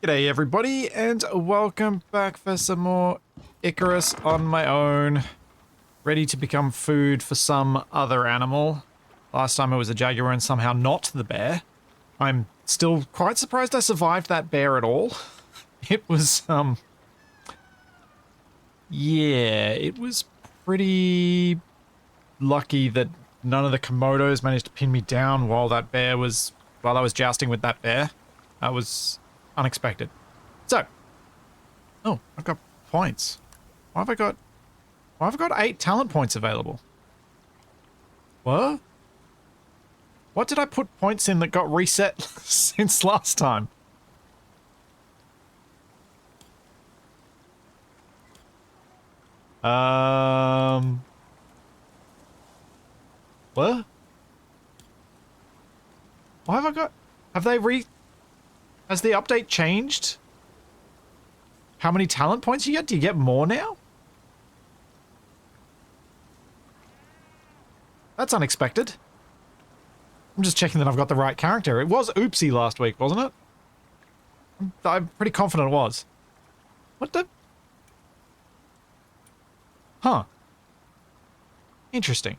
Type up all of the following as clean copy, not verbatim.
G'day everybody, and welcome back for some more Icarus on my own. Ready to become food for some other animal. Last time it was a jaguar and somehow not the bear. I'm still quite surprised I survived that bear at all. It was, yeah, it was pretty lucky that none of the Komodos managed to pin me down while I was jousting with that bear. That was unexpected. So, oh, I've got points. Why have I got 8 talent points available? What? What did I put points in that got reset since last time? What? Why have I got... Has the update changed? How many talent points you get? Do you get more now? That's unexpected. I'm just checking that I've got the right character. It was Oopsie last week, wasn't it? I'm pretty confident it was. What the... Huh. Interesting.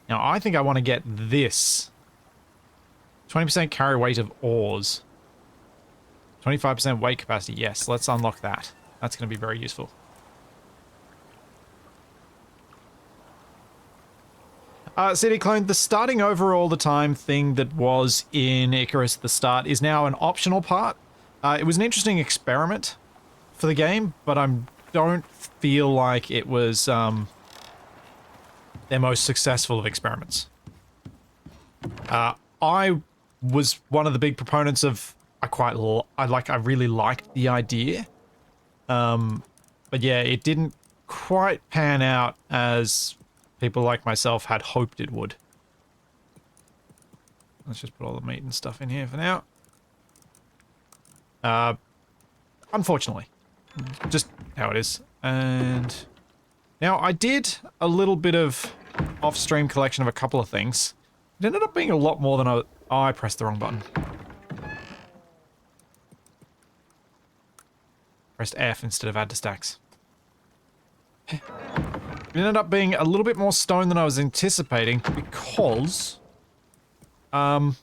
Now, I think I want to get this. 20% carry weight of ores. 25% weight capacity. Yes, let's unlock that. That's going to be very useful. City Clone, the starting over all the time thing that was in Icarus at the start is now an optional part. It was an interesting experiment for the game, but I don't feel like it was their most successful of experiments. I was one of the big proponents of... I really liked the idea. But yeah, it didn't quite pan out as people like myself had hoped it would. Let's just put all the meat and stuff in here for now. Unfortunately. Just how it is. And now I did a little bit of off-stream collection of a couple of things. It ended up being a lot more than I... Oh, I pressed the wrong button. Pressed F instead of add to stacks. It ended up being a little bit more stone than I was anticipating because... I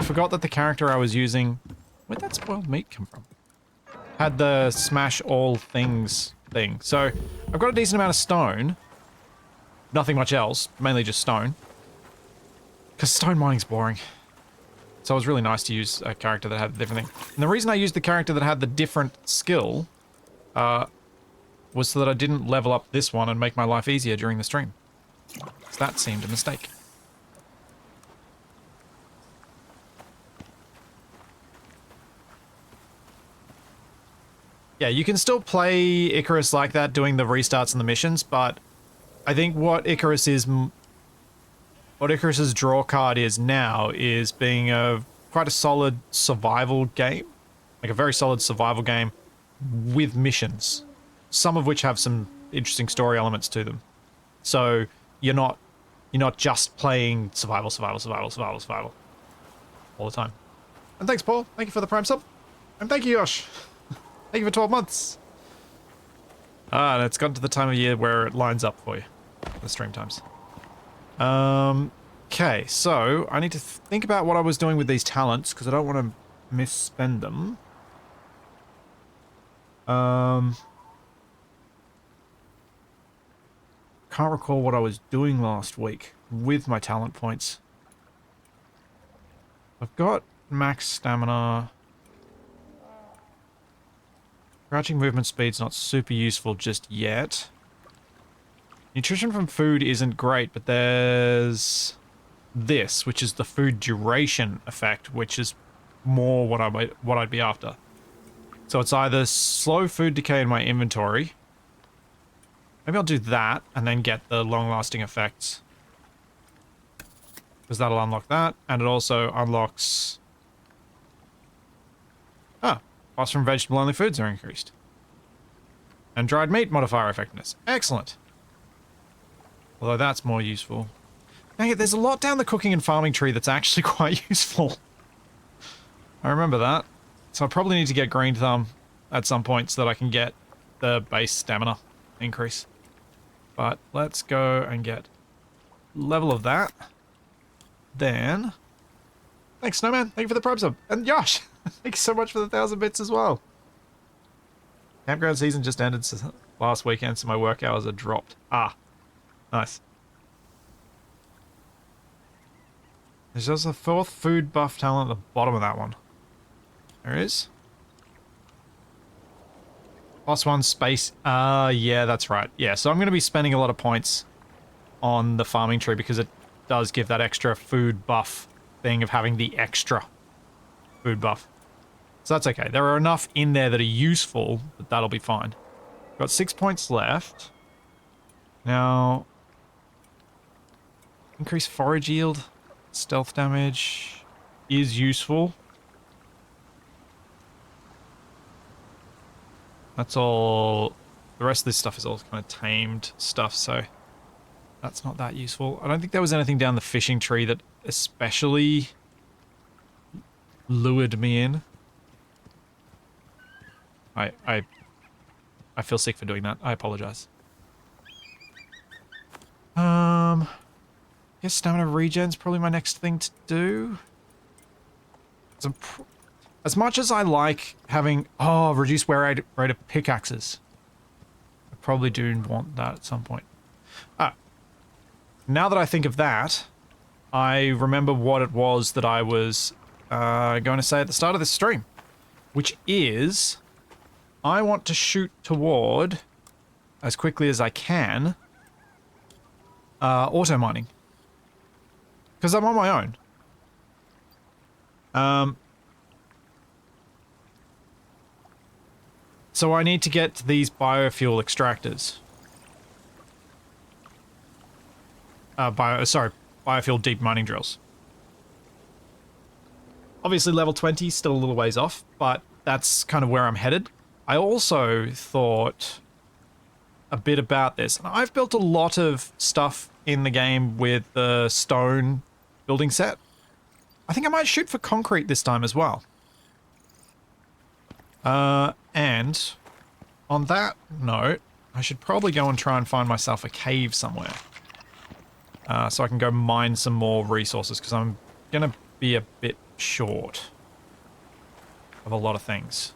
forgot that the character I was using... Where'd that spoiled meat come from? Had the smash all things thing. So, I've got a decent amount of stone. Nothing much else. Mainly just stone. Because stone mining's boring. So it was really nice to use a character that had a different thing. And the reason I used the character that had the different skill was so that I didn't level up this one and make my life easier during the stream. Because that seemed a mistake. Yeah, you can still play Icarus like that, doing the restarts and the missions, but I think what Icarus's draw card is now is being quite a solid survival game. Like a very solid survival game with missions. Some of which have some interesting story elements to them. So you're not just playing survival all the time. And thanks, Paul. Thank you for the Prime sub. And thank you, Yosh. Thank you for 12 months. And it's gotten to the time of year where it lines up for you. The stream times. Okay, so I need to think about what I was doing with these talents, because I don't want to misspend them. Can't recall what I was doing last week with my talent points. I've got max stamina. Crouching movement speed's not super useful just yet. Nutrition from food isn't great, but there's this, which is the food duration effect, which is more what I'd be after. So it's either slow food decay in my inventory. Maybe I'll do that and then get the long-lasting effects. Because that'll unlock that, and it also unlocks... Costs from vegetable-only foods are increased. And dried meat modifier effectiveness. Excellent. Although that's more useful. Dang it, there's a lot down the cooking and farming tree that's actually quite useful. I remember that. So I probably need to get Green Thumb at some point so that I can get the base stamina increase. But let's go and get level of that. Then... Thanks, Snowman. Thank you for the Prime sub. And Josh, thank you so much for the 1,000 bits as well. Campground season just ended last weekend, so my work hours are dropped. Ah, nice. There's just a 4th food buff talent at the bottom of that one. There is. +1 space. Yeah, that's right. Yeah, so I'm going to be spending a lot of points on the farming tree because it does give that extra food buff thing of having the extra food buff. So that's okay. There are enough in there that are useful that that'll be fine. Got 6 points left. Now, increase forage yield, stealth damage is useful. That's all. The rest of this stuff is all kind of tamed stuff, so that's not that useful. I don't think there was anything down the fishing tree that especially lured me in. I feel sick for doing that. I apologize. I guess stamina regen's probably my next thing to do. As much as I like having... Oh, reduced wear rate of pickaxes. I probably do want that at some point. Now that I think of that, I remember what it was that I was going to say at the start of this stream. Which is... I want to shoot toward, as quickly as I can, auto mining. Because I'm on my own. So I need to get these biofuel extractors. Biofuel deep mining drills. Obviously level 20 is still a little ways off, but that's kind of where I'm headed. I also thought a bit about this. And I've built a lot of stuff in the game with the stone building set. I think I might shoot for concrete this time as well. And on that note, I should probably go and try and find myself a cave somewhere. So I can go mine some more resources, because I'm going to be a bit short of a lot of things.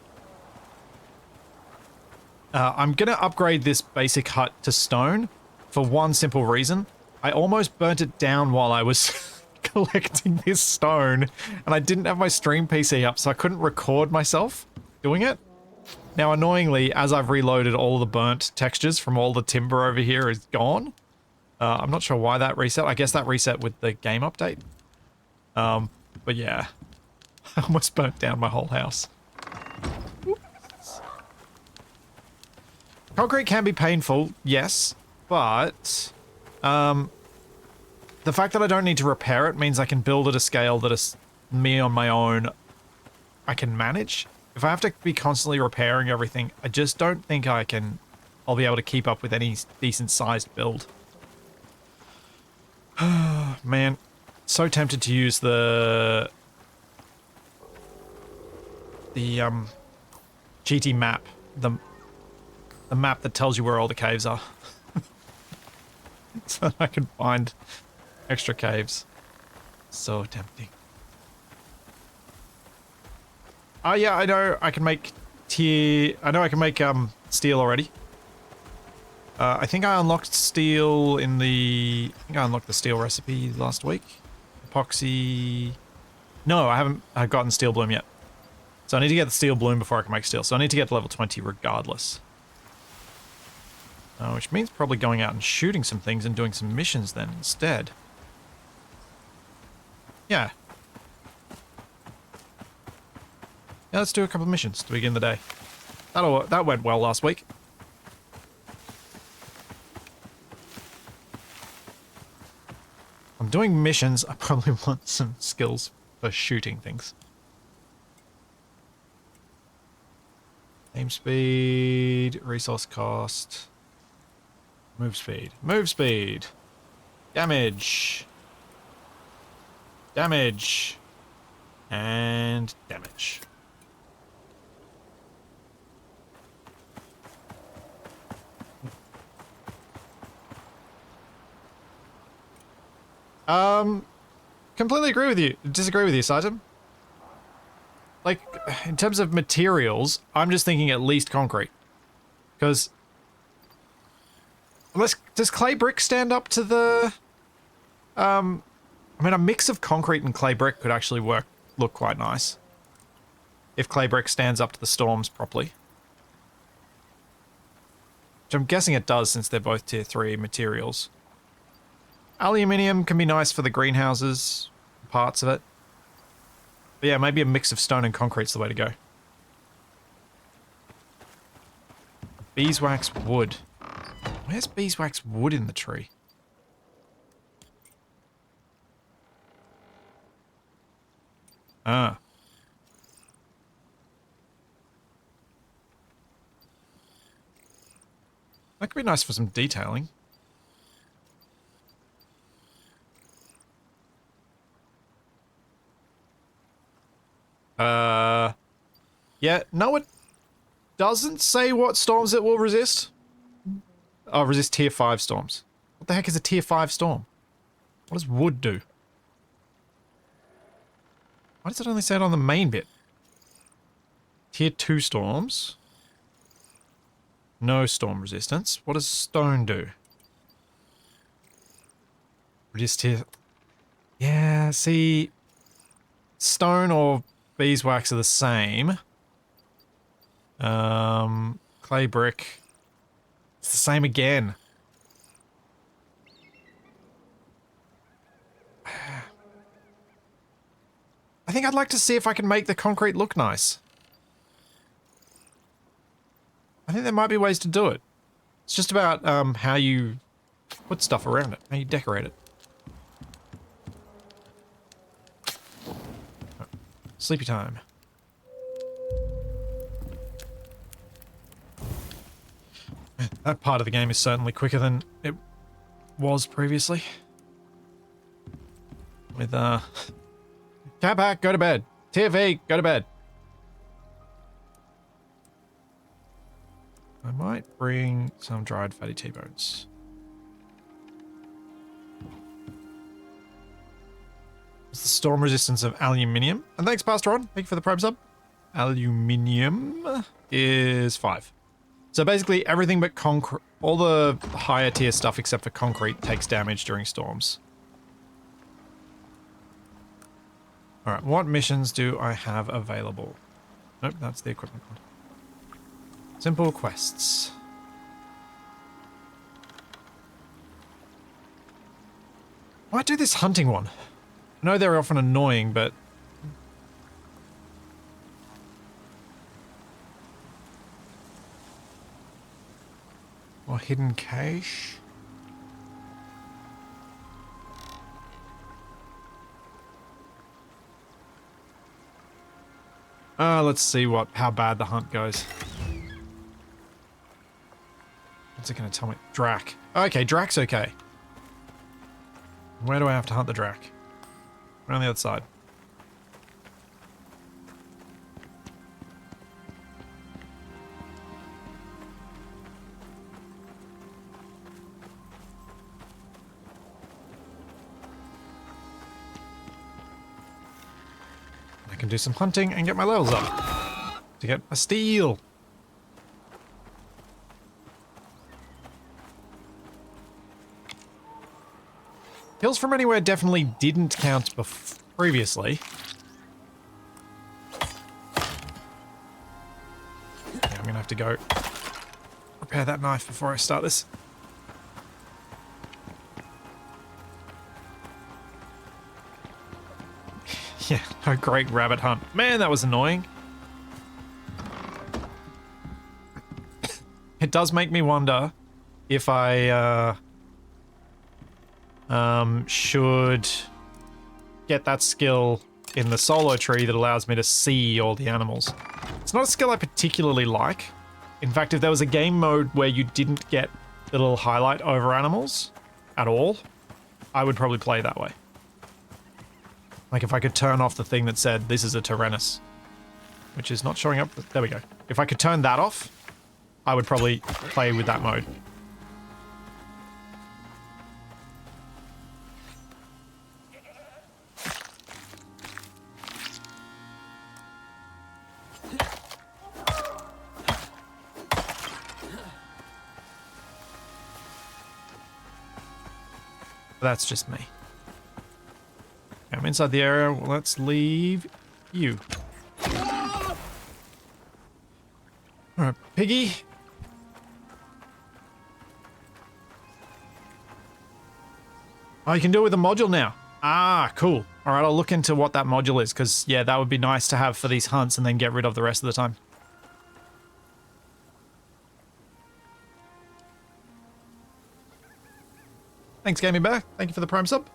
I'm going to upgrade this basic hut to stone for one simple reason. I almost burnt it down while I was collecting this stone, and I didn't have my stream PC up, so I couldn't record myself doing it. Now, annoyingly, as I've reloaded, all the burnt textures from all the timber over here is gone. I'm not sure why that reset. I guess that reset with the game update. But yeah, I almost burnt down my whole house. Concrete can be painful, yes, but the fact that I don't need to repair it means I can build at a scale that is me on my own I can manage. If I have to be constantly repairing everything, I just don't think I'll be able to keep up with any decent sized build. Man, so tempted to use the GT map, the map that tells you where all the caves are. So that I can find extra caves. So tempting. Oh yeah, I know I can make steel already. I think I unlocked steel in the... I think I unlocked the steel recipe last week. Epoxy... No, I haven't gotten steel bloom yet. So I need to get the steel bloom before I can make steel. So I need to get to level 20 regardless. Which means probably going out and shooting some things and doing some missions then instead. Yeah. Yeah, let's do a couple of missions to begin the day. That went well last week. I'm doing missions. I probably want some skills for shooting things. Aim speed, resource cost, move speed, damage, And damage. Completely agree with you. Disagree with you, Saitam. Like, in terms of materials, I'm just thinking at least concrete. Because... does clay brick stand up to the... I mean, a mix of concrete and clay brick could actually look quite nice. If clay brick stands up to the storms properly. Which I'm guessing it does, since they're both tier 3 materials. Aluminium can be nice for the greenhouses, parts of it. But yeah, maybe a mix of stone and concrete's the way to go. Beeswax wood. Where's beeswax wood in the tree? Ah. That could be nice for some detailing. Yeah, no, it doesn't say what storms it will resist. Oh, resist tier 5 storms. What the heck is a tier 5 storm? What does wood do? Why does it only say it on the main bit? Tier 2 storms. No storm resistance. What does stone do? Resist tier... Yeah, see... Stone or beeswax are the same. Clay brick. It's the same again. I think I'd like to see if I can make the concrete look nice. I think there might be ways to do it. It's just about how you put stuff around it, how you decorate it. Oh, sleepy time. That part of the game is certainly quicker than it was previously. With, Capac, go to bed. TFE, go to bed. I might bring some dried fatty T-bones. What's the storm resistance of aluminium? And thanks, Pastor Ron. Thank you for the Prime sub. Aluminium is 5. So basically everything but concrete, all the higher tier stuff except for concrete takes damage during storms. Alright, what missions do I have available? Nope, that's the equipment one. Simple quests. Why do this hunting one? I know they're often annoying, but... Or hidden cache? Let's see how bad the hunt goes. What's it going to tell me? Drac. Okay, Drac's okay. Where do I have to hunt the Drac? Around the other side. I can do some hunting and get my levels up. To get a steel. Kills from anywhere definitely didn't count previously. Yeah, I'm gonna have to go repair that knife before I start this. Yeah, no great rabbit hunt. Man, that was annoying. It does make me wonder if I should get that skill in the solo tree that allows me to see all the animals. It's not a skill I particularly like. In fact, if there was a game mode where you didn't get the little highlight over animals at all, I would probably play that way. Like if I could turn off the thing that said this is a Tyrannus, which is not showing up. There we go. If I could turn that off, I would probably play with that mode. That's just me. I'm inside the area. Well, let's leave you. Alright, Piggy. Oh, you can do it with a module now. Ah, cool. Alright, I'll look into what that module is, because, yeah, that would be nice to have for these hunts and then get rid of the rest of the time. Thanks, Gaming Bear. Thank you for the Prime sub.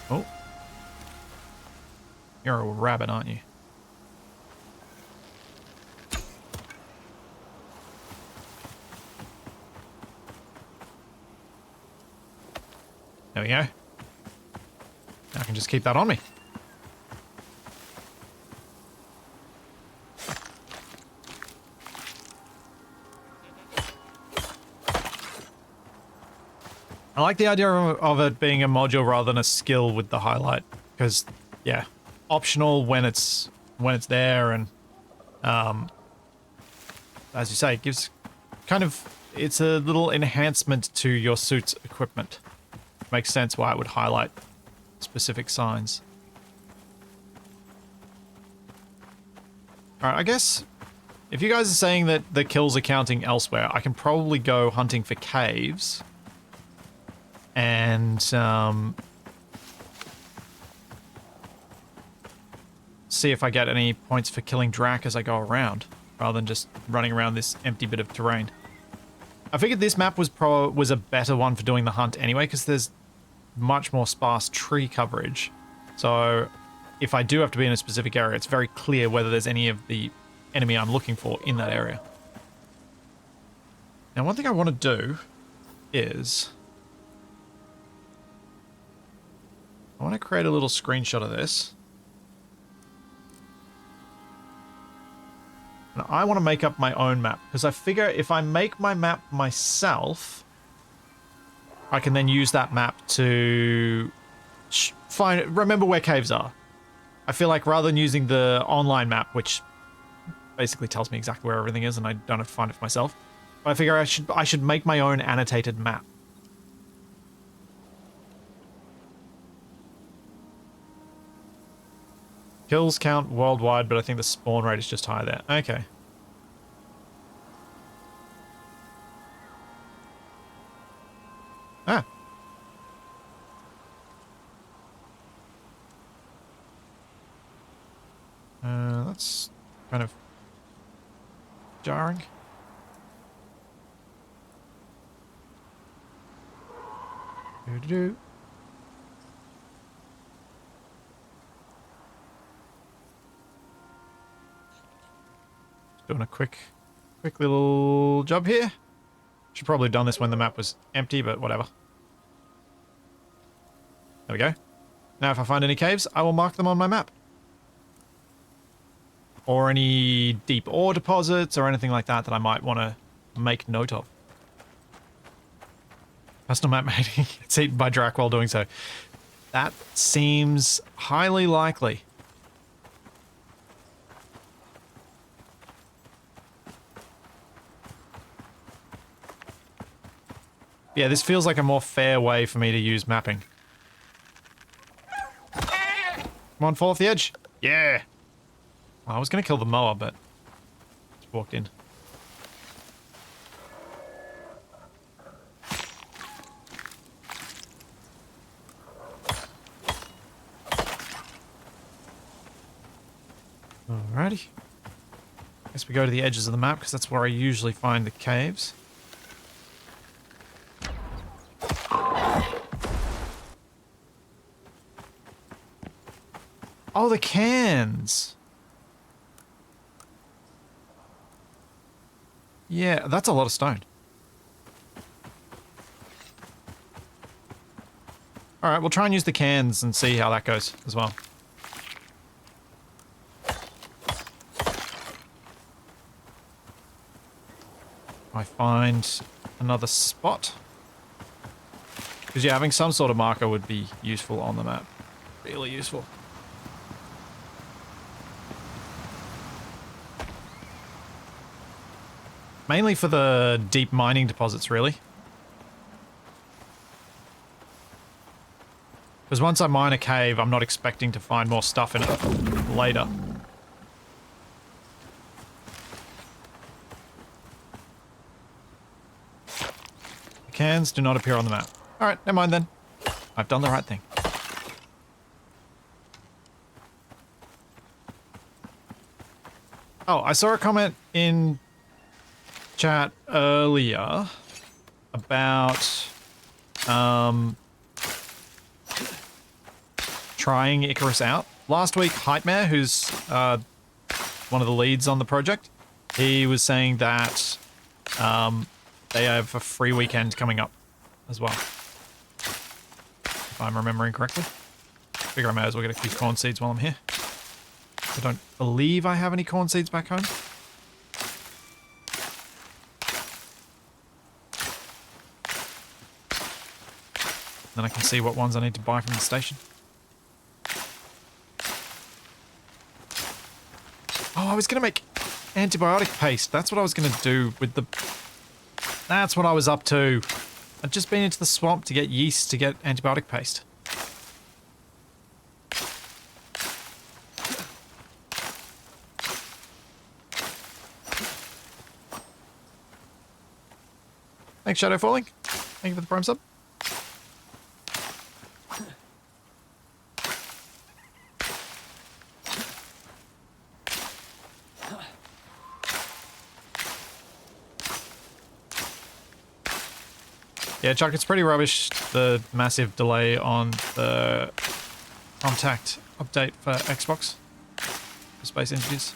Oh. You're a rabbit, aren't you? There we go. Now I can just keep that on me. I like the idea of it being a module rather than a skill with the highlight, because, yeah, optional when it's there, and as you say, it gives kind of, it's a little enhancement to your suit's equipment. Makes sense why it would highlight specific signs. Alright, I guess if you guys are saying that the kills are counting elsewhere, I can probably go hunting for caves and see if I get any points for killing Drac as I go around, rather than just running around this empty bit of terrain. I figured this map was a better one for doing the hunt anyway, because there's much more sparse tree coverage. So if I do have to be in a specific area, it's very clear whether there's any of the enemy I'm looking for in that area. Now, one thing I want to do is I want to create a little screenshot of this. And I want to make up my own map, because I figure if I make my map myself, I can then use that map to remember where caves are. I feel like rather than using the online map, which basically tells me exactly where everything is and I don't have to find it for myself, I figure I should make my own annotated map. Kills count worldwide, but I think the spawn rate is just higher there. Okay. Ah. That's kind of jarring. Do-do-do. Doing a quick little job here. Should probably have done this when the map was empty, but whatever. There we go. Now if I find any caves, I will mark them on my map. Or any deep ore deposits or anything like that that I might want to make note of. Custom map mating. It's eaten by Drac while doing so. That seems highly likely. Yeah, this feels like a more fair way for me to use mapping. Come on, fall off the edge. Yeah. Well, I was going to kill the mower, but just walked in. Alrighty. Guess we go to the edges of the map because that's where I usually find the caves. Oh, the cans! Yeah, that's a lot of stone. Alright, we'll try and use the cans and see how that goes as well. I find another spot. Because yeah, having some sort of marker would be useful on the map. Really useful. Mainly for the deep mining deposits, really. Because once I mine a cave, I'm not expecting to find more stuff in it later. The cans do not appear on the map. Alright, never mind then. I've done the right thing. Oh, I saw a comment in chat earlier about trying Icarus out. Last week, Heightmare, who's one of the leads on the project, he was saying that they have a free weekend coming up as well. If I'm remembering correctly. Figure I may as well get a few corn seeds while I'm here. I don't believe I have any corn seeds back home. Then I can see what ones I need to buy from the station. Oh, I was going to make antibiotic paste. That's what I was going to do with the... That's what I was up to. I'd just been into the swamp to get yeast to get antibiotic paste. Thanks, Shadow Falling. Thank you for the prime sub. Yeah, Chuck, it's pretty rubbish, the massive delay on the contact update for Xbox. For Space Engineers.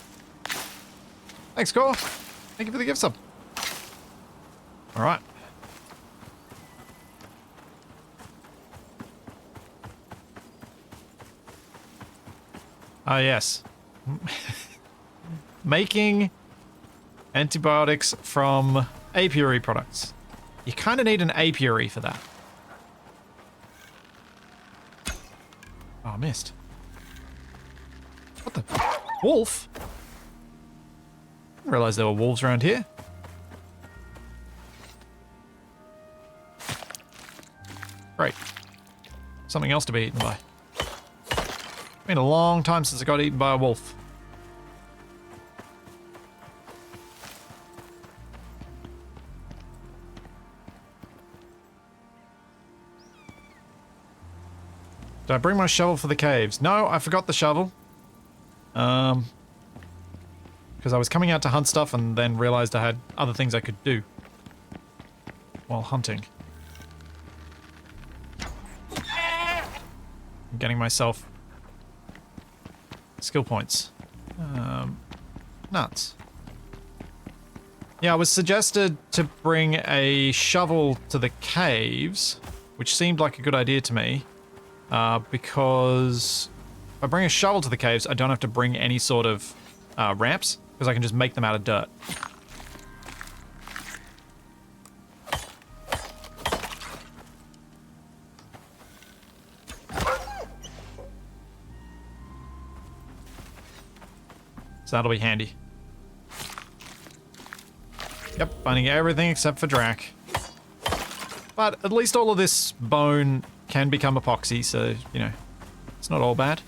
Thanks, Core. Thank you for the gift sub. Alright. Ah, yes. Making antibiotics from apiary products. You kind of need an apiary for that. Oh, I missed. What the? Wolf? Didn't realize there were wolves around here. Great. Something else to be eaten by. It's been a long time since I got eaten by a wolf. Did I bring my shovel for the caves? No, I forgot the shovel. Because I was coming out to hunt stuff and then realized I had other things I could do while hunting. I'm getting myself skill points. Nuts. Yeah, I was suggested to bring a shovel to the caves, which seemed like a good idea to me. Because if I bring a shovel to the caves, I don't have to bring any sort of ramps, because I can just make them out of dirt. So that'll be handy. Yep, finding everything except for Drac. But at least all of this bone can become epoxy, so, you know, it's not all bad.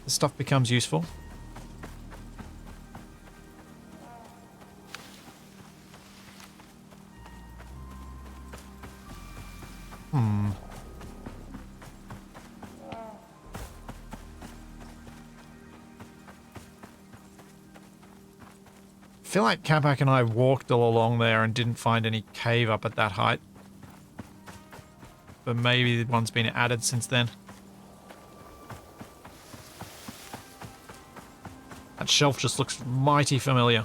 This stuff becomes useful. I feel like Capac and I walked all along there and didn't find any cave up at that height. But maybe one's been added since then. That shelf just looks mighty familiar.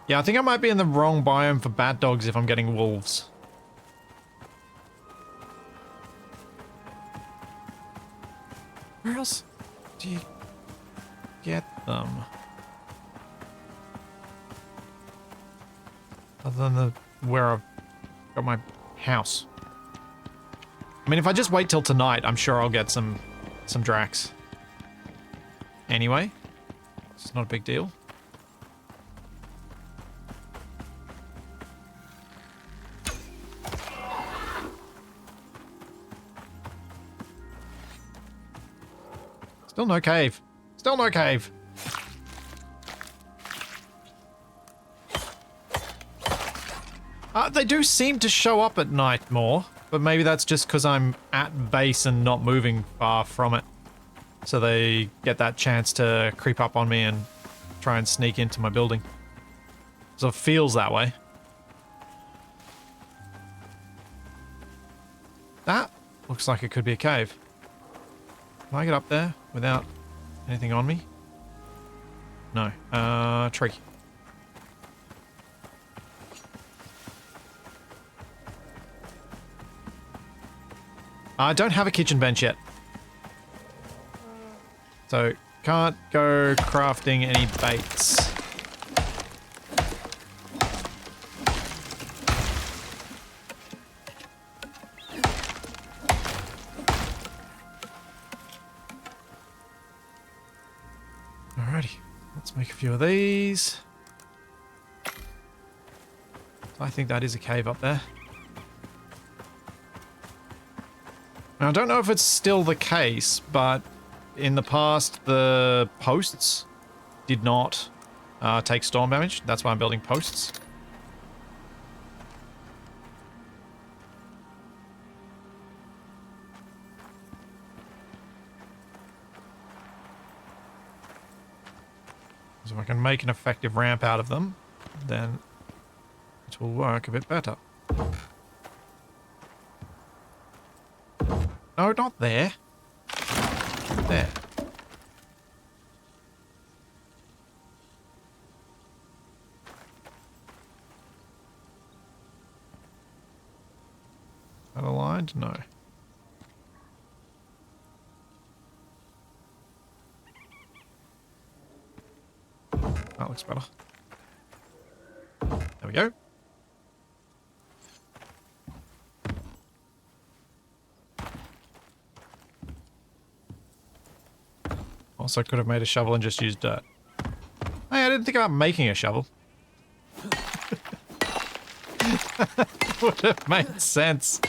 Yeah, I think I might be in the wrong biome for bat dogs if I'm getting wolves. Where else do you get them? Other than where I've got my house. I mean, if I just wait till tonight, I'm sure I'll get some Drax. Anyway, it's not a big deal. Still no cave. Still no cave. They do seem to show up at night more, but maybe that's just because I'm at base and not moving far from it. So they get that chance to creep up on me and try and sneak into my building. So it feels that way. That looks like it could be a cave. Can I get up there without anything on me? No. Tree. I don't have a kitchen bench yet. So, can't go crafting any baits. Alrighty, let's make a few of these. I think that is a cave up there. Now, I don't know if it's still the case, but in the past, the posts did not take storm damage. That's why I'm building posts. So if I can make an effective ramp out of them, then it will work a bit better. No, not there. There. That aligned? No. That looks better. There we go. Also could have made a shovel and just used dirt. Hey, I didn't think about making a shovel. Would have made sense.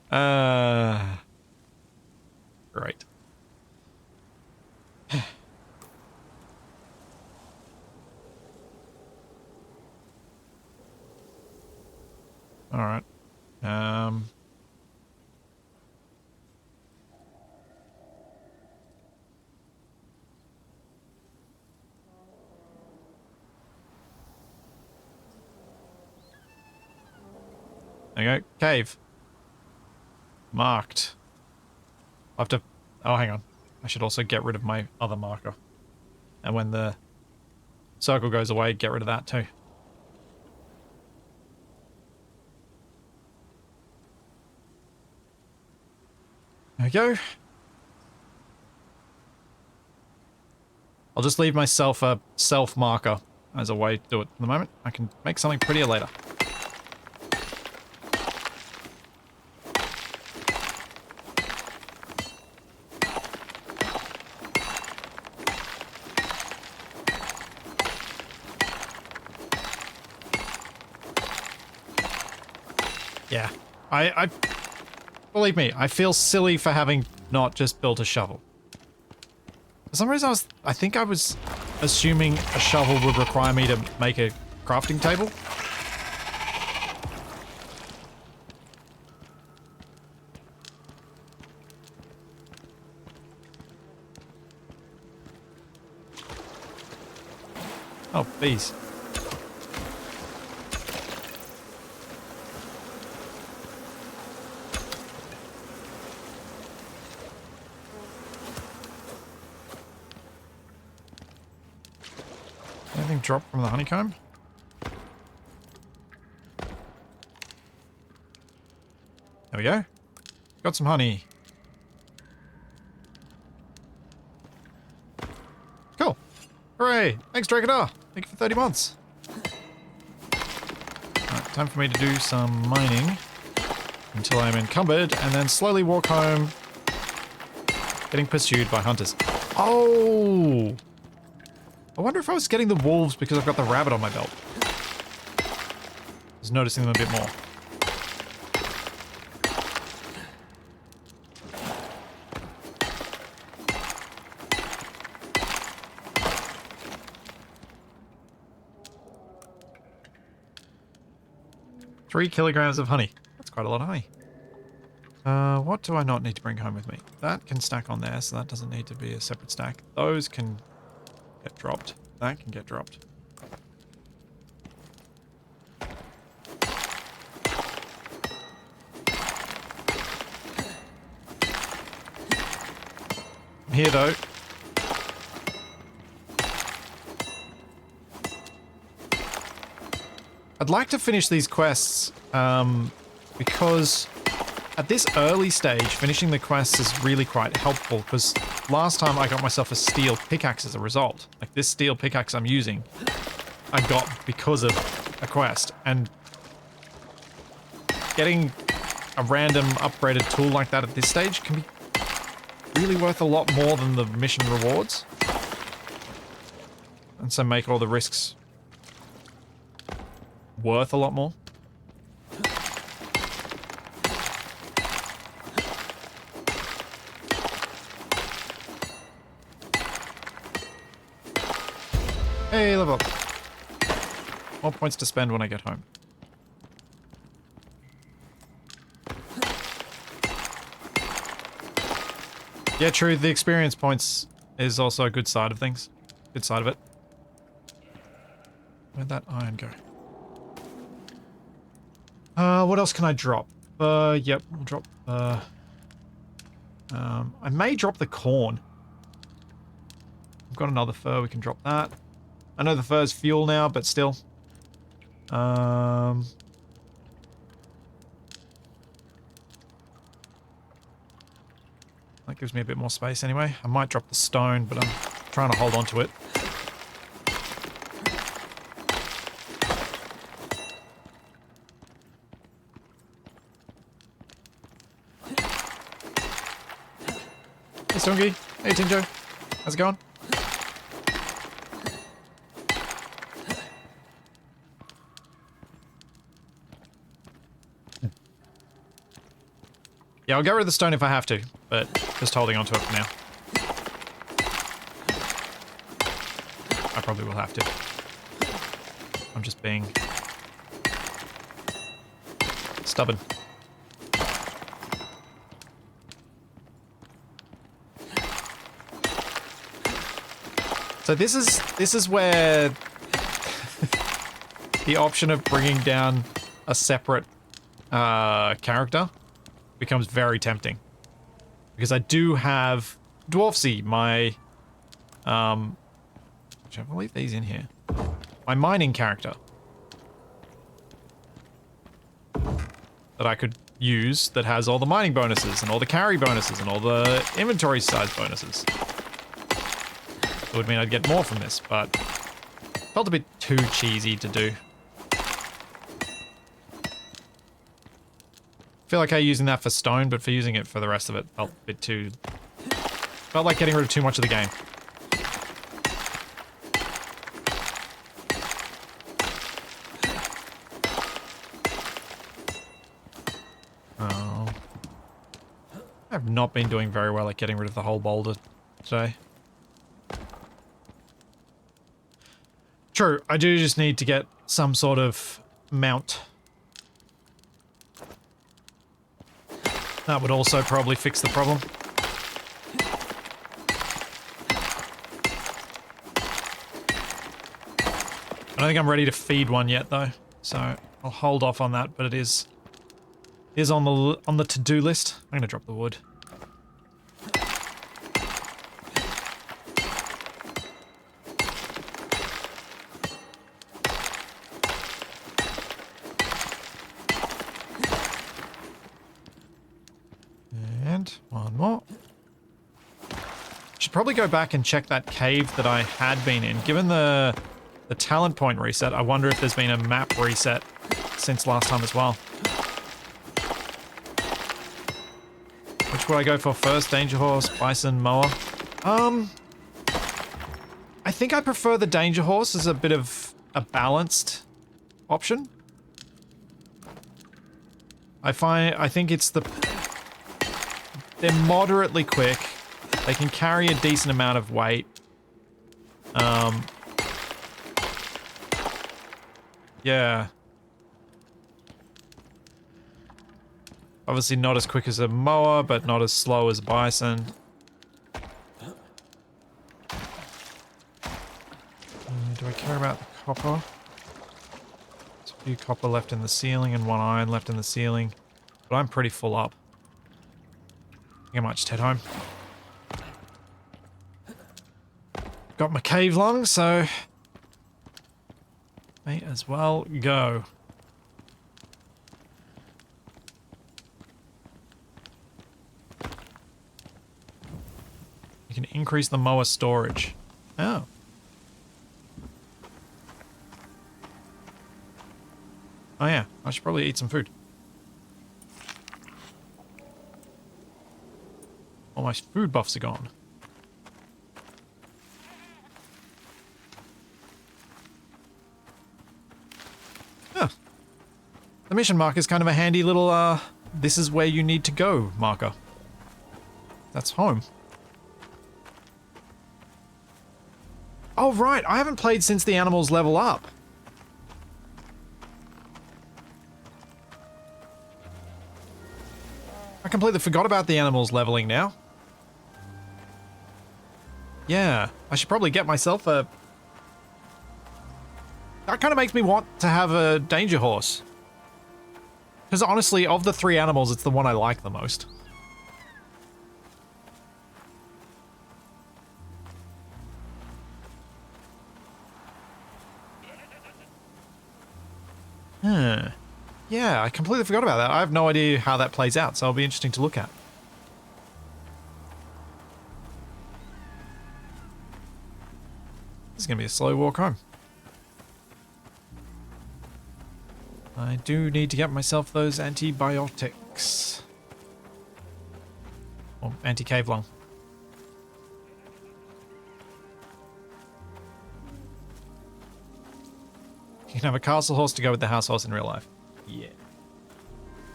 Great. Alright. There you go. Cave. Marked. I'll have to... Oh, hang on. I should also get rid of my other marker. And when the circle goes away, get rid of that too. There we go. I'll just leave myself a self marker as a way to do it for the moment. I can make something prettier later. Yeah, I believe me, I feel silly for having not just built a shovel. For some reason I think I was assuming a shovel would require me to make a crafting table. Oh, bees. Anything drop from the honeycomb? There we go. Got some honey. Cool. Hooray. Thanks, Dragadar. Thank you for 30 months. Alright, time for me to do some mining until I'm encumbered and then slowly walk home getting pursued by hunters. Oh! I wonder if I was getting the wolves because I've got the rabbit on my belt. I was noticing them a bit more. Three kilograms of honey. That's quite a lot of honey. What do I not need to bring home with me? That can stack on there, so that doesn't need to be a separate stack. Those can get dropped. That can get dropped. Here, though. I'd like to finish these quests, because at this early stage, finishing the quests is really quite helpful, because last time I got myself a steel pickaxe as a result. Like, this steel pickaxe I'm using, I got because of a quest, and getting a random upgraded tool like that at this stage can be really worth a lot more than the mission rewards. And so make all the risks worth a lot more. Hey, level up. More points to spend when I get home. Yeah, true. The experience points is also a good side of things. Good side of it. Where'd that iron go? What else can I drop? Yep, we'll drop, I may drop the corn. I've got another fur, we can drop that. I know the fur's fuel now, but still. That gives me a bit more space anyway. I might drop the stone, but I'm trying to hold on to it. Hey, Stongy. Hey, Tinjo. How's it going? Yeah, I'll get rid of the stone if I have to, but just holding on to it for now. I probably will have to. I'm just being stubborn. So this is where the option of bringing down a separate character becomes very tempting, because I do have Dwarfsy, my which I believe these in here, my mining character that I could use that has all the mining bonuses and all the carry bonuses and all the inventory size bonuses. It would mean I'd get more from this, but felt a bit too cheesy to do. Feel okay using that for stone, but for using it for the rest of it felt a bit too... Felt like getting rid of too much of the game. Oh. I have not been doing very well at getting rid of the whole boulder today. True, I do just need to get some sort of mount. That would also probably fix the problem. I don't think I'm ready to feed one yet, though, so I'll hold off on that. But it is on the to-do list. I'm gonna drop the wood. And one more. Should probably go back and check that cave that I had been in. Given the talent point reset, I wonder if there's been a map reset since last time as well. Which would I go for first? Danger horse, bison, mower? I think I prefer the danger horse as a bit of a balanced option. I think it's they're moderately quick. They can carry a decent amount of weight. Yeah. Obviously not as quick as a mower, but not as slow as a bison. Do I care about the copper? There's a few copper left in the ceiling and one iron left in the ceiling. But I'm pretty full up. I think I might just head home. Got my cave lung, so may as well go. You can increase the mower storage. Oh. Oh yeah, I should probably eat some food. All my food buffs are gone. Huh. The mission marker is kind of a handy little, this is where you need to go marker. That's home. Oh right, I haven't played since the animals level up. I completely forgot about the animals leveling now. Yeah, I should probably get myself a... That kind of makes me want to have a danger horse. Because honestly, of the three animals, it's the one I like the most. Huh. Yeah, I completely forgot about that. I have no idea how that plays out, so it'll be interesting to look at. This is going to be a slow walk home. I do need to get myself those antibiotics. Or anti-cave lung. You can have a castle horse to go with the house horse in real life. Yeah.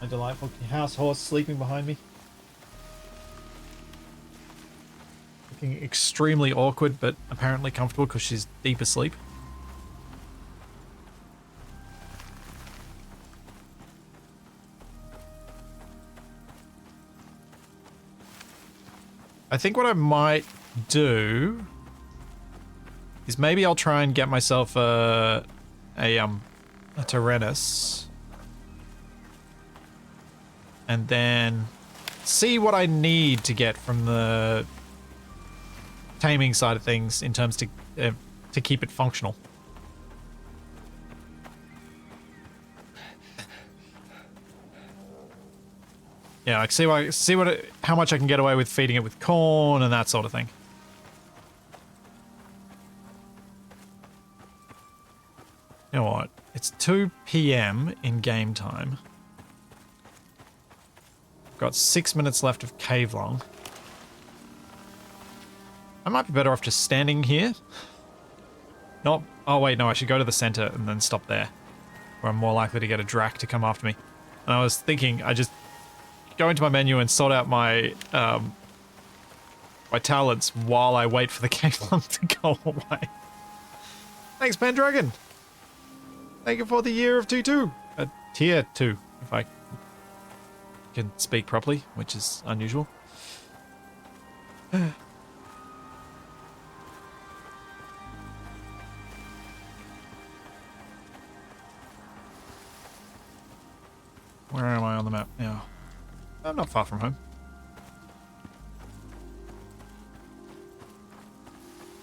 A delightful house horse sleeping behind me. Looking extremely awkward, but apparently comfortable because she's deep asleep. I think what I might do is maybe I'll try and get myself a Tyrannus. And then see what I need to get from the taming side of things in terms to keep it functional. Yeah, like how much I can get away with feeding it with corn and that sort of thing. You know what? It's 2 PM in game time. Got 6 minutes left of cave long. I might be better off just standing here. Not. Oh wait, no, I should go to the center and then stop there, where I'm more likely to get a drac to come after me. And I was thinking, I just go into my menu and sort out my my talents while I wait for the cave long to go away. Thanks, Pendragon. Thank you for the year of 2-2. Tier 2, if I can speak properly, which is unusual. Where am I on the map now? I'm not far from home.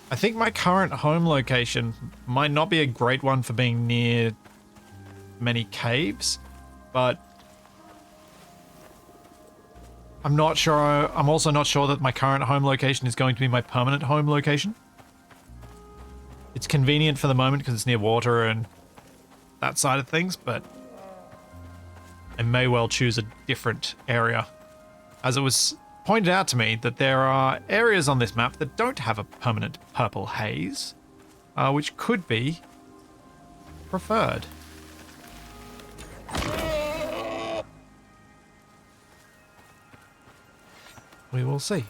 I think my current home location might not be a great one for being near many caves, but I'm not sure. I'm also not sure that my current home location is going to be my permanent home location. It's convenient for the moment because it's near water and that side of things, but I may well choose a different area. As it was pointed out to me that there are areas on this map that don't have a permanent purple haze, which could be preferred. We will see.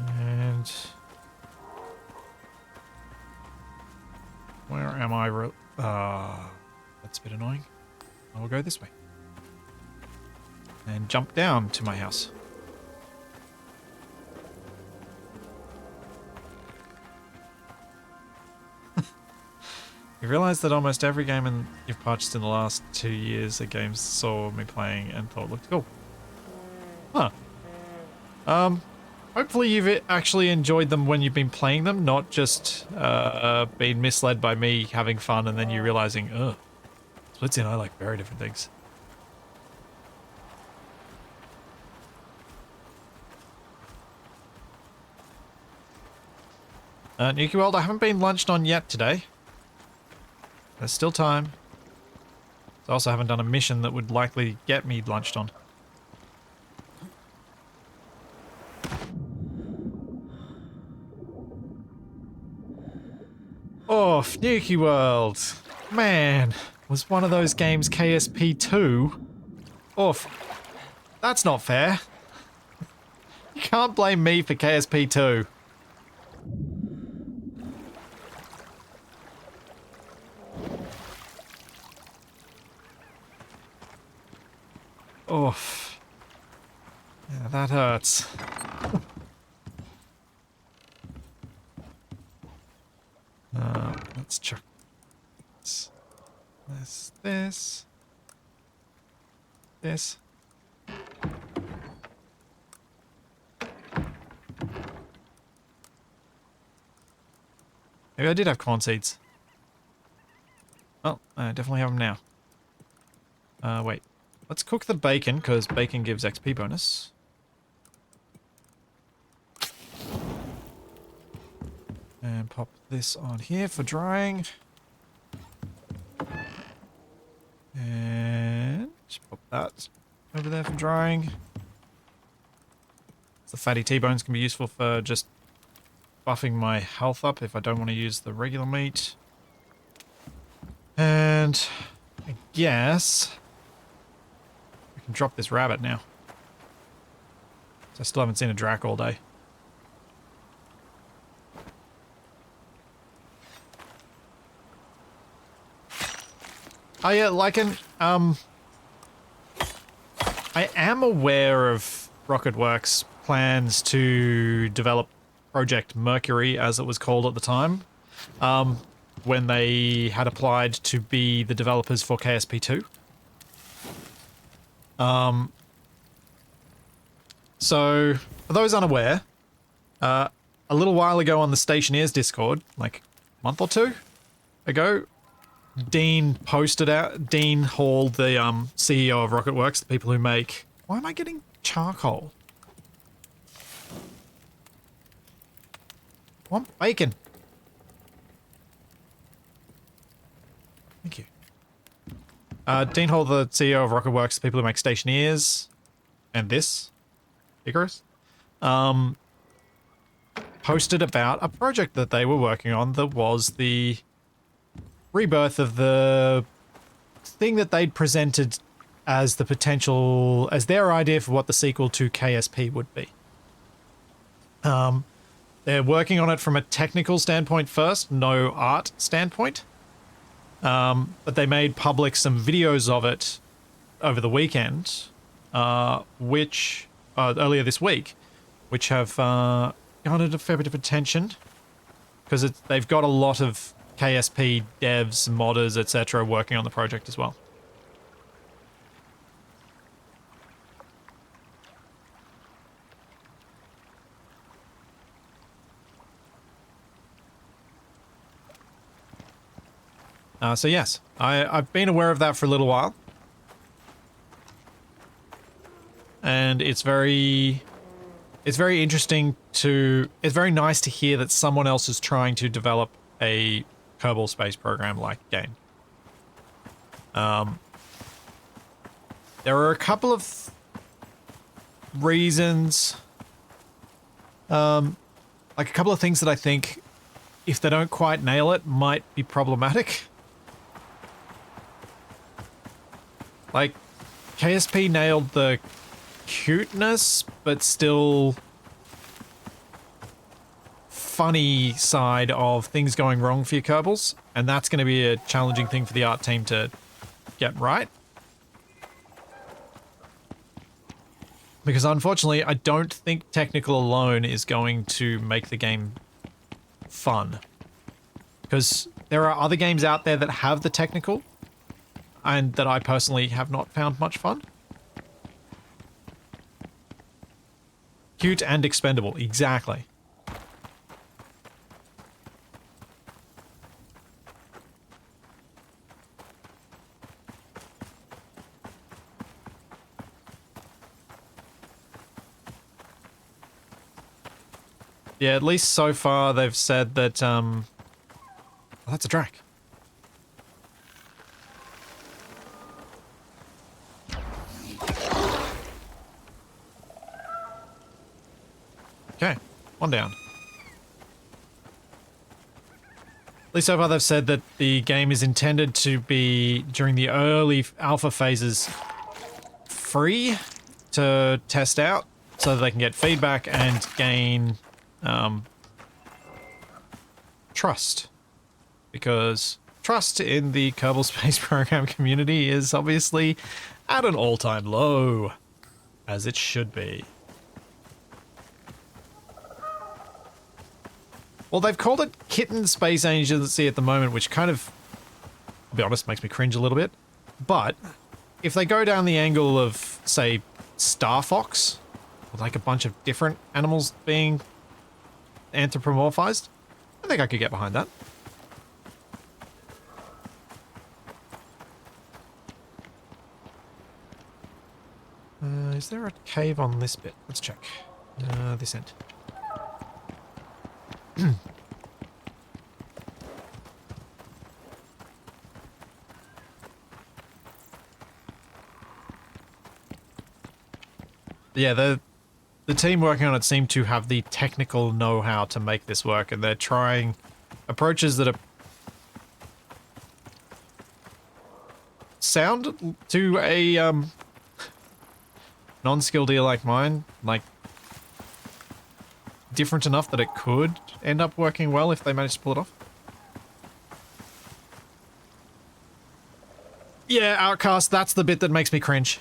And where am I? That's a bit annoying. I will go this way. And jump down to my house. You realise that almost every game you've purchased in the last 2 years, a game saw me playing and thought looked cool. Huh. Hopefully you've actually enjoyed them when you've been playing them, not just been misled by me having fun and then you realising, ugh, Splitsy and I like very different things. Nuki World, I haven't been lunched on yet today. There's still time. I also haven't done a mission that would likely get me lunched on. Oh, Nuki World. Man, was one of those games KSP2? Oof. That's not fair. You can't blame me for KSP2. Oof. Yeah, that hurts. Let's check this. Maybe I did have corn seeds. Oh, I definitely have them now. Wait. Let's cook the bacon, because bacon gives XP bonus. And pop this on here for drying. And pop that over there for drying. The fatty T-bones can be useful for just buffing my health up if I don't want to use the regular meat. And I guess we can drop this rabbit now. So I still haven't seen a drac all day. Oh yeah, Lycan, I am aware of Rocketworks' plans to develop Project Mercury, as it was called at the time, when they had applied to be the developers for KSP2. So, for those unaware, a little while ago on the Stationeers Discord, like a month or two ago, Dean Hall, the CEO of Rocketworks, the people who make... Why am I getting charcoal? I want bacon. Thank you. Dean Hall, the CEO of Rocketworks, the people who make Stationeers, and this, Icarus, posted about a project that they were working on that was the rebirth of the thing that they'd presented as the potential, as their idea for what the sequel to KSP would be. They're working on it from a technical standpoint first, no art standpoint. But they made public some videos of it over the weekend, which, earlier this week, which have garnered a fair bit of attention, because they've got a lot of KSP devs, modders, etc. working on the project as well. So yes, I've been aware of that for a little while. And it's very interesting to, it's very nice to hear that someone else is trying to develop a Kerbal Space Program-like game. There are a couple of reasons, like a couple of things that I think, if they don't quite nail it, might be problematic. Like, KSP nailed the cuteness, but still funny side of things going wrong for your Kerbals, and that's going to be a challenging thing for the art team to get right. Because unfortunately, I don't think technical alone is going to make the game fun. Because there are other games out there that have the technical, and that I personally have not found much fun. Cute and expendable, exactly. Yeah, at least so far they've said that, oh, that's a drac. Okay, one down. At least so far they've said that the game is intended to be, during the early alpha phases, free to test out, so that they can get feedback and gain trust. Because trust in the Kerbal Space Program community is obviously at an all-time low, as it should be. Well, they've called it Kitten Space Agency at the moment, which kind of, I'll be honest, makes me cringe a little bit. But if they go down the angle of, say, Star Fox, with like a bunch of different animals being anthropomorphized, I think I could get behind that. Is there a cave on this bit? Let's check. This end. Yeah, the team working on it seem to have the technical know-how to make this work, and they're trying approaches that are sound to a non-skilled ear like mine, like, different enough that it could end up working well if they manage to pull it off. Yeah, Outcast, that's the bit that makes me cringe.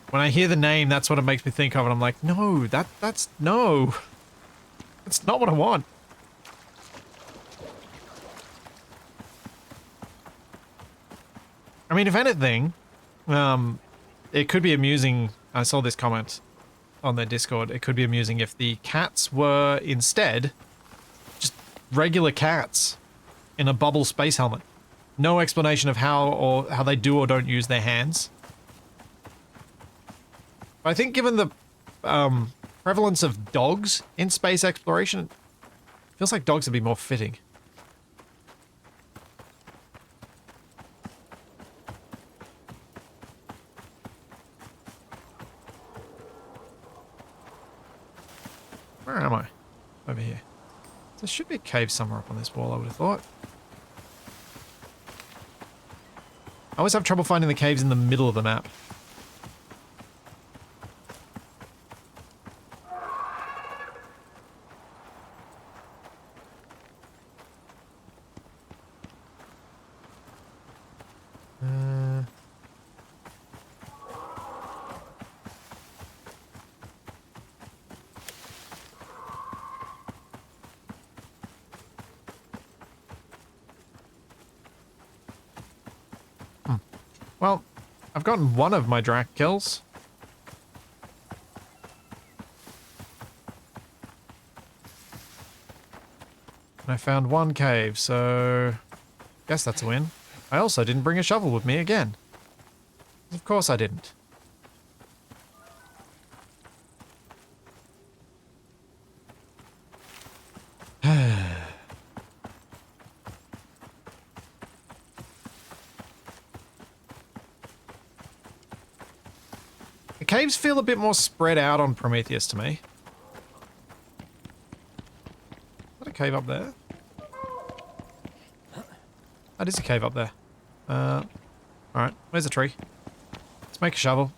When I hear the name, that's what it makes me think of, and I'm like, no, that's no. That's not what I want. I mean, if anything, it could be amusing. I saw this comment on their Discord. It could be amusing if the cats were instead just regular cats in a bubble space helmet. No explanation of how they do or don't use their hands. I think given the prevalence of dogs in space exploration, it feels like dogs would be more fitting. Where am I? Over here. There should be a cave somewhere up on this wall, I would have thought. I always have trouble finding the caves in the middle of the map. Well, I've gotten one of my drac kills. And I found one cave, so guess that's a win. I also didn't bring a shovel with me again. Of course I didn't. The caves feel a bit more spread out on Prometheus to me. Is that a cave up there? That is a cave up there. Alright, where's the tree? Let's make a shovel.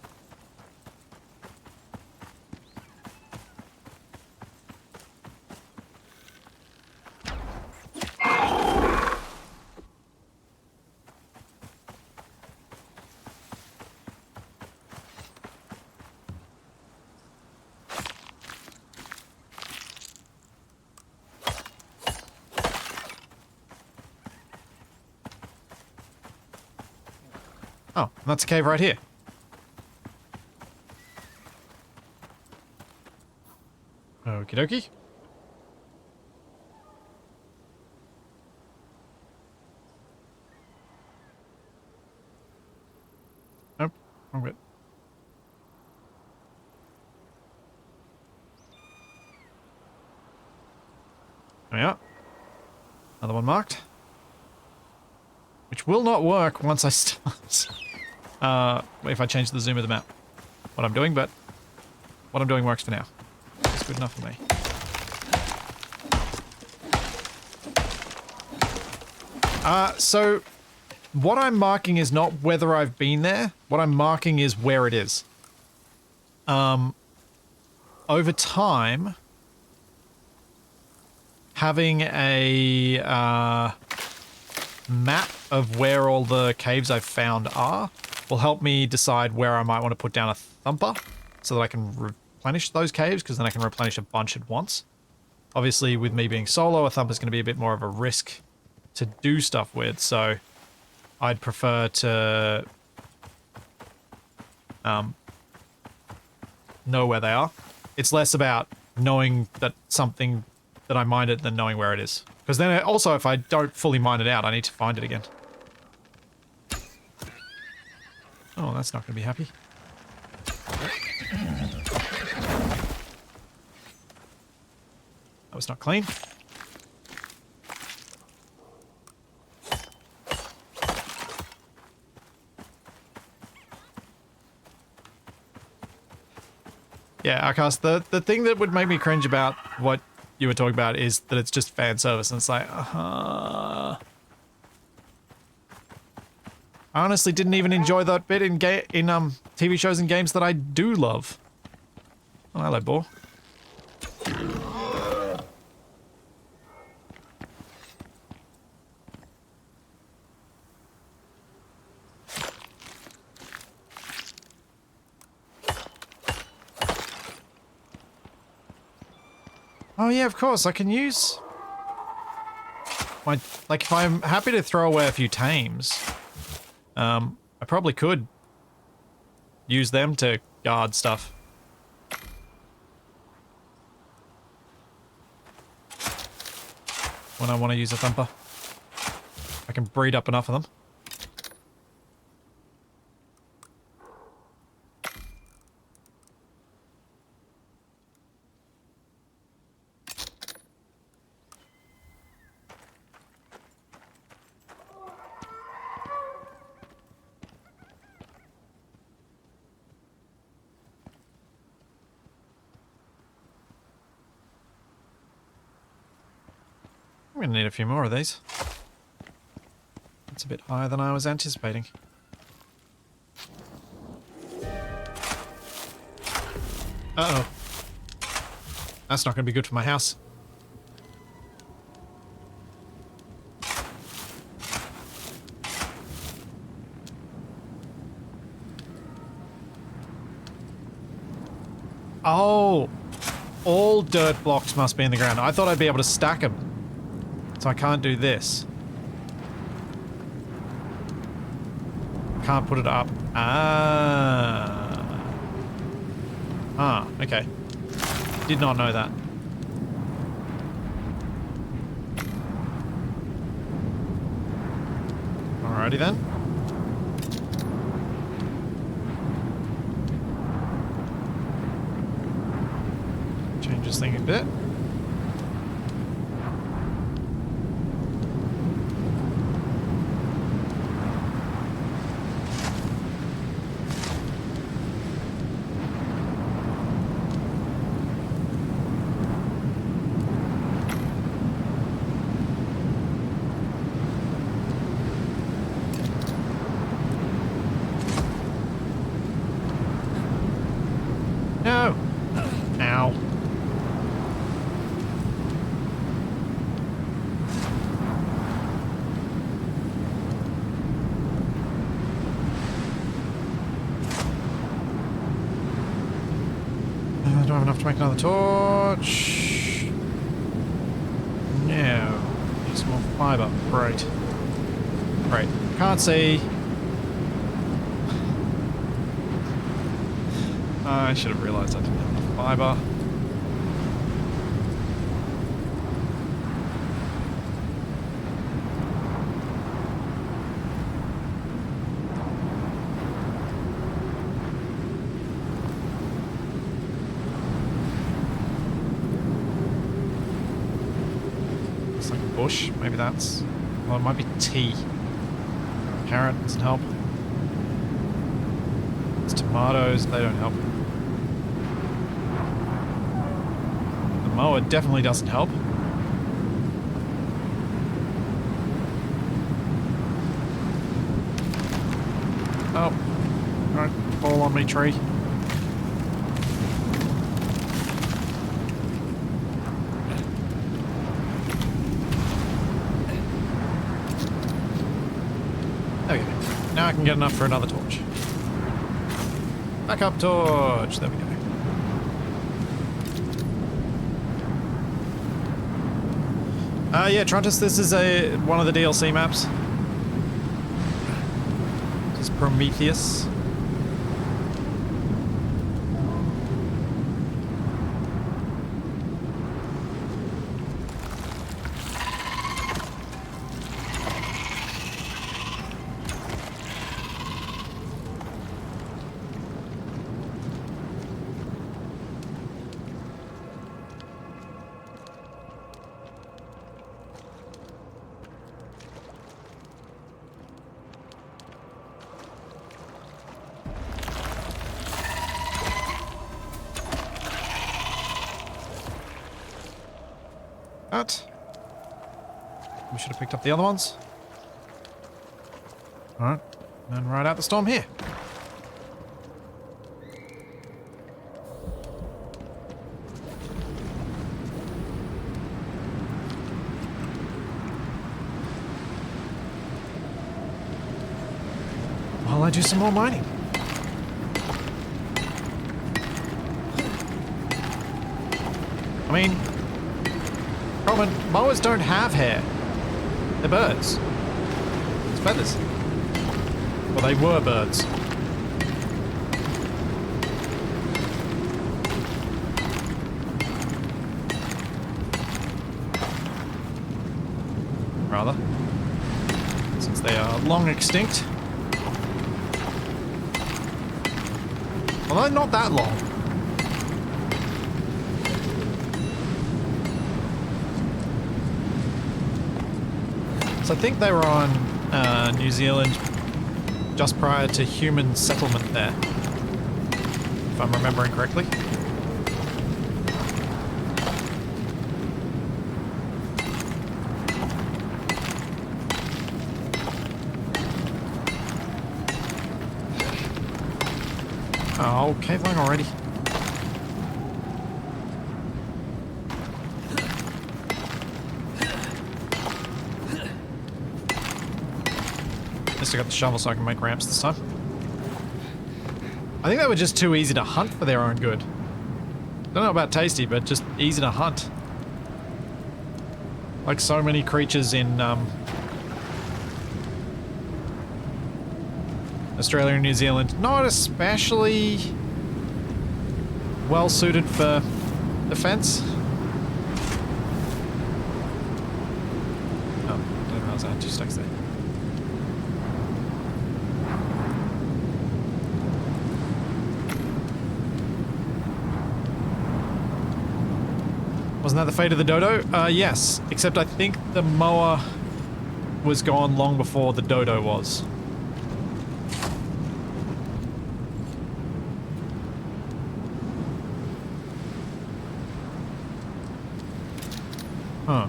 Oh, and that's a cave right here. Okie dokie. Nope, wrong bit. There we are. Another one marked. Which will not work once I start. If I change the zoom of the map. What I'm doing, but what I'm doing works for now. It's good enough for me. So what I'm marking is not whether I've been there. What I'm marking is where it is. Over time, having a map of where all the caves I've found are will help me decide where I might want to put down a thumper so that I can replenish those caves, because then I can replenish a bunch at once. Obviously, with me being solo, a thumper's going to be a bit more of a risk to do stuff with, so I'd prefer to know where they are. It's less about knowing that something that I mined it than knowing where it is. Because then also, if I don't fully mine it out, I need to find it again. Oh, that's not going to be happy. That was not clean. Yeah, Icarus, the thing that would make me cringe about what you were talking about is that it's just fan service, and it's like, I honestly didn't even enjoy that bit in TV shows and games that I do love. Oh, hello, boar. Oh yeah, of course, I can use my, like, if I'm happy to throw away a few tames, I probably could use them to guard stuff. When I want to use a thumper. I can breed up enough of them. I'm gonna need a few more of these. That's a bit higher than I was anticipating. Uh-oh. That's not gonna be good for my house. Oh! All dirt blocks must be in the ground. I thought I'd be able to stack them. So I can't do this. Can't put it up. Ah. Ah, okay. Did not know that. Alrighty then. Change this thing a bit. No! Ow. Do I have enough to make another torch? No. Need some more fiber. Great. Great. Can't see. I should have realized I didn't have enough fiber. Looks like a bush. Maybe that's... Well, it might be tea. Carrot doesn't help. It's tomatoes. They don't help. Mower definitely doesn't help. Oh. Don't fall on me, tree. There we go. Now I can get enough for another torch. Backup torch. There we go. Yeah, Trontus, this is one of the DLC maps. This is Prometheus. That. We should have picked up the other ones. Alright, and ride out the storm here. While I do some more mining. I mean, Roman, mowers don't have hair. They're birds. It's feathers. Well, they were birds. Rather. Since they are long extinct. Although not that long. So I think they were on New Zealand just prior to human settlement there, if I'm remembering correctly. Oh, cave line already. I got the shovel so I can make ramps this time. I think they were just too easy to hunt for their own good. Don't know about tasty, but just easy to hunt. Like so many creatures in Australia and New Zealand, not especially well suited for defense. Oh, I didn't realize I had 2 stacks there. Wasn't that the fate of the dodo? Yes, except I think the mower was gone long before the dodo was. Huh.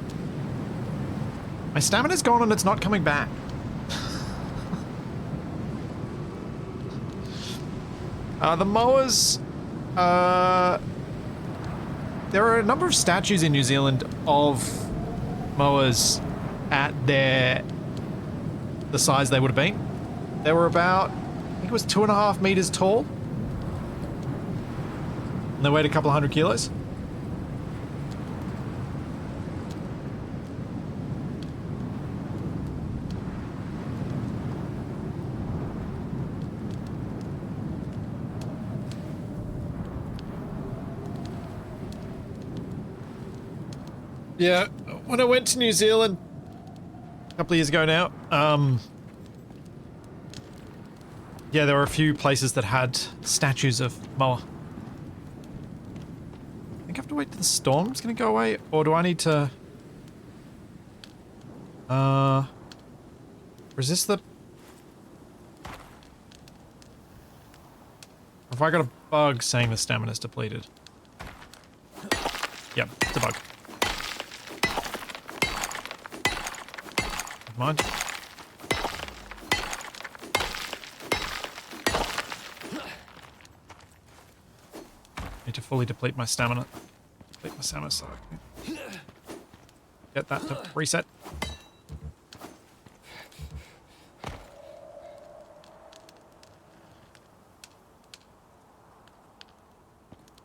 My stamina's gone and it's not coming back. The mowers... there are a number of statues in New Zealand of mowers at the size they would have been. They were about, I think it was 2.5 meters tall. And they weighed a couple of 100 kilos. Yeah, when I went to New Zealand a couple of years ago now, yeah, there were a few places that had statues of moa. I think I have to wait till the storm's gonna go away, or do I need to... resist the... Have I got a bug saying the stamina's depleted? Yep, it's a bug. Mind. Need to fully deplete my stamina. Deplete my stamina so I can get that to reset.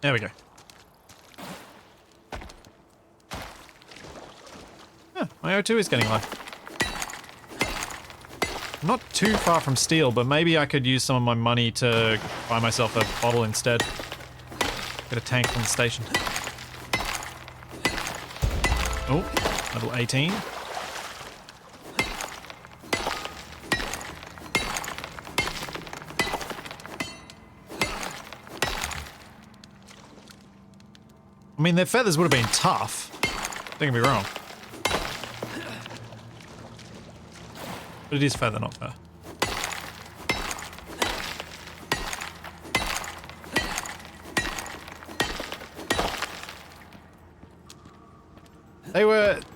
There we go. Yeah, my O2 is getting low. I'm not too far from steel, but maybe I could use some of my money to buy myself a bottle instead. Get a tank from the station. Oh, level 18. I mean, their feathers would have been tough. Don't get me wrong. But it is feather, not fur.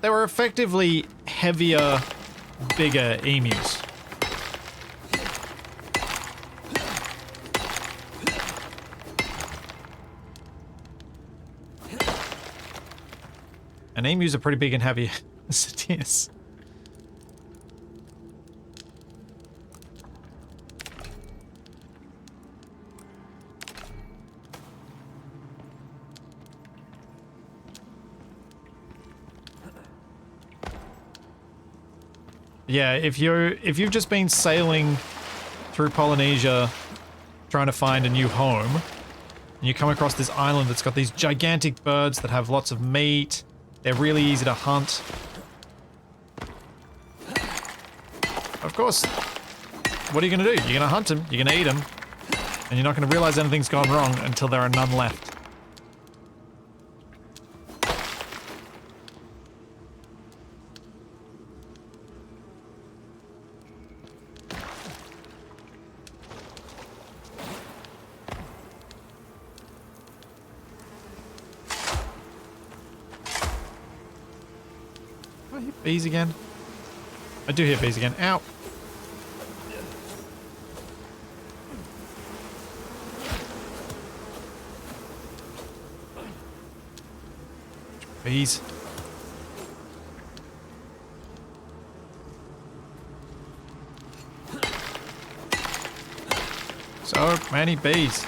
They were effectively heavier, bigger emus. And emus are pretty big and heavy as it is. Yeah, if you've just been sailing through Polynesia trying to find a new home, and you come across this island that's got these gigantic birds that have lots of meat, they're really easy to hunt. Of course, what are you going to do? You're going to hunt them, you're going to eat them, and you're not going to realize anything's gone wrong until there are none left. Do I hear bees again? I do hear bees again. Ow! Bees. So many bees.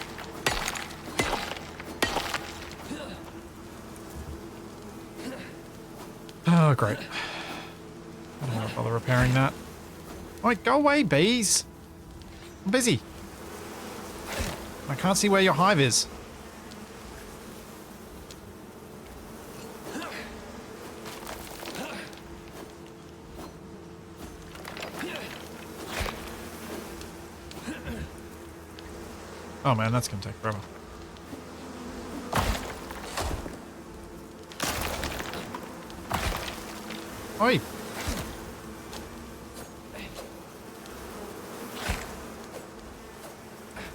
Oh, great. I don't want to bother repairing that. Alright, go away, bees. I'm busy. I can't see where your hive is. Oh man, that's gonna take forever. Oi!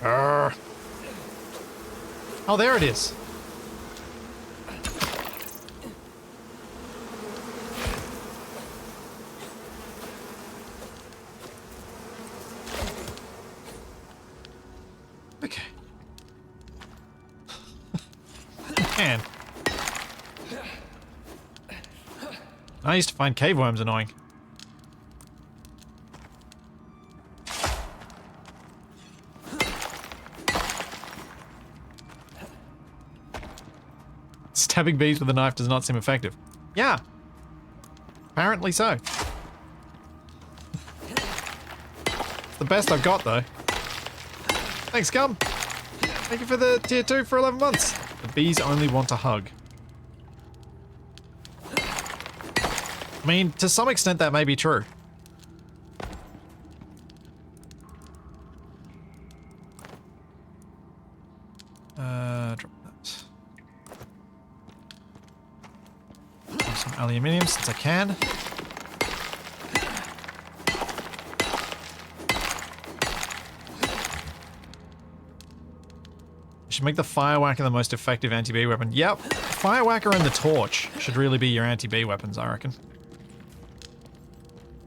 Arrgh. Oh, there it is. Okay. Man. I used to find cave worms annoying. Stabbing bees with a knife does not seem effective. Yeah. Apparently so. It's the best I've got, though. Thanks, Gum. Thank you for the tier 2 for 11 months. The bees only want a hug. I mean, to some extent that may be true. Drop that. Grab some aluminium since I can. Should make the Firewhacker the most effective anti-bee weapon. Yep, Firewhacker and the Torch should really be your anti-bee weapons, I reckon.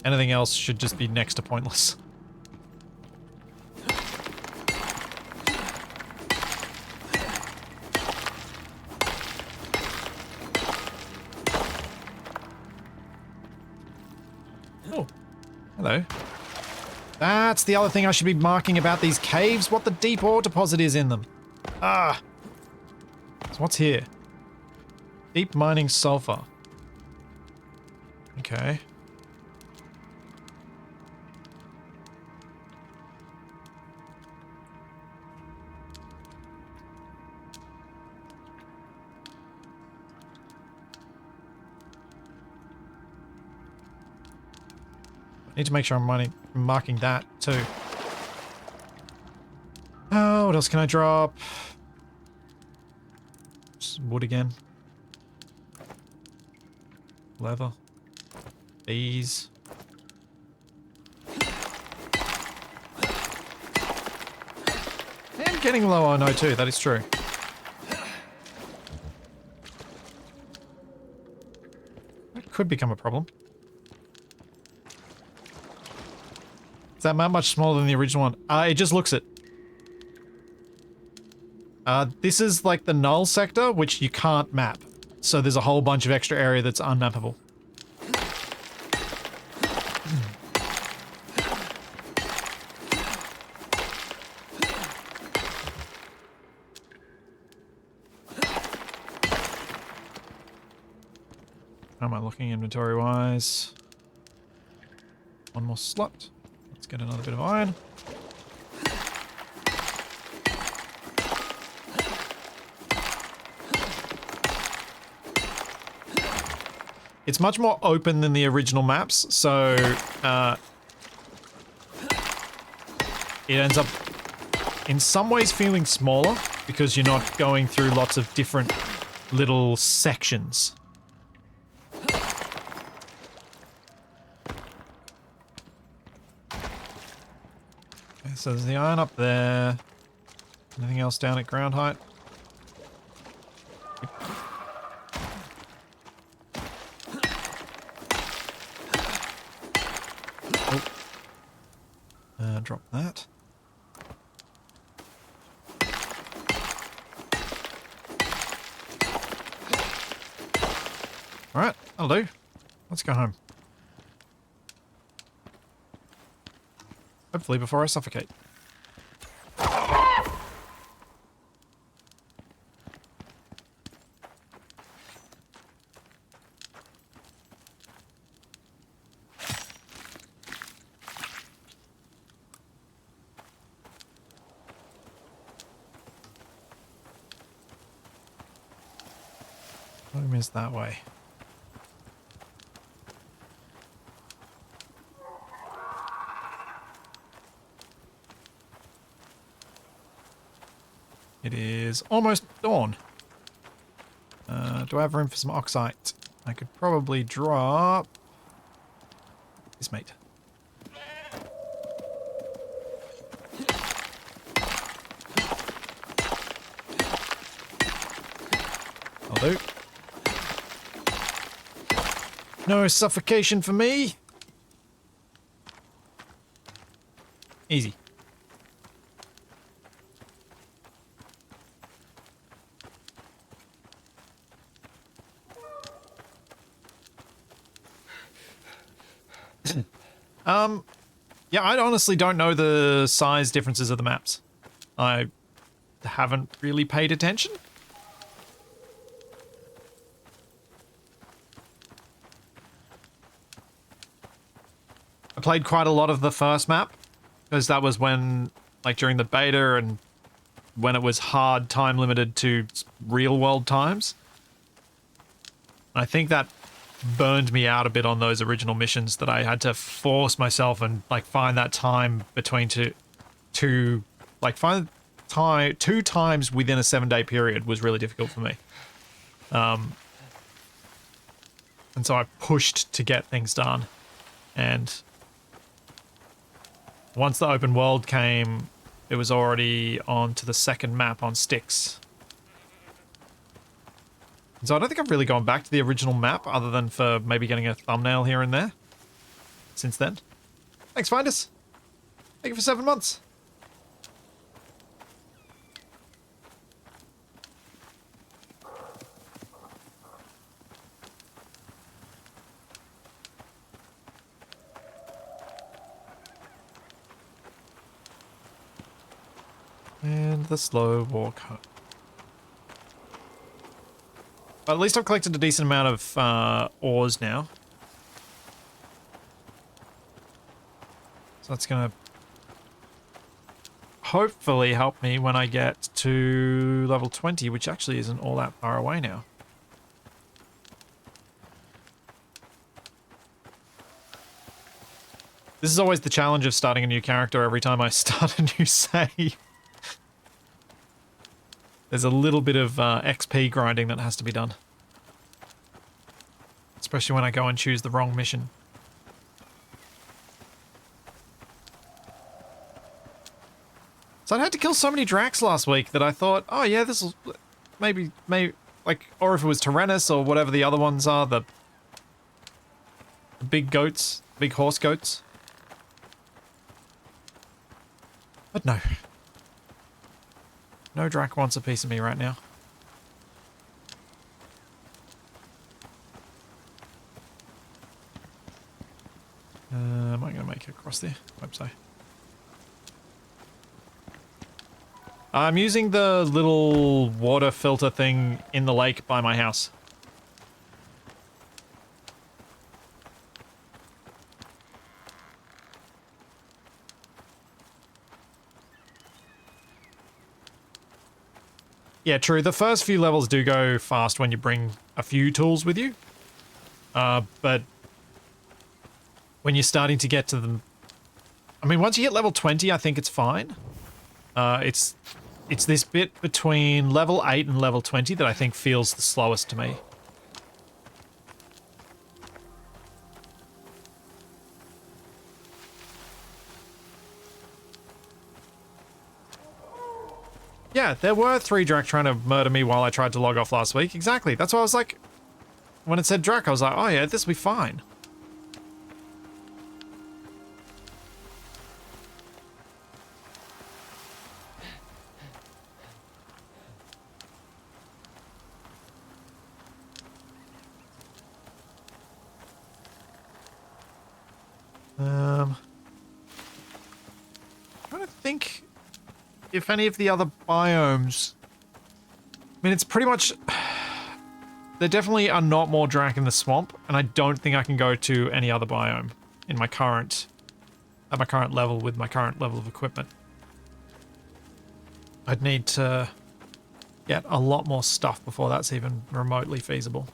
Anything else should just be next to pointless. Oh, hello. That's the other thing I should be marking about these caves, what the deep ore deposit is in them. Ah! So what's here? Deep mining sulfur. Okay. Need to make sure I'm marking that too. Oh, what else can I drop? Just wood again. Leather. Bees. I'm getting low on O2, that is true. That could become a problem. Is that map much smaller than the original one? It just looks it. This is like the null sector, which you can't map. So there's a whole bunch of extra area that's unmappable. How am I looking inventory-wise? One more slot. Let's get another bit of iron. It's much more open than the original maps, so it ends up in some ways feeling smaller because you're not going through lots of different little sections. Okay, so there's the iron up there. Anything else down at ground height? Drop that. Alright, that'll do. Let's go home. Hopefully before I suffocate. Home is that way. It is almost dawn. Do I have room for some oxite? I could probably drop this, mate. I'll do. No suffocation for me. Easy. Yeah, I honestly don't know the size differences of the maps. I haven't really paid attention. I played quite a lot of the first map, because that was when, like, during the beta and when it was hard time limited to real world times. I think that burned me out a bit on those original missions, that I had to force myself and like find that time between two find time 2 times within a 7-day period was really difficult for me. And so I pushed to get things done, and once the open world came, it was already on to the second map on sticks. So I don't think I've really gone back to the original map, other than for maybe getting a thumbnail here and there since then. Thanks, Findus. Thank you for 7 months. And the slow walk home. But at least I've collected a decent amount of ores now. So that's going to hopefully help me when I get to level 20, which actually isn't all that far away now. This is always the challenge of starting a new character every time I start a new save. There's a little bit of XP grinding that has to be done. Especially when I go and choose the wrong mission. So I had to kill so many Drax last week that I thought, oh yeah, this will maybe, like, or if it was Tyrannus or whatever the other ones are, the big goats, big horse goats. But no. No Drac wants a piece of me right now. Am I going to make it across there? Hope so. I'm using the little water filter thing in the lake by my house. Yeah, true. The first few levels do go fast when you bring a few tools with you. But when you're starting to get to them... I mean, once you hit level 20, I think it's fine. It's this bit between level 8 and level 20 that I think feels the slowest to me. Yeah, there were 3 Drac trying to murder me while I tried to log off last week. Exactly. That's why I was like... When it said Drac, I was like, oh yeah, this will be fine. Trying to think if any of the other biomes... I mean, it's pretty much... There definitely are not more Drac in the swamp, and I don't think I can go to any other biome in my current... At my current level with my current level of equipment. I'd need to get a lot more stuff before that's even remotely feasible.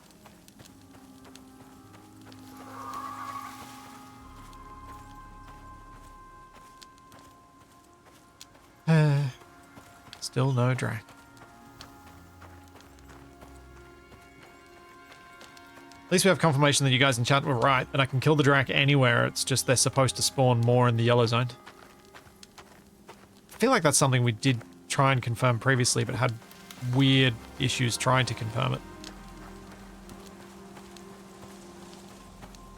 Still no drac. At least we have confirmation that you guys in chat were right, and I can kill the drac anywhere, it's just they're supposed to spawn more in the yellow zone. I feel like that's something we did try and confirm previously, but had weird issues trying to confirm it.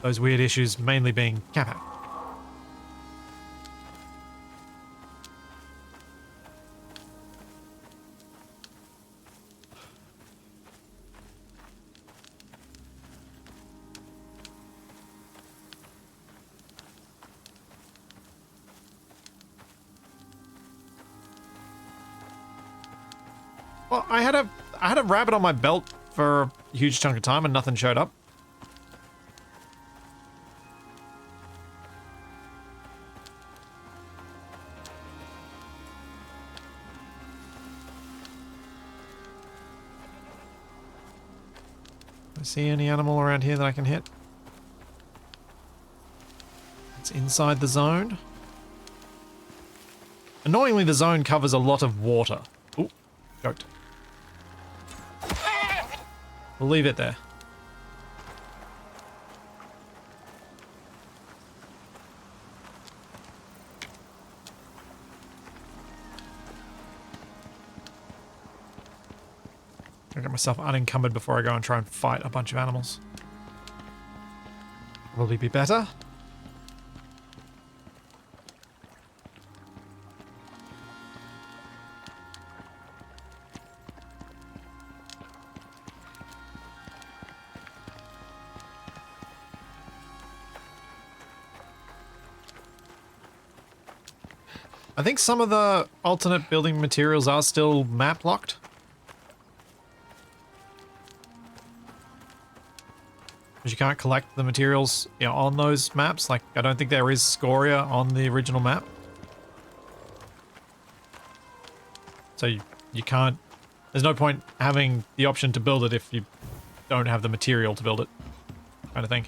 Those weird issues mainly being Kappa. Well, I had a rabbit on my belt for a huge chunk of time and nothing showed up. Do I see any animal around here that I can hit? It's inside the zone. Annoyingly, the zone covers a lot of water. Ooh, goat. We'll leave it there. I'll get myself unencumbered before I go and try and fight a bunch of animals. Probably be better. I think some of the alternate building materials are still map locked. Because you can't collect the materials, you know, on those maps. Like, I don't think there is scoria on the original map. So you can't... There's no point having the option to build it if you don't have the material to build it. Kind of thing.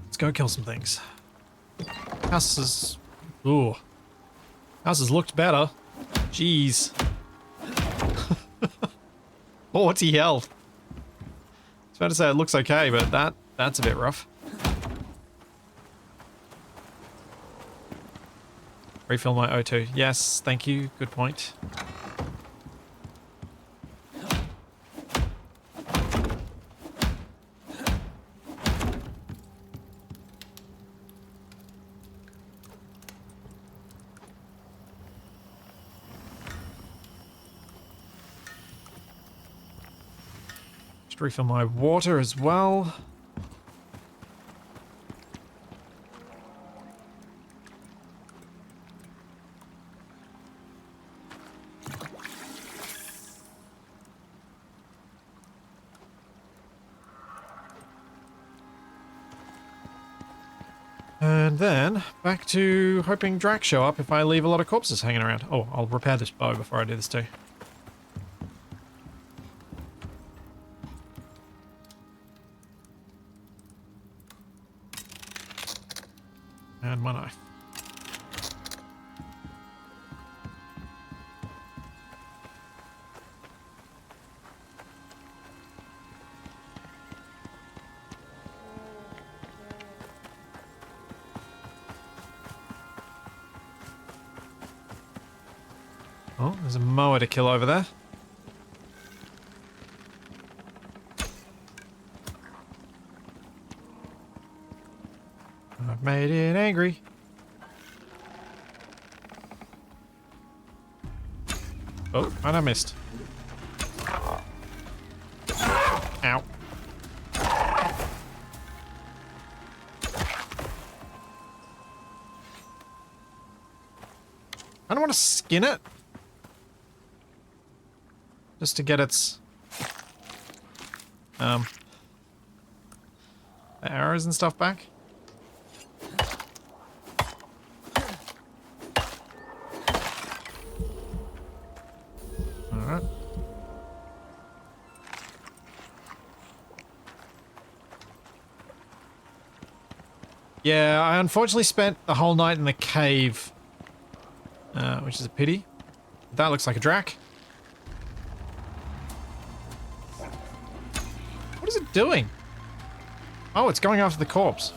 Let's go kill some things. House has... Ooh. House has looked better. Jeez. 40 health. I was about to say it looks okay, but that's a bit rough. Refill my O2. Yes, thank you. Good point. Refill my water as well. And then back to hoping Drac show up if I leave a lot of corpses hanging around. Oh, I'll repair this bow before I do this too. And my knife. Oh, there's a mower to kill over there. I've made it angry. Oh, and I missed. Ow. I don't want to skin it. Just to get its... arrows and stuff back. Alright. Yeah, I unfortunately spent the whole night in the cave. Which is a pity. That looks like a drac. What is it doing? Oh, it's going after the corpse.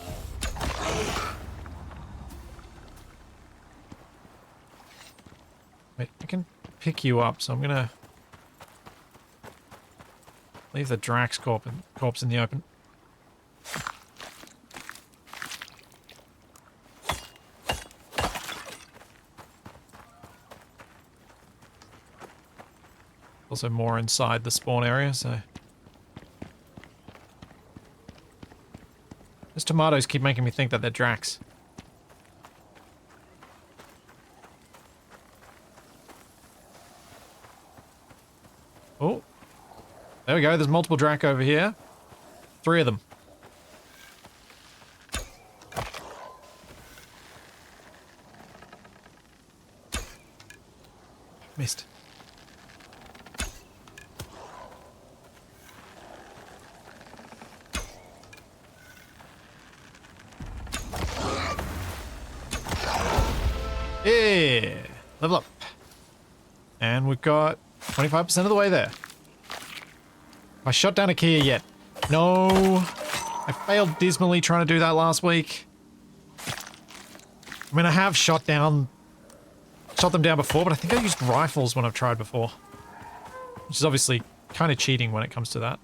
Wait, I can pick you up, so I'm gonna leave the drac's corpse in the open. Also more inside the spawn area, so... Those tomatoes keep making me think that they're dracs. Oh. There we go, there's multiple drac over here. 3 of them. Missed. Yeah, level up. And we've got 25% of the way there. Have I shot down a Kia yet? No. I failed dismally trying to do that last week. I mean, I have shot them down before, but I think I used rifles when I've tried before. Which is obviously kind of cheating when it comes to that.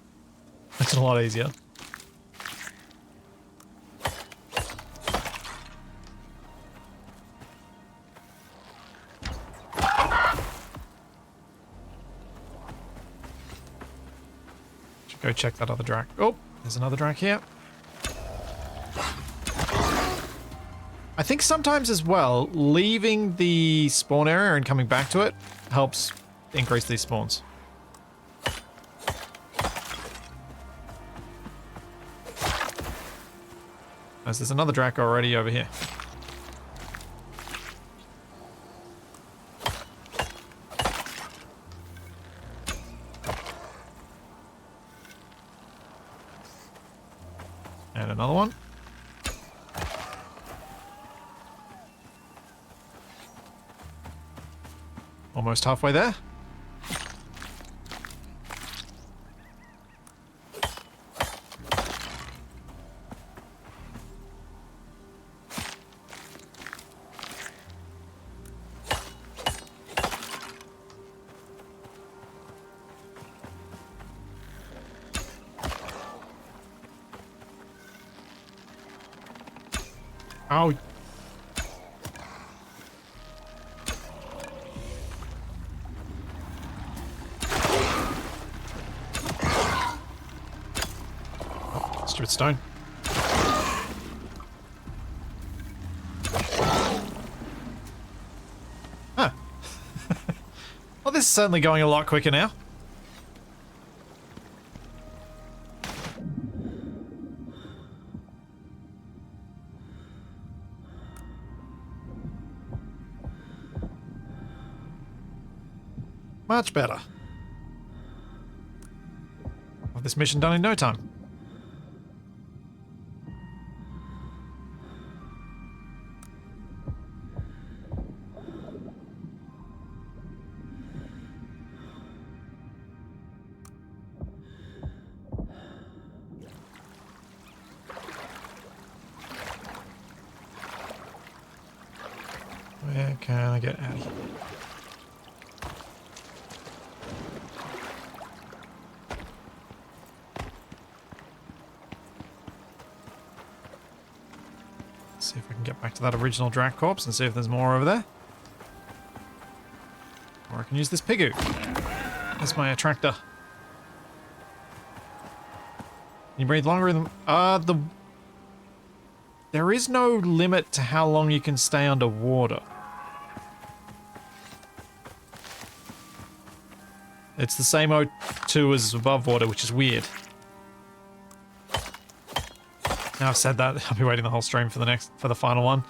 Makes it a lot easier. Go check that other drac. Oh, there's another drac here. I think sometimes as well, leaving the spawn area and coming back to it helps increase these spawns. As there's another drac already over here. And another one. Almost halfway there. Oh. Stupid stone. Huh. Well, this is certainly going a lot quicker now. Much better. Have this mission done in no time. Where can I get out of here? See if I can get back to that original drac corpse and see if there's more over there. Or I can use this pigoo as my attractor. Can you breathe longer than... There is no limit to how long you can stay underwater. It's the same O2 as above water, which is weird. Now I've said that, I'll be waiting the whole stream for the final one.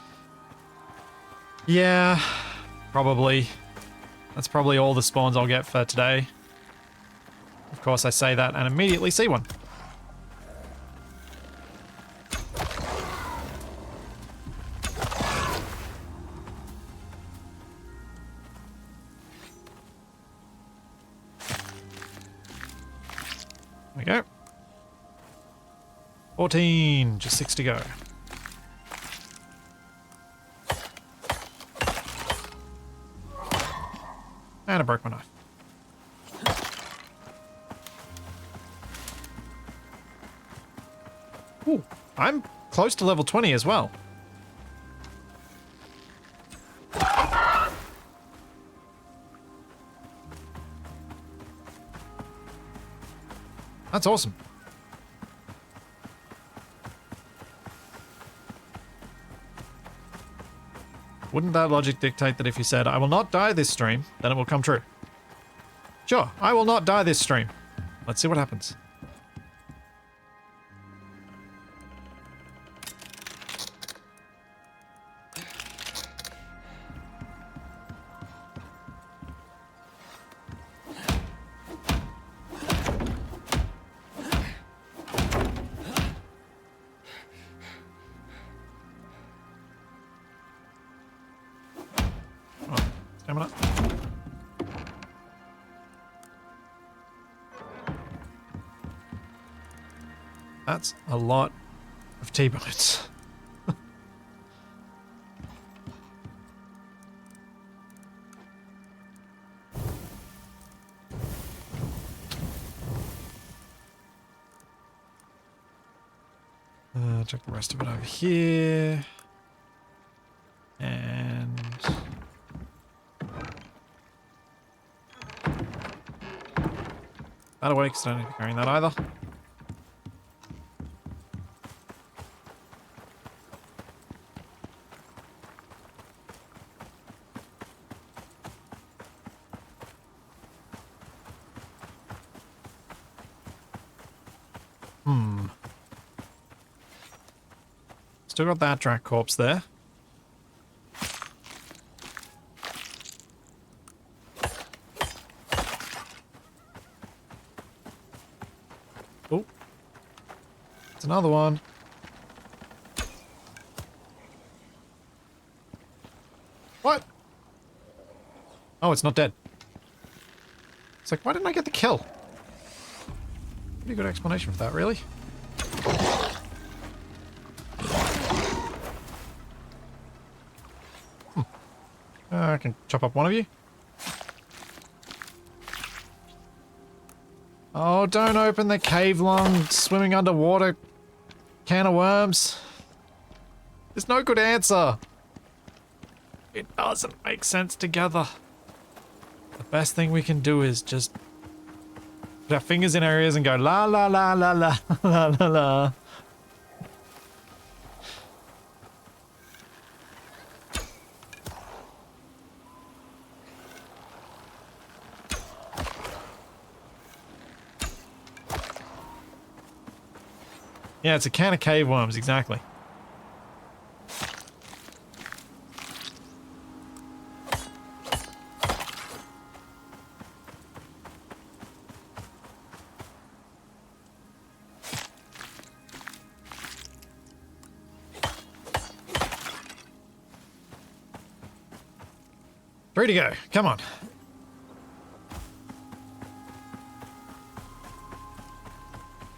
Yeah, probably. That's probably all the spawns I'll get for today. Of course, I say that and immediately see one. There we go. 14, just 6 to go. And I broke my knife. Ooh, I'm close to level 20 as well. That's awesome. Wouldn't that logic dictate that if you said, I will not die this stream, then it will come true? Sure, I will not die this stream. Let's see what happens. Stamina. That's a lot of T-bones. Check the rest of it over here. And that away, because I don't need to be carrying that either. Still got that track corpse there. Oh. It's another one. What? Oh, it's not dead. It's like, why didn't I get the kill? Pretty good explanation for that, really. I can chop up one of you. Oh, don't open the cave-long swimming underwater can of worms. There's no good answer. It doesn't make sense together. The best thing we can do is just put our fingers in our ears and go la la la la la la la la. Yeah, it's a can of cave worms, exactly. Three to go. Come on.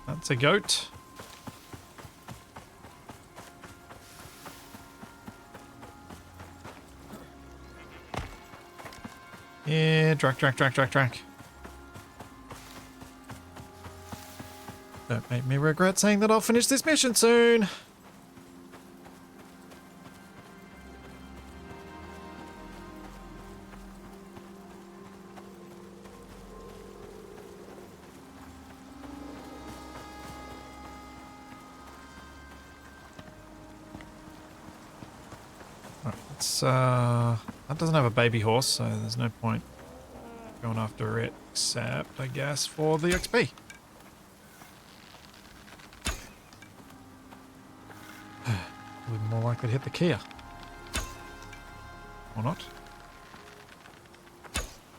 That's a goat. Yeah, track. Don't make me regret saying that I'll finish this mission soon. Right, let's that doesn't have a baby horse, so there's no point. going after it, except, I guess, for the XP. We're more likely to hit the Kia. Or not.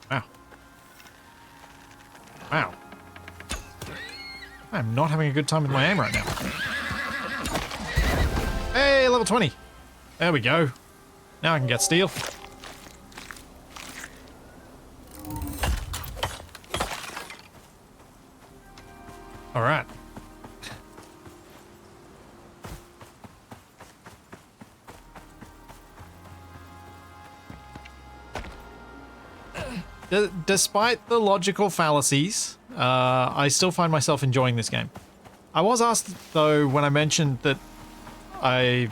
Wow. Wow. I'm not having a good time with my aim right now. Hey, level 20. There we go. Now I can get steel. All right. Despite the logical fallacies, I still find myself enjoying this game. I was asked, though, when I mentioned that I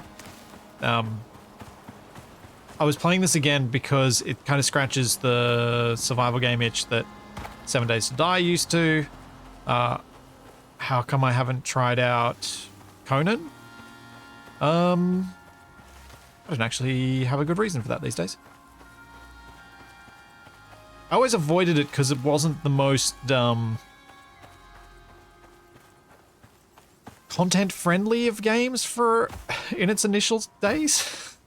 was playing this again because it kind of scratches the survival game itch that 7 Days to Die used to. How come I haven't tried out Conan? I don't actually have a good reason for that these days. I always avoided it because it wasn't the most content-friendly of games for in its initial days.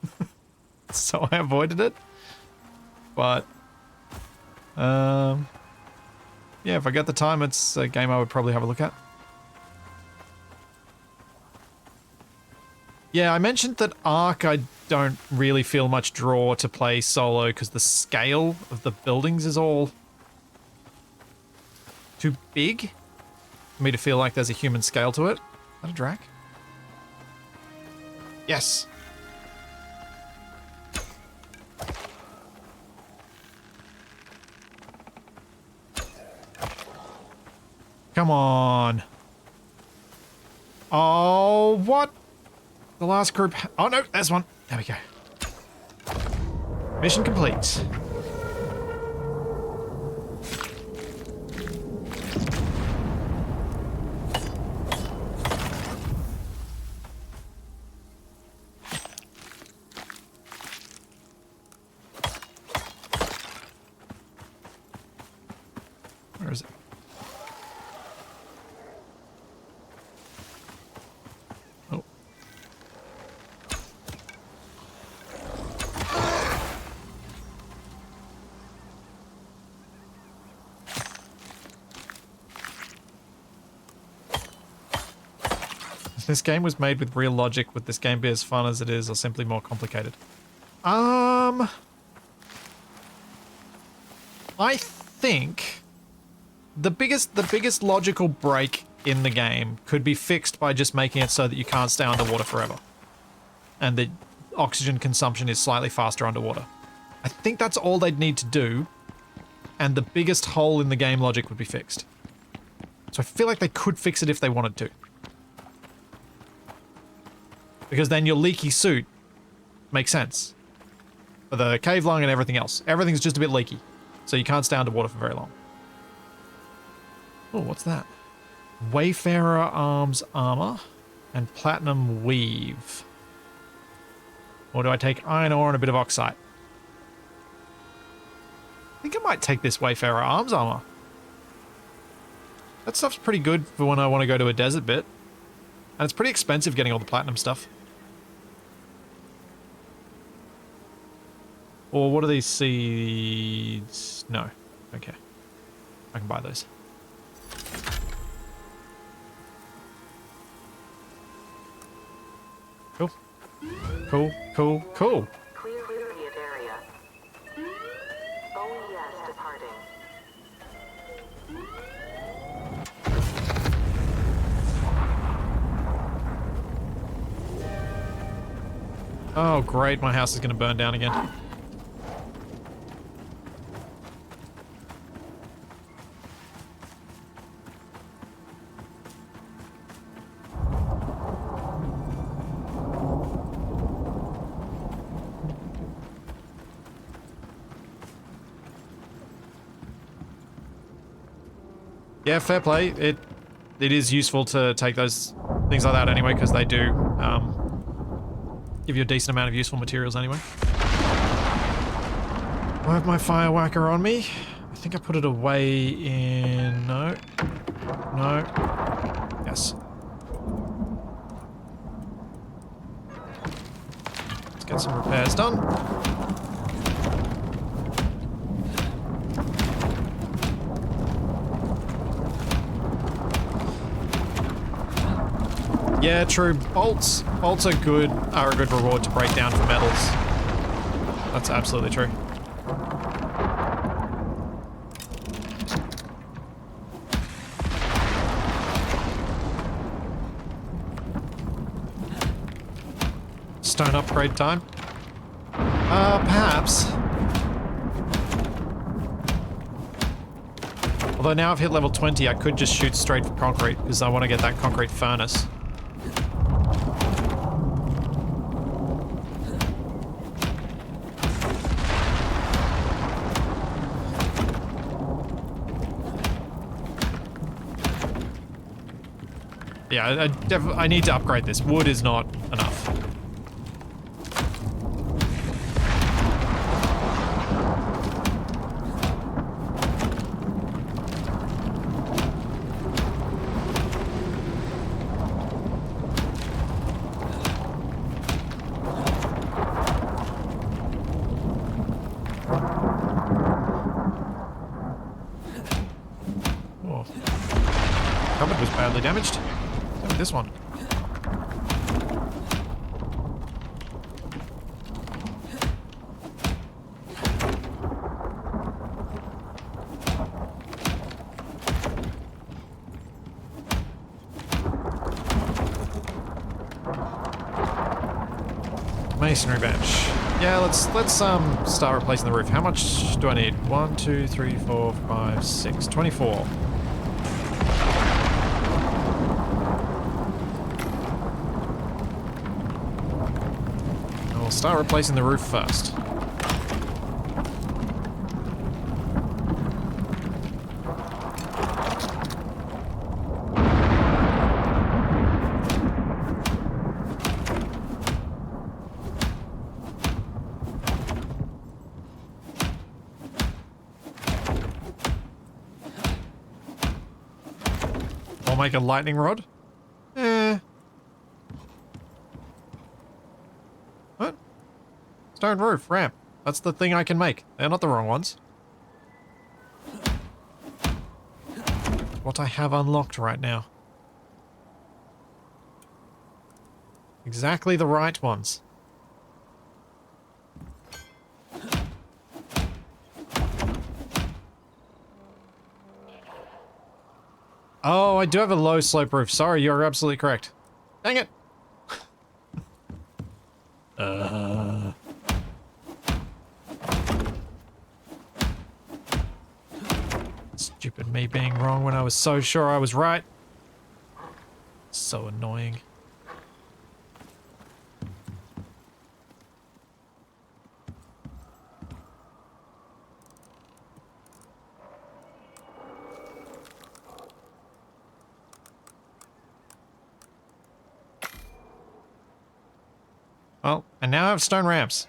So I avoided it. But yeah, if I got the time, it's a game I would probably have a look at. Yeah, I mentioned that Ark I don't really feel much draw to play solo because the scale of the buildings is all too big for me to feel like there's a human scale to it. Is that a drac? Yes. Come on. Oh, what? The last group. Oh no, there's one. There we go. Mission complete. Where is it? Oh. If this game was made with real logic, would this game be as fun as it is or simply more complicated? I think the biggest logical break in the game could be fixed by just making it so that you can't stay underwater forever. And the oxygen consumption is slightly faster underwater. I think that's all they'd need to do, and the biggest hole in the game logic would be fixed. So I feel like they could fix it if they wanted to. Because then your leaky suit makes sense. For the cave lung and everything else. Everything's just a bit leaky. So you can't stay underwater for very long. Oh, what's that? Wayfarer Arms Armor and Platinum Weave. Or do I take iron ore and a bit of oxide? I think I might take this Wayfarer Arms Armor. That stuff's pretty good for when I want to go to a desert bit. And it's pretty expensive getting all the platinum stuff. Or what are these seeds? No. Okay. I can buy those. Cool. Cool, cool, cool. Clear immediate area. OES departing. Oh, great. My house is going to burn down again. Yeah, fair play. It is useful to take those things like that anyway, because they do give you a decent amount of useful materials anyway. I have my fire whacker on me. I think I put it away in... No. No. Yes. Let's get some repairs done. Yeah, true. Bolts are good, are a good reward to break down for metals. That's absolutely true. Stone upgrade time? Perhaps. Although now I've hit level 20, I could just shoot straight for concrete, because I want to get that concrete furnace. Yeah, I need to upgrade this. Wood is not enough. Oh. Cupboard was badly damaged. Look at this one. Masonry bench. Yeah, let's start replacing the roof. How much do I need? 1, 2, 3, 4, 5, 6, 24. I'll start replacing the roof first. I'll make a lightning rod. What? Stone roof, ramp. That's the thing I can make. They're not the wrong ones. What I have unlocked right now. Exactly the right ones. Oh, I do have a low slope roof. Sorry, you're absolutely correct. Dang it. Stupid me being wrong when I was so sure I was right. So annoying. Well, and now I have stone ramps.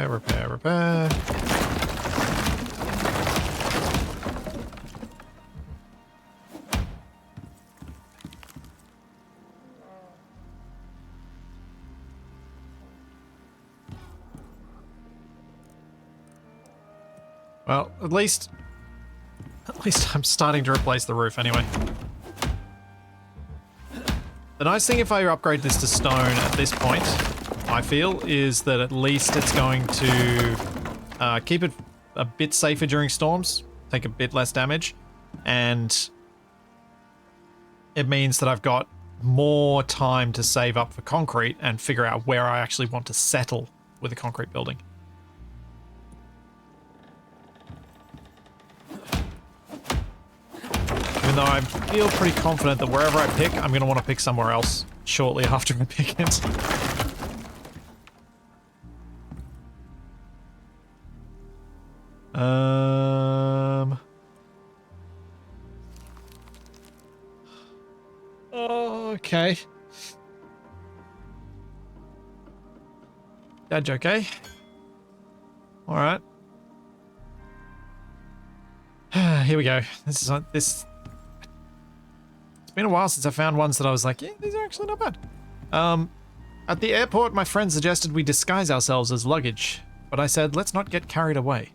Repair. Well, at least I'm starting to replace the roof anyway. The nice thing if I upgrade this to stone at this point, I feel, is that at least it's going to keep it a bit safer during storms, take a bit less damage, and it means that I've got more time to save up for concrete and figure out where I actually want to settle with a concrete building. Even though I feel pretty confident that wherever I pick, I'm going to want to pick somewhere else shortly after I pick it. Okay. Dad, okay? All right. Here we go. This. It's been a while since I found ones that I was like, yeah, these are actually not bad. At the airport, my friend suggested we disguise ourselves as luggage, but I said, let's not get carried away.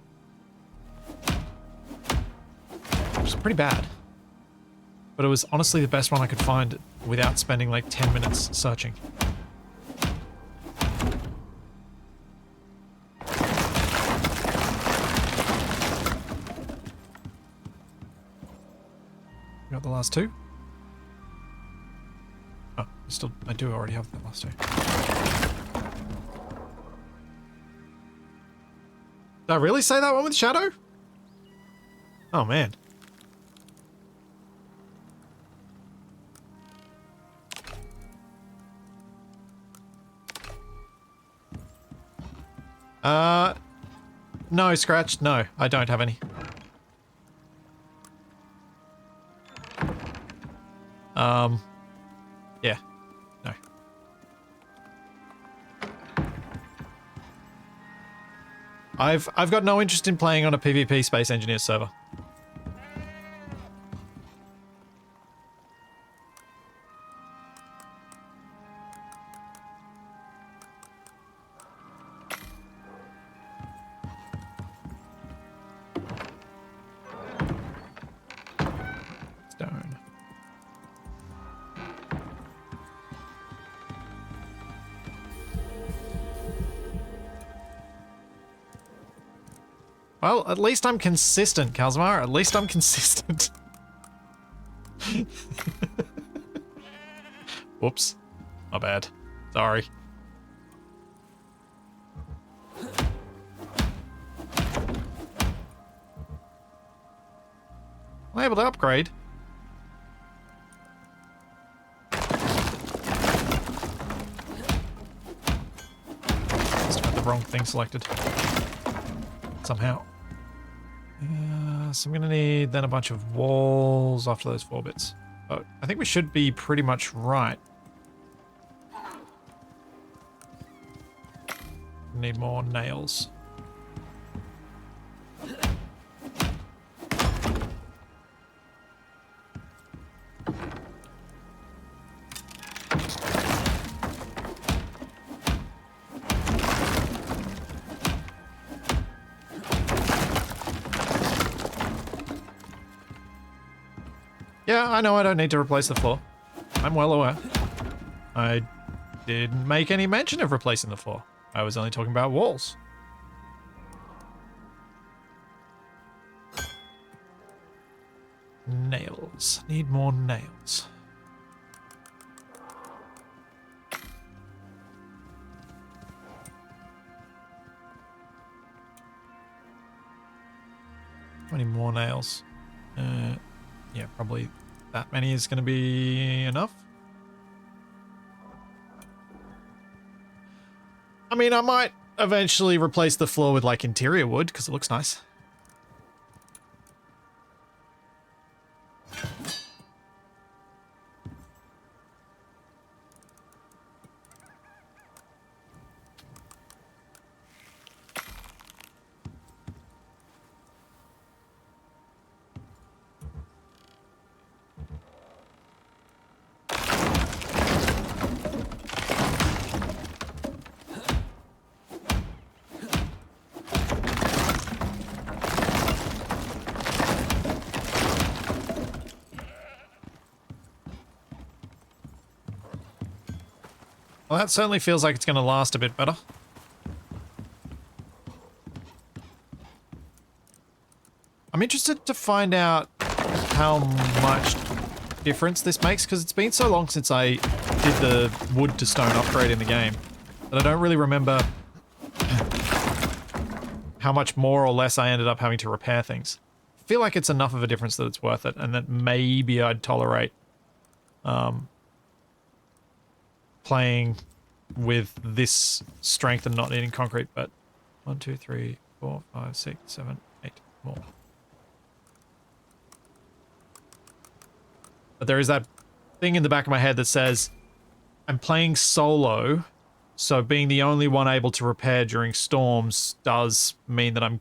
Which is pretty bad. But it was honestly the best one I could find without spending like 10 minutes searching. Got the last two? Oh, I do already have the last two. Did I really say that one with shadow? Oh man. No, Scratch. No, I don't have any. Yeah. No. I've got no interest in playing on a PvP Space Engineers server. Stone. Well, at least I'm consistent, Kazmar. At least I'm consistent. Whoops. My bad. Sorry. Am I able to upgrade? Must have had the wrong thing selected. Somehow. So I'm going to need then a bunch of walls after those 4 bits. But I think we should be pretty much right. Need more nails. Yeah, I know I don't need to replace the floor. I'm well aware. I didn't make any mention of replacing the floor. I was only talking about walls. Nails. Need more nails. How many more nails? Yeah, probably that many is going to be enough. I mean, I might eventually replace the floor with like interior wood because it looks nice. Well, that certainly feels like it's going to last a bit better. I'm interested to find out how much difference this makes, because it's been so long since I did the wood to stone upgrade in the game that I don't really remember how much more or less I ended up having to repair things. I feel like it's enough of a difference that it's worth it, and that maybe I'd tolerate playing with this strength and not needing concrete, but 1, 2, 3, 4, 5, 6, 7, 8 more. But there is that thing in the back of my head that says, I'm playing solo, so being the only one able to repair during storms does mean that I'm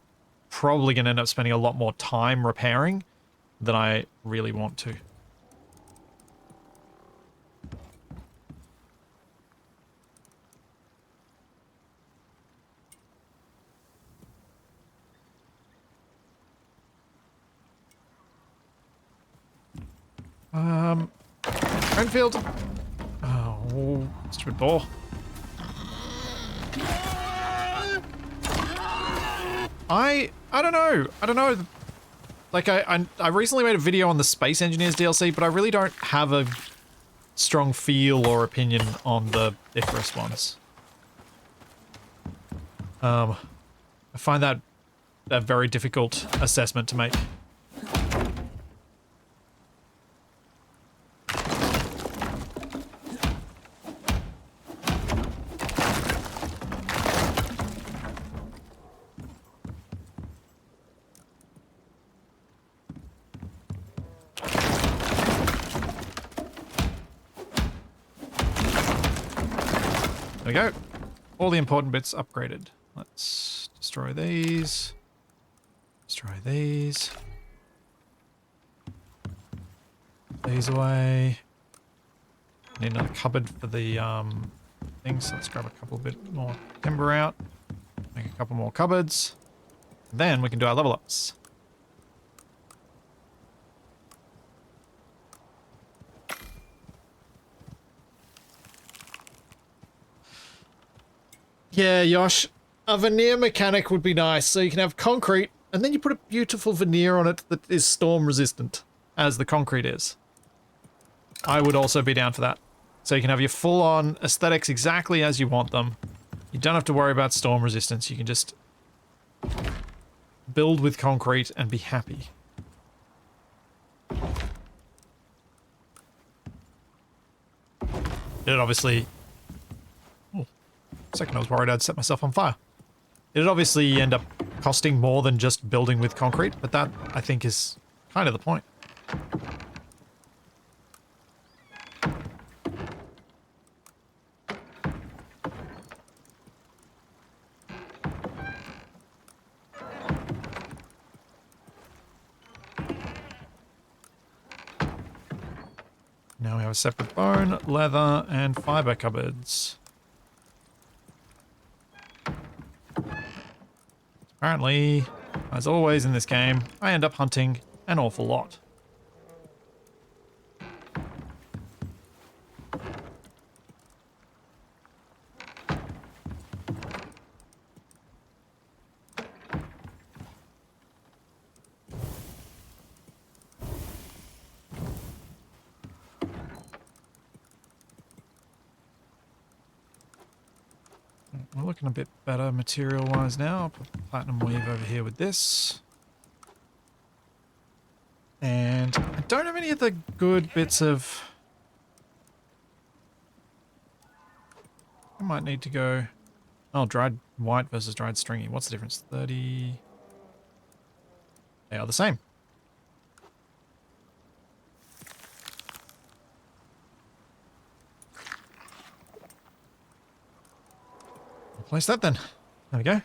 probably going to end up spending a lot more time repairing than I really want to. Renfield. Oh, stupid ball. I don't know. I don't know. Like, I recently made a video on the Space Engineers DLC, but I really don't have a strong feel or opinion on the Icarus ones. I find that a very difficult assessment to make. There we go. All the important bits upgraded. Let's destroy these. Destroy these. These away. Need another cupboard for the things. So let's grab a couple bit more timber out. Make a couple more cupboards. Then we can do our level ups. Yeah, Yosh, a veneer mechanic would be nice, so you can have concrete, and then you put a beautiful veneer on it that is storm resistant, as the concrete is. I would also be down for that. So you can have your full-on aesthetics exactly as you want them. You don't have to worry about storm resistance, you can just build with concrete and be happy. It obviously... Second, I was worried I'd set myself on fire. It'd obviously end up costing more than just building with concrete, but that, I think, is kind of the point. Now we have a separate bone, leather, and fiber cupboards. Apparently, as always in this game, I end up hunting an awful lot. We're looking a bit better material-wise now. I'll put platinum weave over here with this. And I don't have any of the good bits of... I might need to go... Oh, dried white versus dried stringy. What's the difference? 30... They are the same. Place that then. There we go.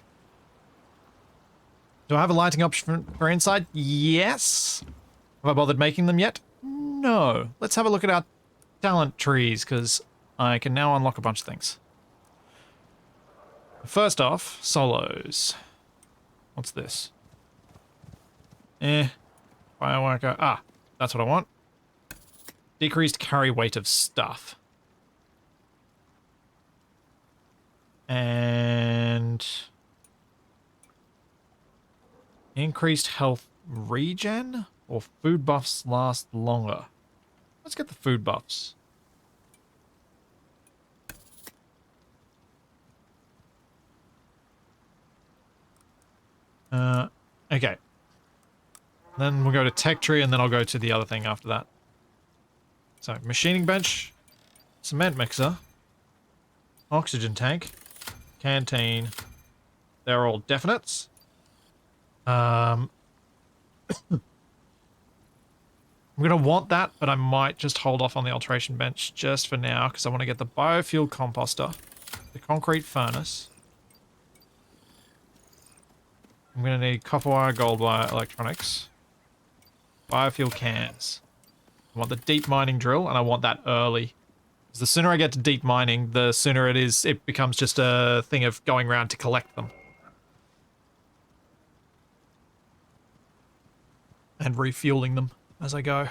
Do I have a lighting option for inside? Yes. Have I bothered making them yet? No. Let's have a look at our talent trees, because I can now unlock a bunch of things. First off, solos. What's this? Fireworker. Ah, that's what I want. Decreased carry weight of stuff. And increased health regen or food buffs last longer. Let's get the food buffs. Okay. Then we'll go to tech tree, and then I'll go to the other thing after that. So, machining bench, cement mixer, oxygen tank, canteen. They're all definites. I'm going to want that, but I might just hold off on the alteration bench just for now, because I want to get the biofuel composter, the concrete furnace. I'm going to need copper wire, gold wire, electronics, biofuel cans. I want the deep mining drill, and I want that early. Because the sooner I get to deep mining, the sooner it becomes just a thing of going around to collect them. And refueling them as I go. I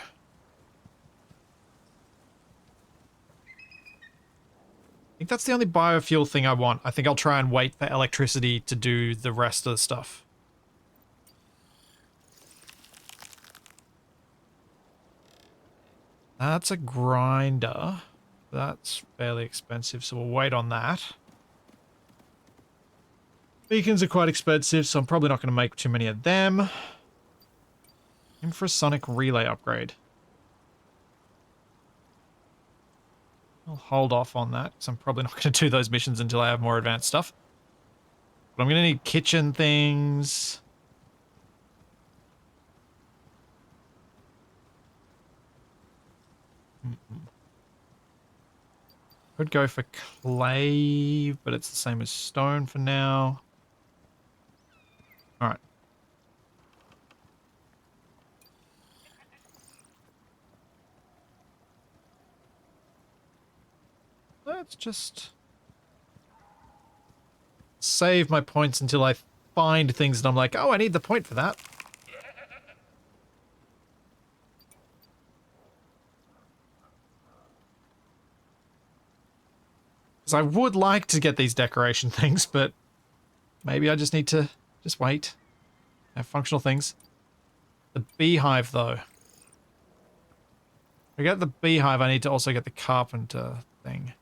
think that's the only biofuel thing I want. I think I'll try and wait for electricity to do the rest of the stuff. That's a grinder. That's fairly expensive, so we'll wait on that. Beacons are quite expensive, so I'm probably not going to make too many of them. Infrasonic relay upgrade. I'll hold off on that, because I'm probably not going to do those missions until I have more advanced stuff. But I'm going to need kitchen things. Could go for clay, but it's the same as stone for now. Alright. Let's just save my points until I find things and I'm like, oh, I need the point for that. Because I would like to get these decoration things, but maybe I just need to just wait. Have functional things. The beehive, though. To get the beehive, I need to also get the carpenter thing.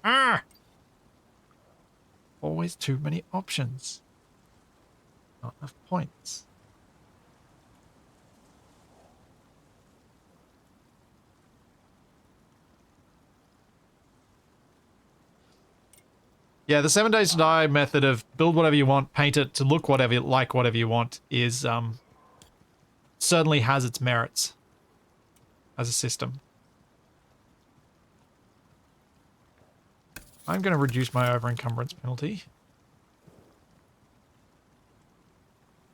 Ah! Always too many options. Not enough points. Yeah, the 7 days to die method of build whatever you want, paint it to look whatever whatever you want is certainly has its merits as a system. I'm going to reduce my over-encumbrance penalty.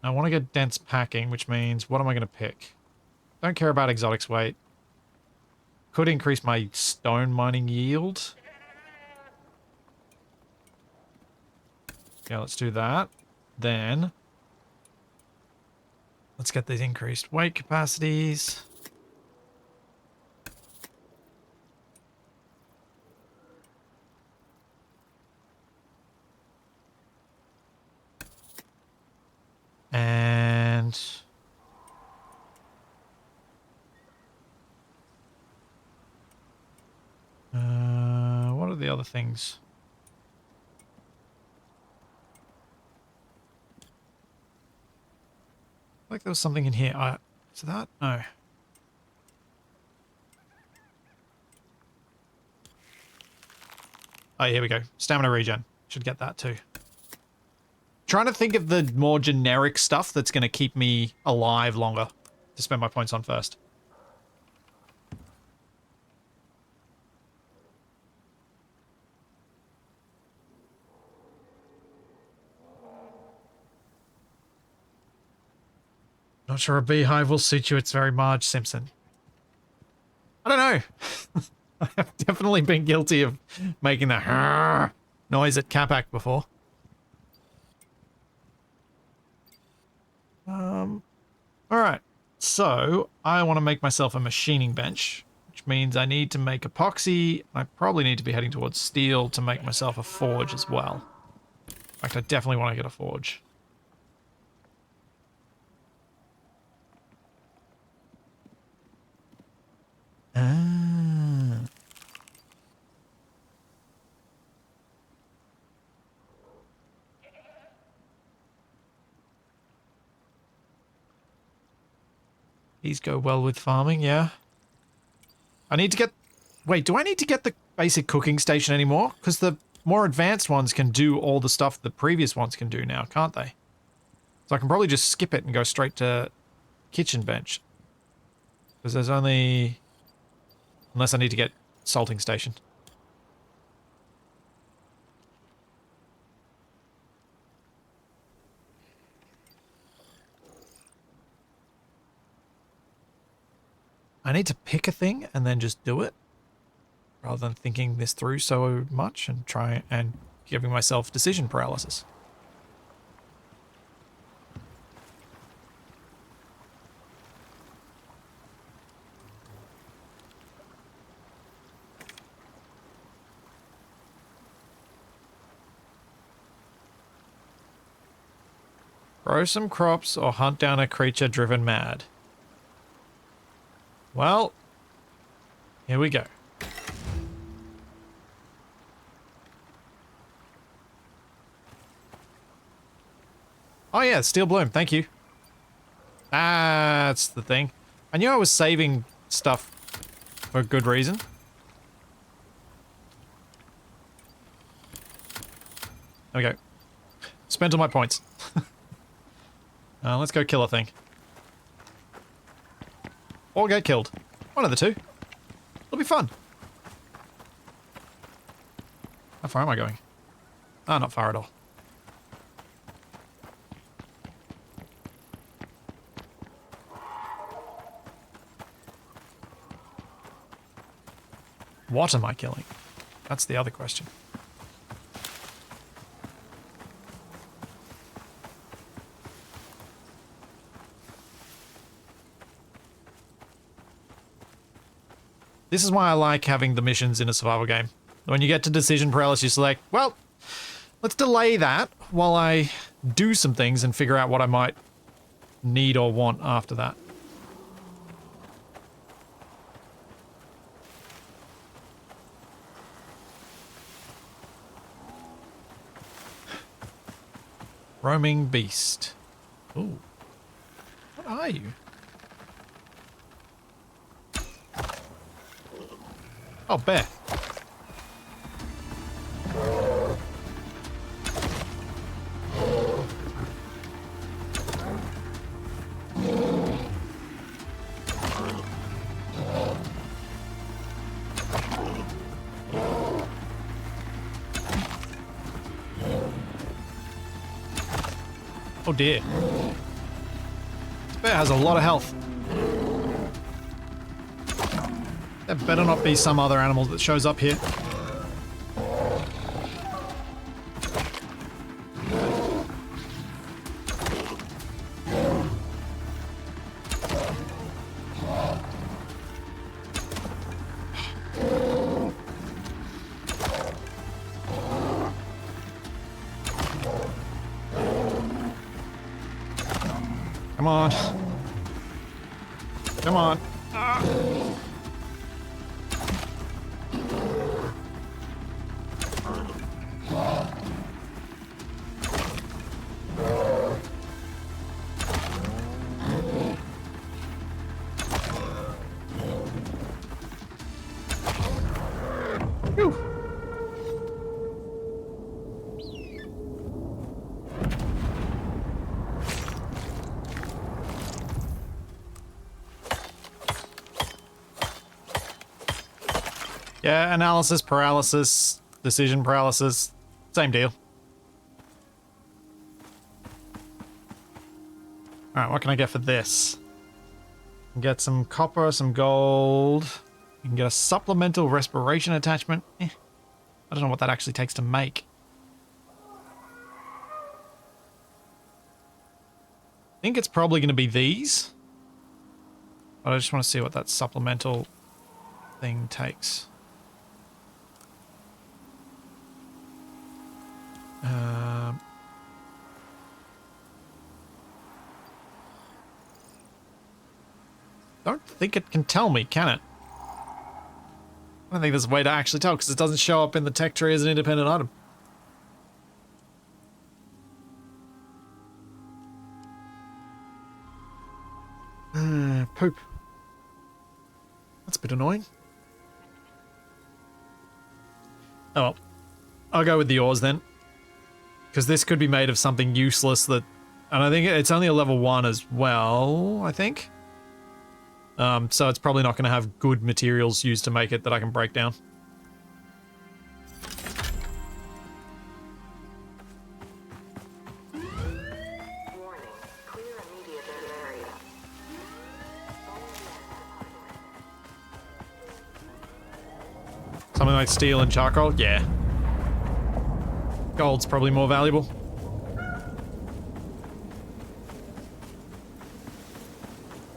I want to get dense packing, which means what am I going to pick? Don't care about exotics weight. Could increase my stone mining yield. Yeah, let's do that. Then let's get these increased weight capacities. And what are the other things? Like there was something in here. Is that? No. Oh, here we go. Stamina regen. Should get that too. Trying to think of the more generic stuff that's going to keep me alive longer to spend my points on first. Not sure a beehive will suit you. It's very Marge Simpson. I don't know. I have definitely been guilty of making the noise at Capac before. Alright. So, I want to make myself a machining bench, which means I need to make epoxy. I probably need to be heading towards steel to make myself a forge as well. In fact, I definitely want to get a forge. Ah. These go well with farming, yeah. I need to get... Wait, do I need to get the basic cooking station anymore? Because the more advanced ones can do all the stuff the previous ones can do now, can't they? So I can probably just skip it and go straight to kitchen bench. Because there's only... Unless I need to get salting station. I need to pick a thing and then just do it. Rather than thinking this through so much and try and giving myself decision paralysis. Grow some crops or hunt down a creature driven mad. Well, here we go. Oh yeah, steel bloom, thank you. That's the thing. I knew I was saving stuff for a good reason. There we go. Spent all my points. Let's go kill a thing. Or get killed. One of the two. It'll be fun. How far am I going? Ah, not far at all. What am I killing? That's the other question. This is why I like having the missions in a survival game. When you get to decision paralysis, you're like, well, let's delay that while I do some things and figure out what I might need or want after that. Roaming beast. Ooh. What are you? Oh, bear. Oh dear. This bear has a lot of health. There better not be some other animal that shows up here. Come on. Come on. Ah. Whew. Yeah, analysis paralysis, decision paralysis, same deal. Alright, what can I get for this? Get some copper, some gold. You can get a supplemental respiration attachment. I don't know what that actually takes to make. I think it's probably going to be these. But I just want to see what that supplemental thing takes. Don't think it can tell me, can it? I don't think there's a way to actually tell because it doesn't show up in the tech tree as an independent item. Poop. That's a bit annoying. Oh well. I'll go with the ores then. Because this could be made of something useless that... And I think it's only a level 1 as well, I think. So it's probably not going to have good materials used to make it that I can break down. Warning. Clear immediate area. Something like steel and charcoal? Yeah. Gold's probably more valuable.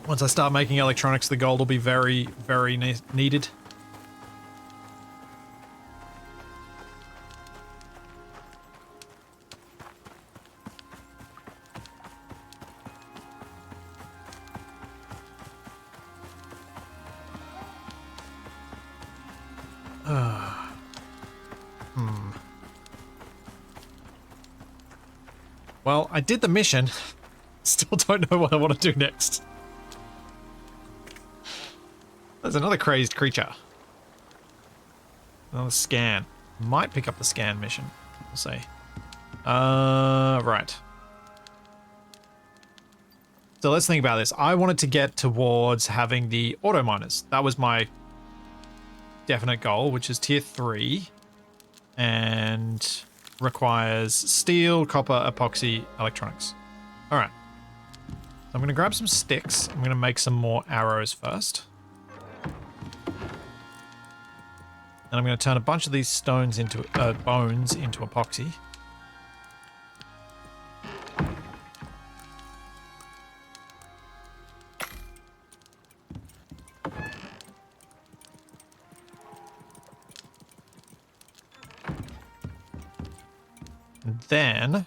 Once I start making electronics, the gold will be very, very needed. Well, I did the mission. Still don't know what I want to do next. There's another crazed creature. Another scan. Might pick up the scan mission. We'll see. Right. So let's think about this. I wanted to get towards having the auto miners. That was my definite goal, which is tier 3. And requires steel, copper, epoxy, electronics. Alright. So I'm going to grab some sticks. I'm going to make some more arrows first. And I'm going to turn a bunch of these stones into bones into epoxy. And then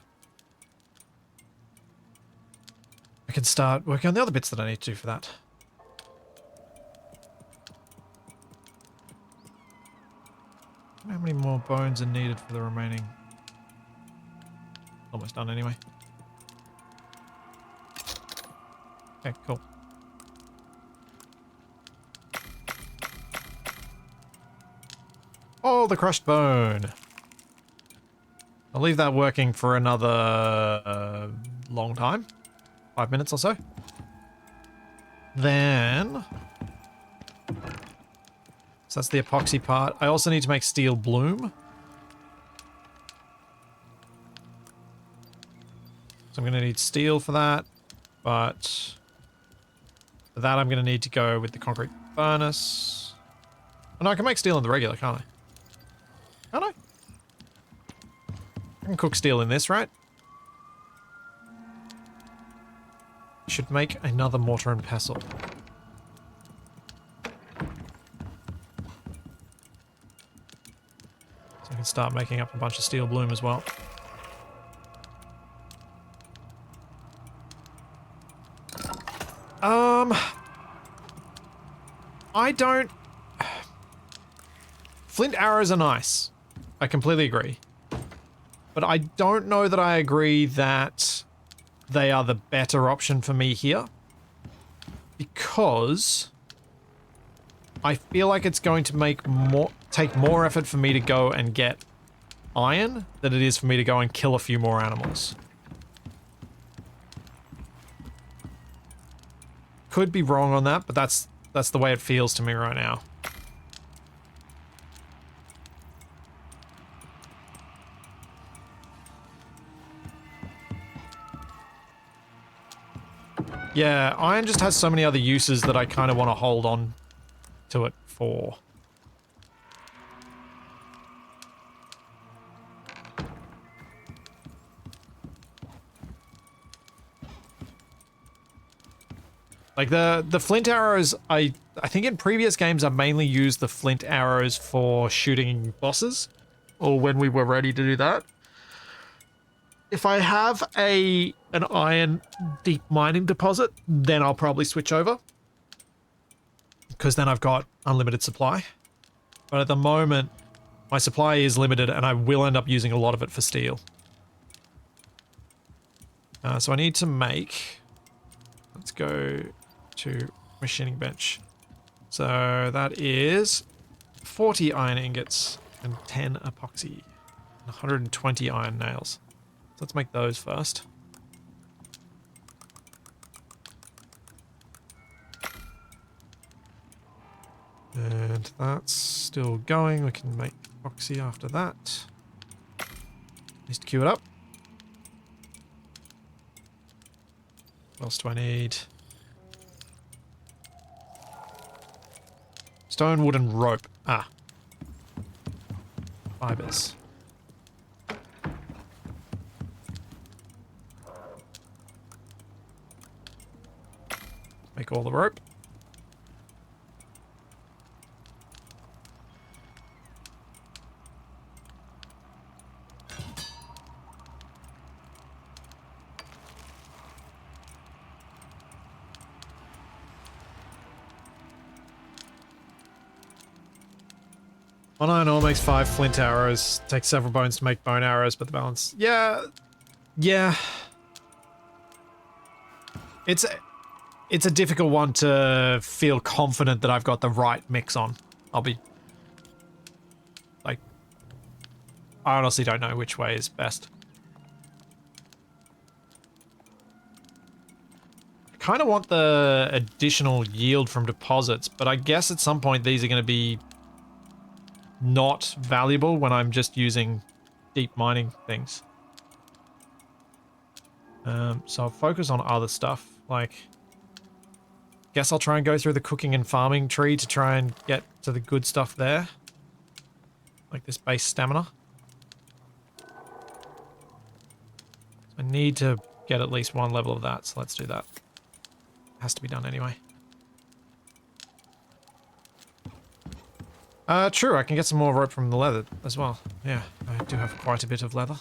I can start working on the other bits that I need to do for that. How many more bones are needed for the remaining? Almost done anyway. Okay, cool. Oh, the crushed bone. I'll leave that working for another long time. 5 minutes or so. Then... So that's the epoxy part. I also need to make steel bloom. So I'm going to need steel for that. But for that I'm going to need to go with the concrete furnace. Oh no, I can make steel in the regular, can't I? Can't I? I can cook steel in this, right? Should make another mortar and pestle. So I can start making up a bunch of steel bloom as well. I don't... Flint arrows are nice. I completely agree. But I don't know that I agree that they are the better option for me here. Because I feel like it's going to take more effort for me to go and get iron than it is for me to go and kill a few more animals. Could be wrong on that, but that's the way it feels to me right now. Yeah, iron just has so many other uses that I kind of want to hold on to it for. Like the flint arrows, I think in previous games I mainly used the flint arrows for shooting bosses, or when we were ready to do that. If I have an iron deep mining deposit, then I'll probably switch over. Because then I've got unlimited supply. but at the moment, my supply is limited and I will end up using a lot of it for steel. So I need to make, let's go to machining bench. So that is 40 iron ingots and 10 epoxy and 120 iron nails. So let's make those first. And that's still going. We can make epoxy after that. Needs to queue it up. What else do I need? Stone, wood, and rope. Ah. Fibers. Make all the rope. One iron ore makes 5 flint arrows. Takes several bones to make bone arrows, but the balance... Yeah. It's a difficult one to feel confident that I've got the right mix on. I'll be... Like... I honestly don't know which way is best. I kind of want the additional yield from deposits, but I guess at some point these are going to be not valuable when I'm just using deep mining things. So I'll focus on other stuff, like... Guess I'll try and go through the cooking and farming tree to try and get to the good stuff there. Like this base stamina. I need to get at least one level of that, so let's do that. Has to be done anyway. True, I can get some more rope from the leather as well. Yeah, I do have quite a bit of leather.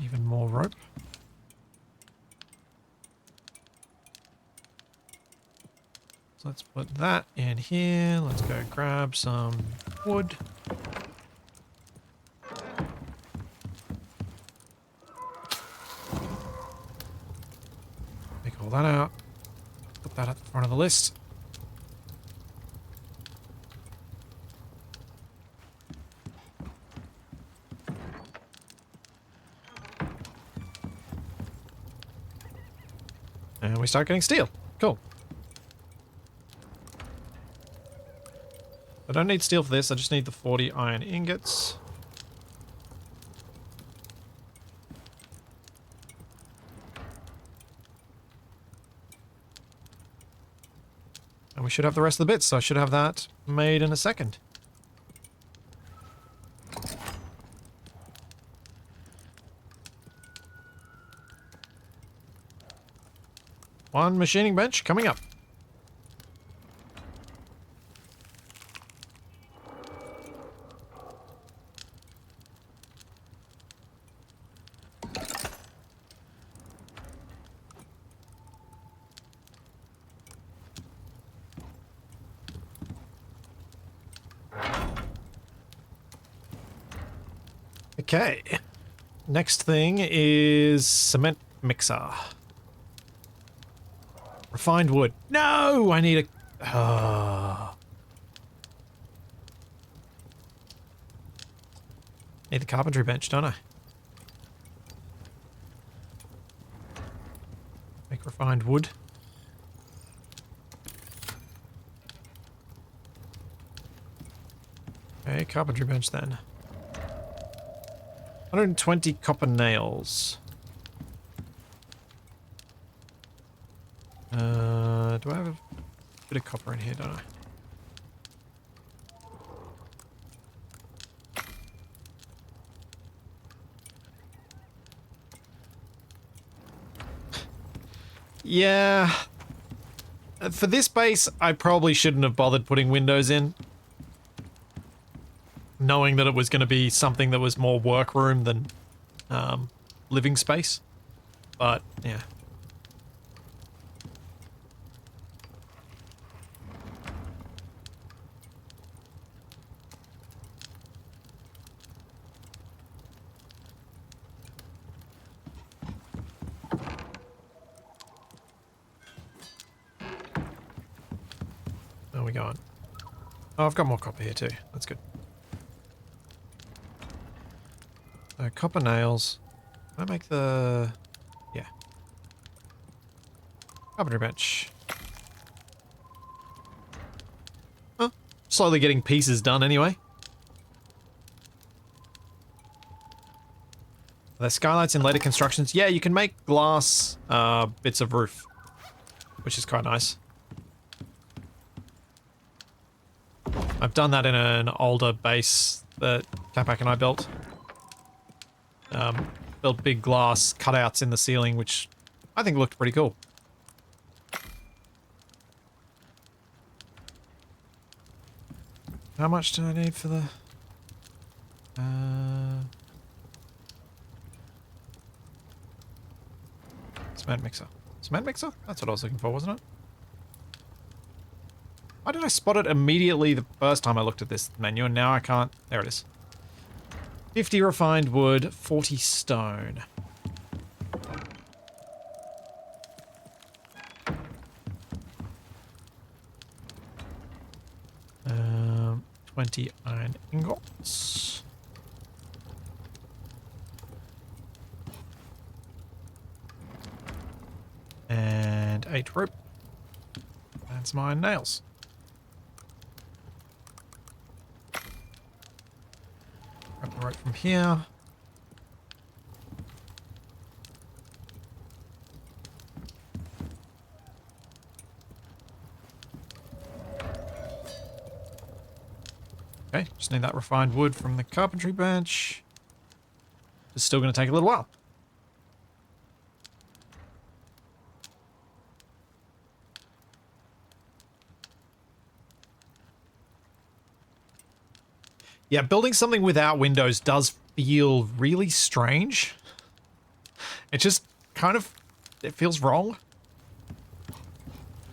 Even more rope. So let's put that in here. Let's go grab some wood. Take all that out. Put that at the front of the list. And we start getting steel. Cool. I don't need steel for this, I just need the 40 iron ingots. And we should have the rest of the bits, so I should have that made in a second. One machining bench coming up. Okay. Next thing is cement mixer. Refined wood. No! I need a... Need the carpentry bench, don't I? Make refined wood. Okay, carpentry bench then. 120 copper nails. Do I have a bit of copper in here, don't I? Yeah. For this base, I probably shouldn't have bothered putting windows in. Knowing that it was going to be something that was more workroom than living space. But, yeah. Where are we going? Oh, I've got more copper here too. That's good. So, copper nails. Can I make the... Yeah. Carpentry bench. Oh, slowly getting pieces done anyway. Are there skylights in later constructions? Yeah, you can make glass bits of roof, which is quite nice. I've done that in an older base that Capac and I built. Built big glass cutouts in the ceiling, which I think looked pretty cool. How much do I need for the... Cement mixer. Cement mixer? That's what I was looking for, wasn't it? Why did I spot it immediately the first time I looked at this menu, and now I can't... There it is. 50 refined wood, 40 stone. Um, 20 iron ingots. And 8 rope. That's my nails. Grab the rope from here. Okay, just need that refined wood from the carpentry bench. It's still going to take a little while. Yeah, building something without windows does feel really strange. It just kind of, it feels wrong.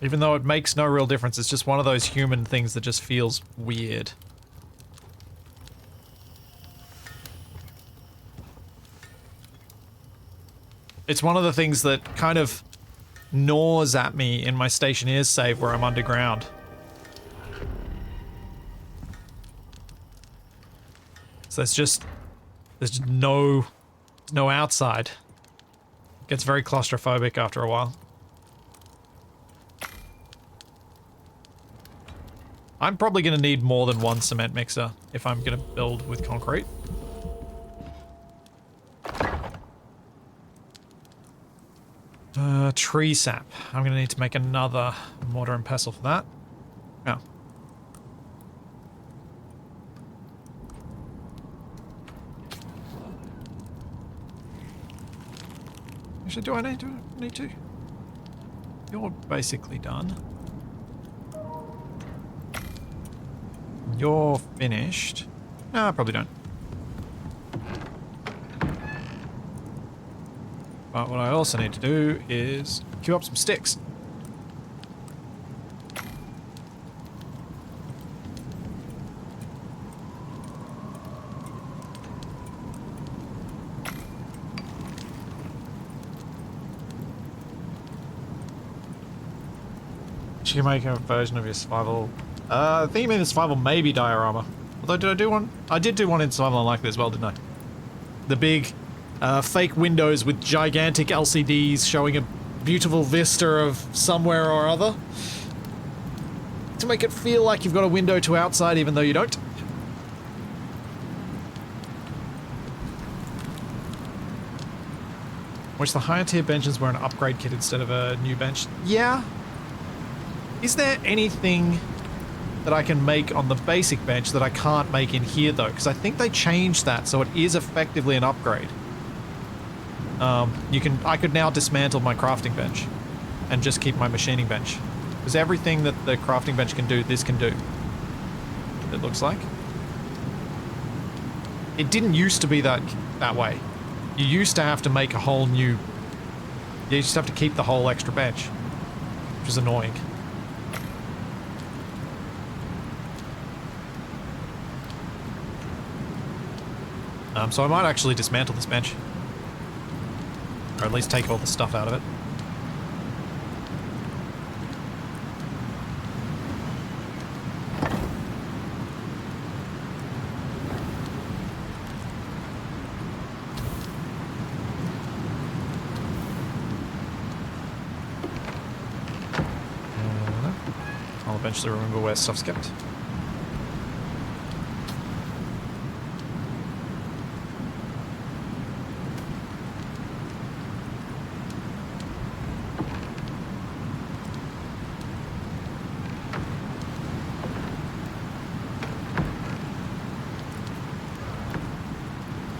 Even though it makes no real difference, it's just one of those human things that just feels weird. It's one of the things that kind of gnaws at me in my Stationeer's save where I'm underground. So there's no outside. It gets very claustrophobic after a while. I'm probably going to need more than one cement mixer if I'm going to build with concrete. Tree sap. I'm going to need to make another mortar and pestle for that. Oh. Actually, do I need to? You're basically done. You're finished. No, I probably don't. But what I also need to do is queue up some sticks. You can make a version of your survival. I think you mean the survival maybe diorama. Although, did I do one? I did do one in survival unlikely as well, didn't I? The big fake windows with gigantic LCDs showing a beautiful vista of somewhere or other. To make it feel like you've got a window to outside even though you don't. Wish the higher tier benches were an upgrade kit instead of a new bench. Yeah. Is there anything that I can make on the basic bench that I can't make in here though? Because I think they changed that so it is effectively an upgrade. I could now dismantle my crafting bench and just keep my machining bench. Because everything that the crafting bench can do, this can do. It looks like. It didn't used to be that way. You used to have to make a whole new Yeah, you just have to keep the whole extra bench, which is annoying. So I might actually dismantle this bench. Or at least take all the stuff out of it. I'll eventually remember where stuff's kept.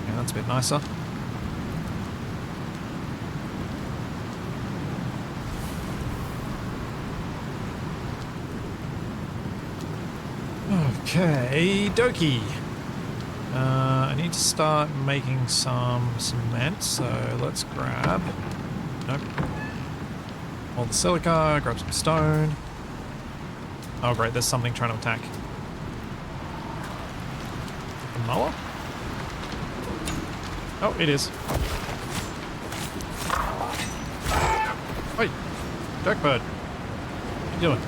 Yeah, that's a bit nicer. Okay, dokie. I need to start making some cement, so let's grab... Nope. All the silica, grab some stone. Oh great, there's something trying to attack. The mower? Oh, it is. Wait, Jackbird. What are you doing?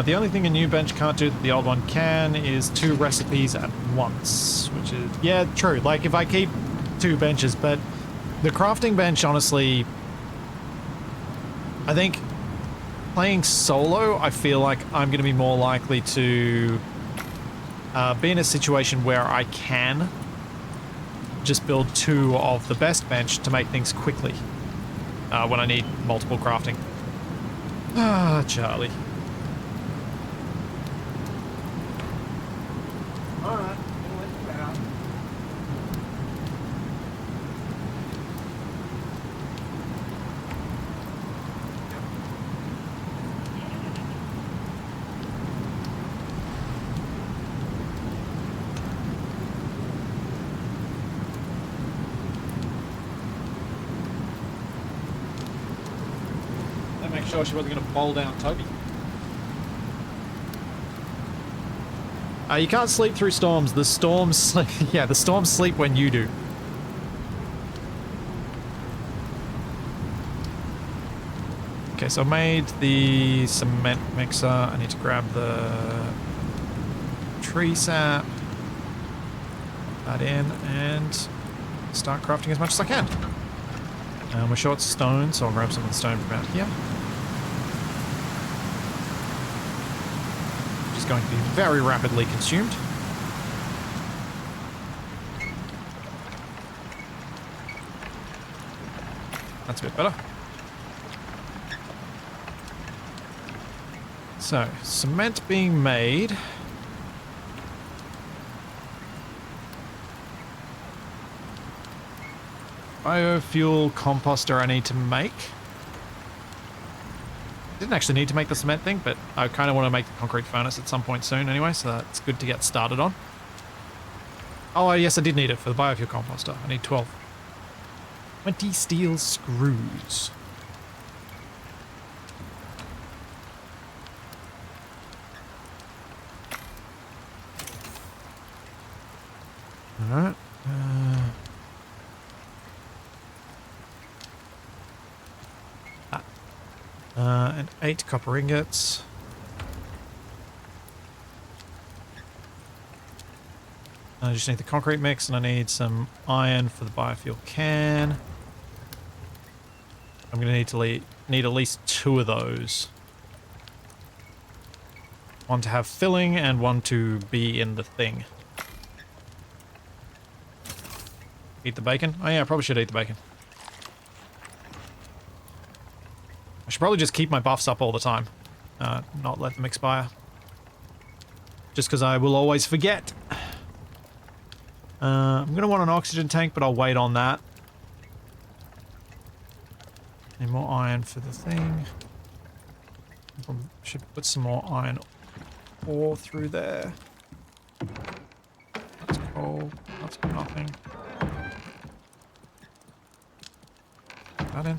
The only thing a new bench can't do that the old one can is 2 recipes at once, which is, yeah, true. Like, if I keep 2 benches, but the crafting bench, honestly, I think playing solo, I feel like I'm going to be more likely to be in a situation where I can just build 2 of the best bench to make things quickly when I need multiple crafting. Ah, Charlie. Make sure she wasn't going to bowl down Toby. You can't sleep through storms. The storms sleep. Yeah, the storms sleep when you do. Okay, so I made the cement mixer. I need to grab the tree sap, put that in, and start crafting as much as I can. We're short stone, so I'll grab some of the stone from out here. Going to be very rapidly consumed. That's a bit better. So, cement being made. Biofuel composter I need to make. Didn't actually need to make the cement thing, but I kind of want to make the concrete furnace at some point soon anyway, so that's good to get started on. Oh, yes, I did need it for the biofuel composter. I need 12. 20 steel screws. Alright. And 8 copper ingots. I just need the concrete mix, and I need some iron for the biofuel can. I'm going to need at least 2 of those. One to have filling, and one to be in the thing. Eat the bacon? Oh yeah, I probably should eat the bacon. I should probably just keep my buffs up all the time, not let them expire. just because I will always forget. I'm going to want an oxygen tank, but I'll wait on that. Need more iron for the thing. Should put some more iron ore through there. That's coal. That's nothing. Put that in.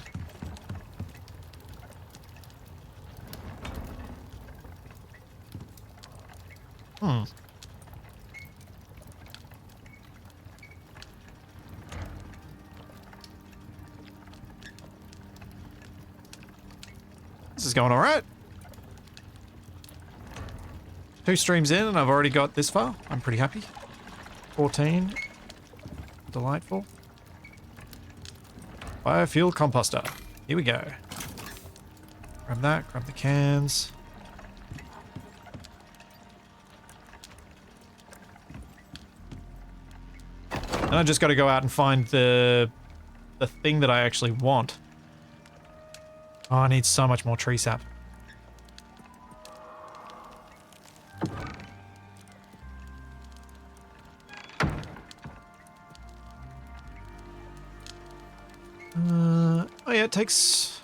This is going all right. 2 streams in and I've already got this far. I'm pretty happy. 14. Delightful. Biofuel composter. Here we go. Grab that, grab the cans. And I just got to go out and find the thing that I actually want. Oh, I need so much more tree sap. Oh yeah, it takes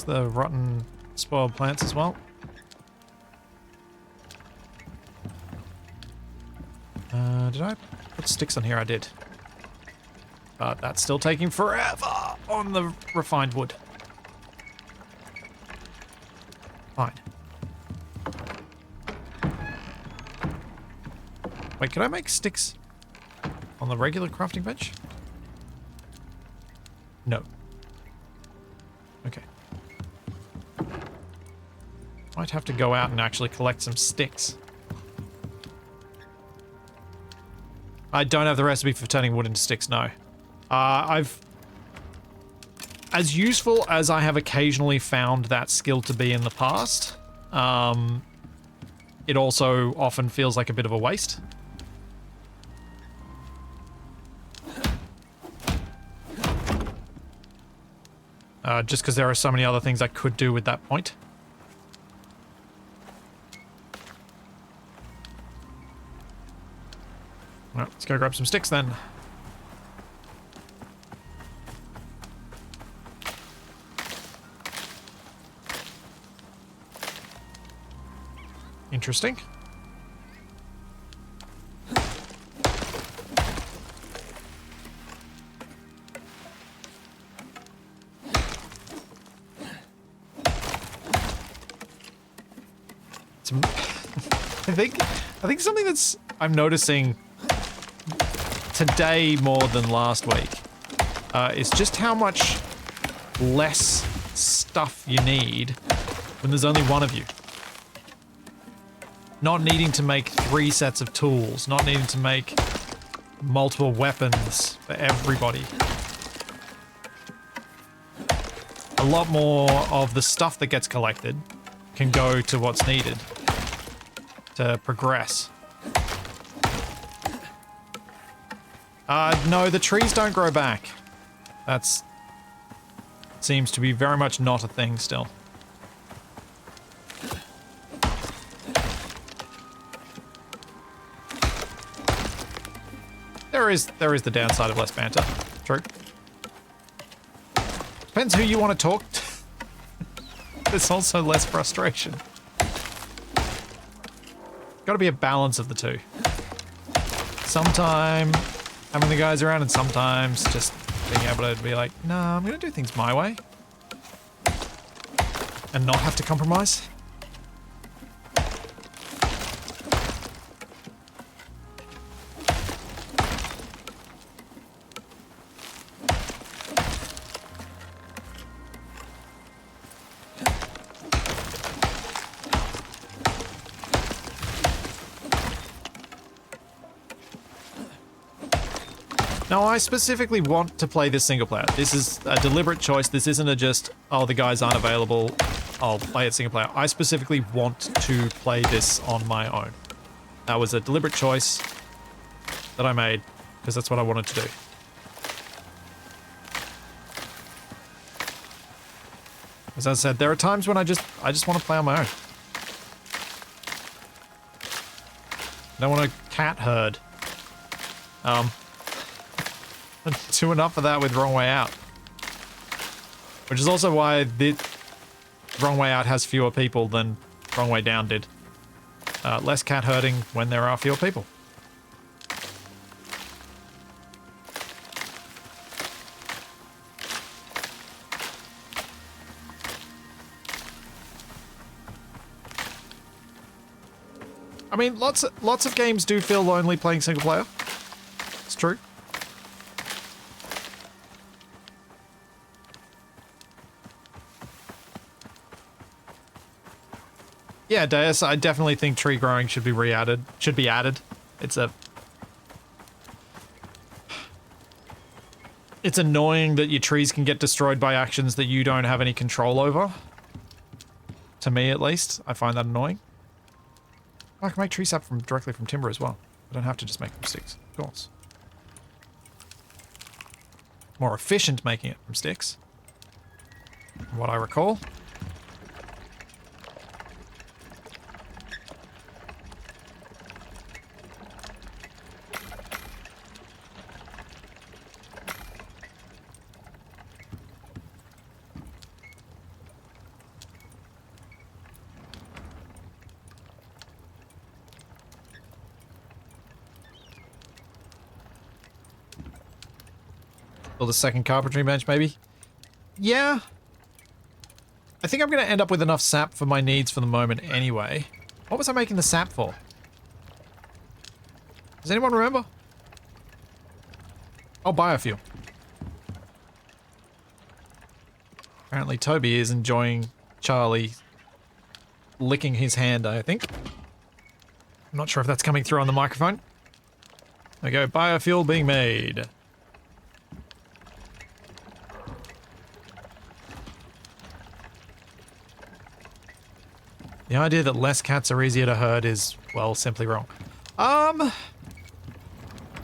the rotten, spoiled plants as well. Did I put sticks on here? I did. But that's still taking forever on the refined wood. Fine. Wait, can I make sticks on the regular crafting bench? No. Okay. Might have to go out and actually collect some sticks. I don't have the recipe for turning wood into sticks, no. As useful as I have occasionally found that skill to be in the past, it also often feels like a bit of a waste. Just because there are so many other things I could do with that point. Alright, let's go grab some sticks then. Interesting. I think something that's I'm noticing today more than last week is just how much less stuff you need when there's only one of you. Not needing to make 3 sets of tools, not needing to make multiple weapons for everybody. A lot more of the stuff that gets collected can go to what's needed to progress. No, the trees don't grow back. That's seems to be very much not a thing still. There is the downside of less banter. True. Depends who you want to talk to. There's also less frustration. Got to be a balance of the two. Sometime having the guys around and sometimes just being able to be like, nah, I'm going to do things my way. And not have to compromise. Now, I specifically want to play this single player. This is a deliberate choice. This isn't a just, oh, the guys aren't available, I'll play it single player. I specifically want to play this on my own. That was a deliberate choice that I made, because that's what I wanted to do. As I said, there are times when I just want to play on my own. I don't want a cat herd. Do enough of that with Wrong Way Out. Which is also why the Wrong Way Out has fewer people than Wrong Way Down did. Less cat herding when there are fewer people. I mean, lots of games do feel lonely playing single player. It's true. Yeah, Deus, I definitely think tree growing should be re-added. Should be added. It's annoying that your trees can get destroyed by actions that you don't have any control over. To me, at least, I find that annoying. I can make tree sap directly from timber as well. I don't have to just make it from sticks, of course. More efficient making it from sticks. From what I recall. Build a second carpentry bench, maybe? Yeah. I think I'm going to end up with enough sap for my needs for the moment anyway. What was I making the sap for? Does anyone remember? Oh, biofuel. Apparently Toby is enjoying Charlie licking his hand, I think. I'm not sure if that's coming through on the microphone. There we go, biofuel being made. The idea that less cats are easier to herd is, well, simply wrong.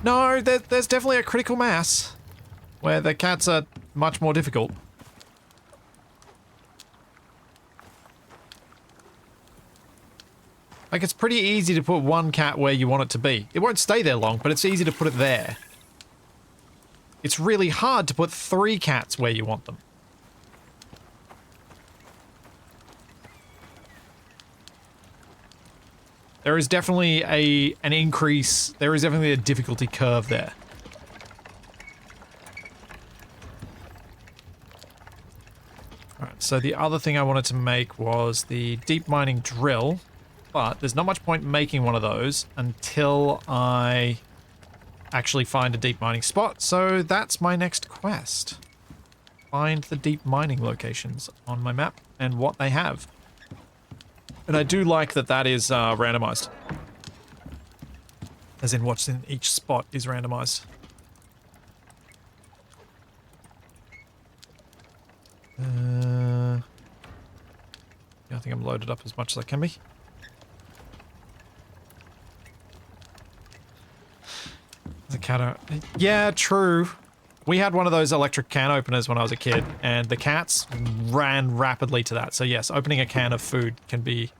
No, there's definitely a critical mass where the cats are much more difficult. Like, it's pretty easy to put one cat where you want it to be. It won't stay there long, but it's easy to put it there. It's really hard to put 3 cats where you want them. There is definitely an increase, there is definitely a difficulty curve there. Alright, so the other thing I wanted to make was the deep mining drill, but there's not much point making one of those until I actually find a deep mining spot, so that's my next quest. Find the deep mining locations on my map and what they have. And I do like that that is randomized. As in what's in each spot is randomized. Yeah, I think I'm loaded up as much as I can be. The cat. Yeah, true. We had one of those electric can openers when I was a kid, and the cats ran rapidly to that. So yes, opening a can of food can be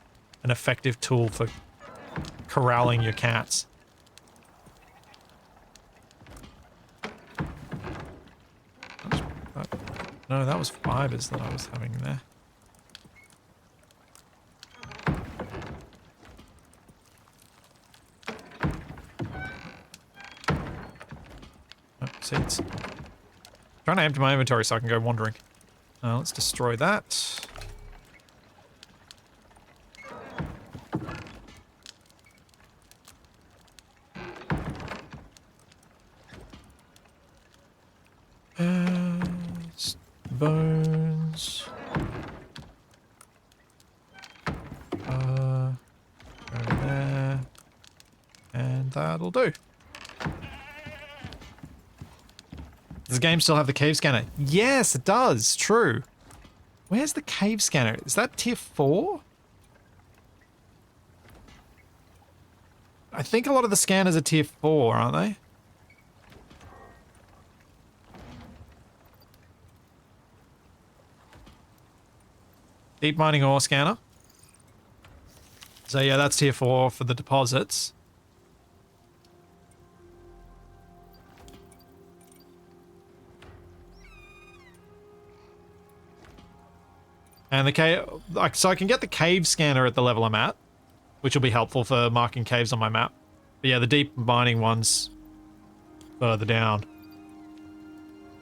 an effective tool for corralling your cats. No, that was fibers that I was having there. Oh, seeds. Trying to empty my inventory so I can go wandering. Let's destroy that. Bones. Go there. And that'll do. Does the game still have the cave scanner? Yes, it does. True. Where's the cave scanner? Is that tier 4? I think a lot of the scanners are tier 4, aren't they? Deep mining ore scanner. So yeah, that's tier 4 for the deposits. And the cave, like, so I can get the cave scanner at the level I'm at, which will be helpful for marking caves on my map. But yeah, the deep mining one's further down.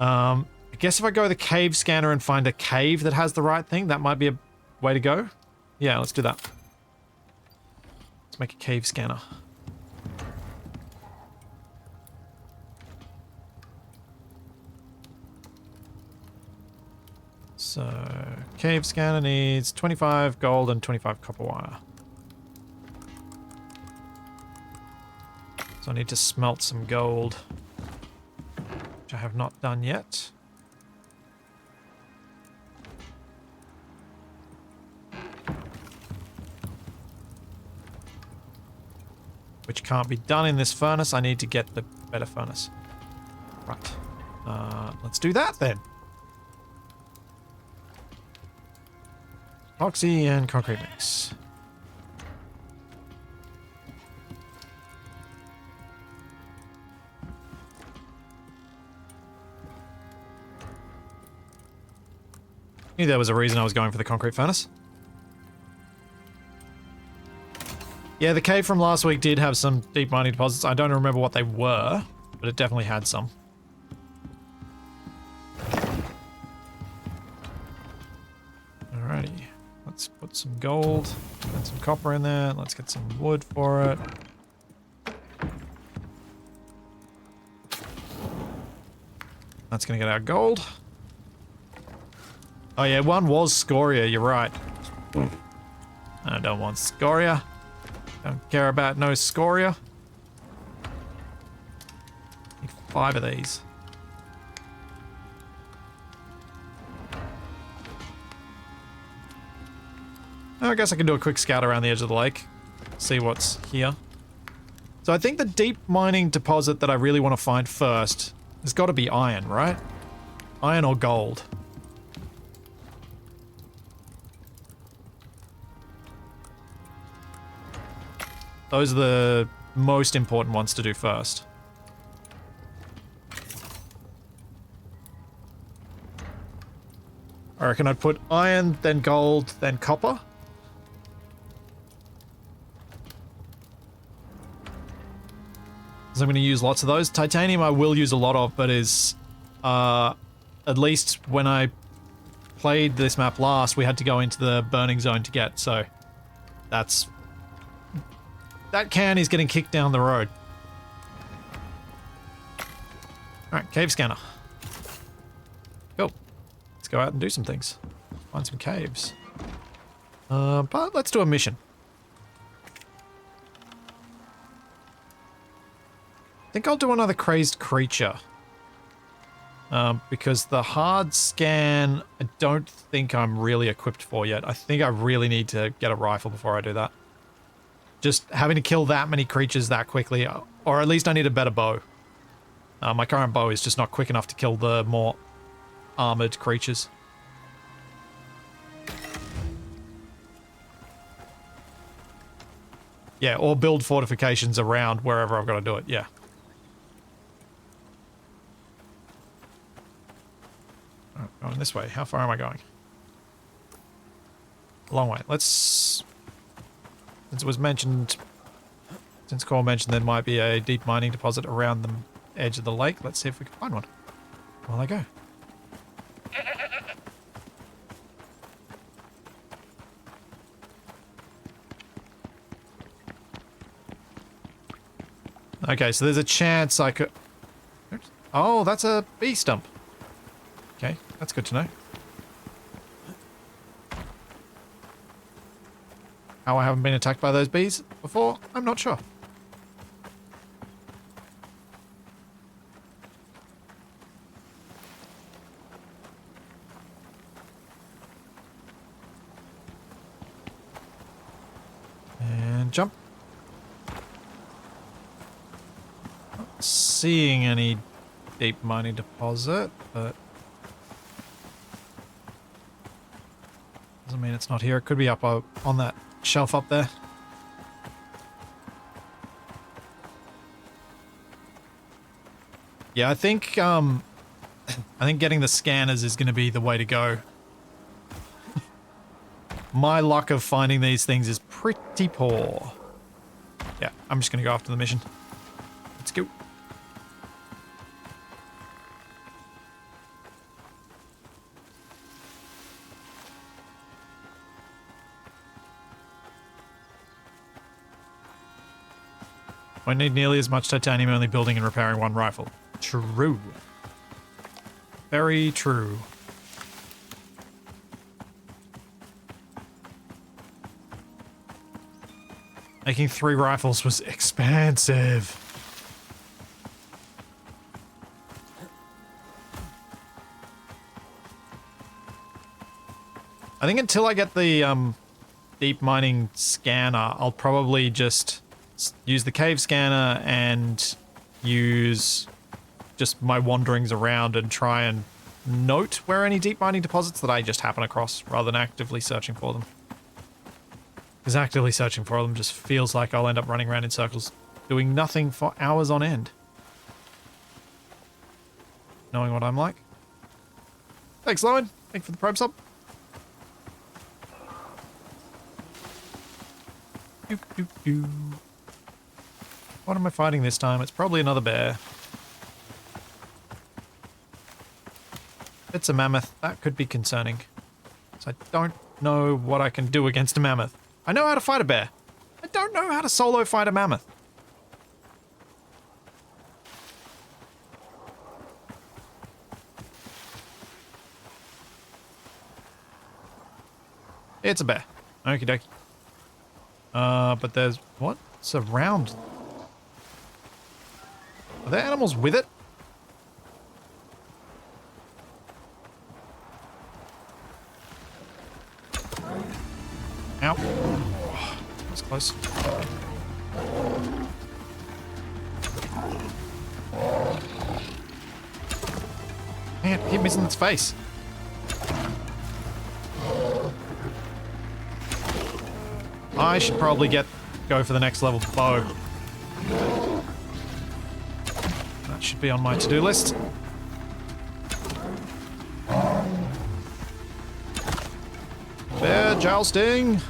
I guess if I go the cave scanner and find a cave that has the right thing, that might be a way to go. Yeah, let's do that. Let's make a cave scanner. So, cave scanner needs 25 gold and 25 copper wire. So I need to smelt some gold, which I have not done yet. Which can't be done in this furnace. I need to get the better furnace. Right. Let's do that then. Epoxy and concrete mix. Knew there was a reason I was going for the concrete furnace. Yeah, the cave from last week did have some deep mining deposits. I don't remember what they were, but it definitely had some. Alrighty. Let's put some gold and some copper in there. Let's get some wood for it. That's going to get our gold. Oh yeah, one was scoria, you're right. I don't want scoria. Don't care about no scoria. Need 5 of these. I guess I can do a quick scout around the edge of the lake. See what's here. So I think the deep mining deposit that I really want to find first has got to be iron, right? Iron or gold. Those are the most important ones to do first. I reckon I'd put iron, then gold, then copper. So I'm going to use lots of those. Titanium I will use a lot of, but is... at least when I played this map last, we had to go into the burning zone to get, so... That's... That can is getting kicked down the road. Alright, cave scanner. Cool. Let's go out and do some things. Find some caves. But let's do a mission. I think I'll do another crazed creature. Because the hard scan, I don't think I'm really equipped for yet. I think I really need to get a rifle before I do that. Just having to kill that many creatures that quickly, or at least I need a better bow. My current bow is just not quick enough to kill the more armored creatures. Yeah, or build fortifications around wherever I've got to do it, yeah. Alright, going this way. How far am I going? A long way. Let's... Since it was mentioned... Since Cole mentioned there might be a deep mining deposit around the edge of the lake, let's see if we can find one. While I go. Okay, so there's a chance I could... Oops. Oh, that's a bee stump. Okay, that's good to know. How I haven't been attacked by those bees before, I'm not sure. And jump. Not seeing any deep mining deposit, but doesn't mean it's not here. It could be up on that shelf up there. Yeah, I think getting the scanners is going to be the way to go. My luck of finding these things is pretty poor. Yeah, I'm just going to go after the mission. Let's go. I need nearly as much titanium only building and repairing one rifle. True. Very true. Making 3 rifles was expensive. I think until I get the deep mining scanner, I'll probably just use the cave scanner and use just my wanderings around and try and note where any deep mining deposits that I just happen across rather than actively searching for them. Because actively searching for them just feels like I'll end up running around in circles doing nothing for hours on end. Knowing what I'm like. Thanks, Lowen. Thank you for the probe sub. What am I fighting this time? It's probably another bear. It's a mammoth. That could be concerning. So I don't know what I can do against a mammoth. I know how to fight a bear. I don't know how to solo fight a mammoth. It's a bear. Okie dokie. But there's... what's around? Are there animals with it? Ow. Oh, that's close. Man, keep missing its face. I should probably go for the next level bow. That should be on my to-do list. Bear jousting.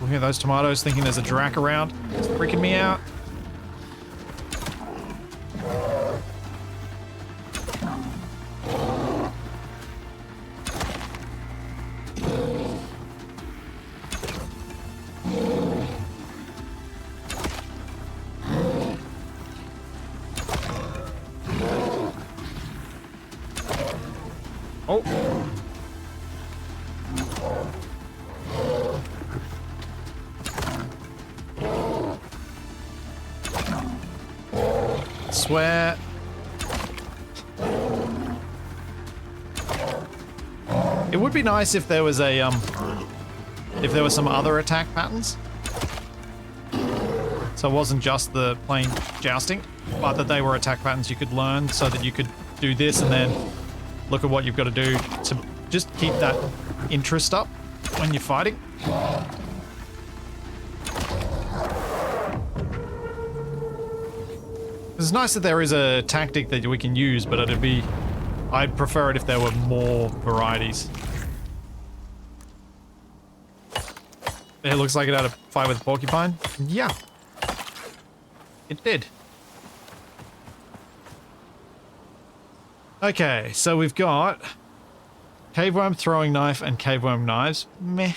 Looking at those tomatoes, thinking there's a drac around. It's freaking me out. Oh. Swear. It would be nice if there was a if there were some other attack patterns. So it wasn't just the plain jousting, but that they were attack patterns you could learn so that you could do this and then look at what you've got to do to just keep that interest up when you're fighting. It's nice that there is a tactic that we can use, but I'd prefer it if there were more varieties. It looks like it had a fight with a porcupine. Yeah. It did. Okay, so we've got caveworm throwing knife and caveworm knives. Meh.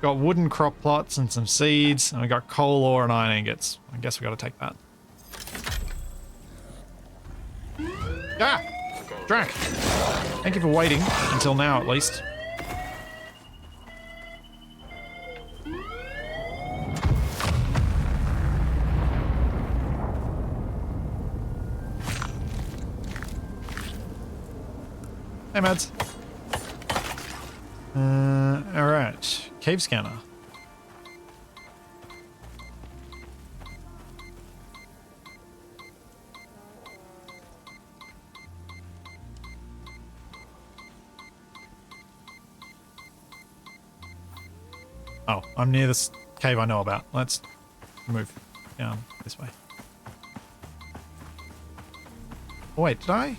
Got wooden crop plots and some seeds, and we got coal ore and iron ingots. I guess we got to take that. Ah! Drac! Thank you for waiting until now, at least. Hey, Mads. Alright. Cave scanner. Oh, I'm near this cave I know about. Let's move down this way. Oh, wait, did I?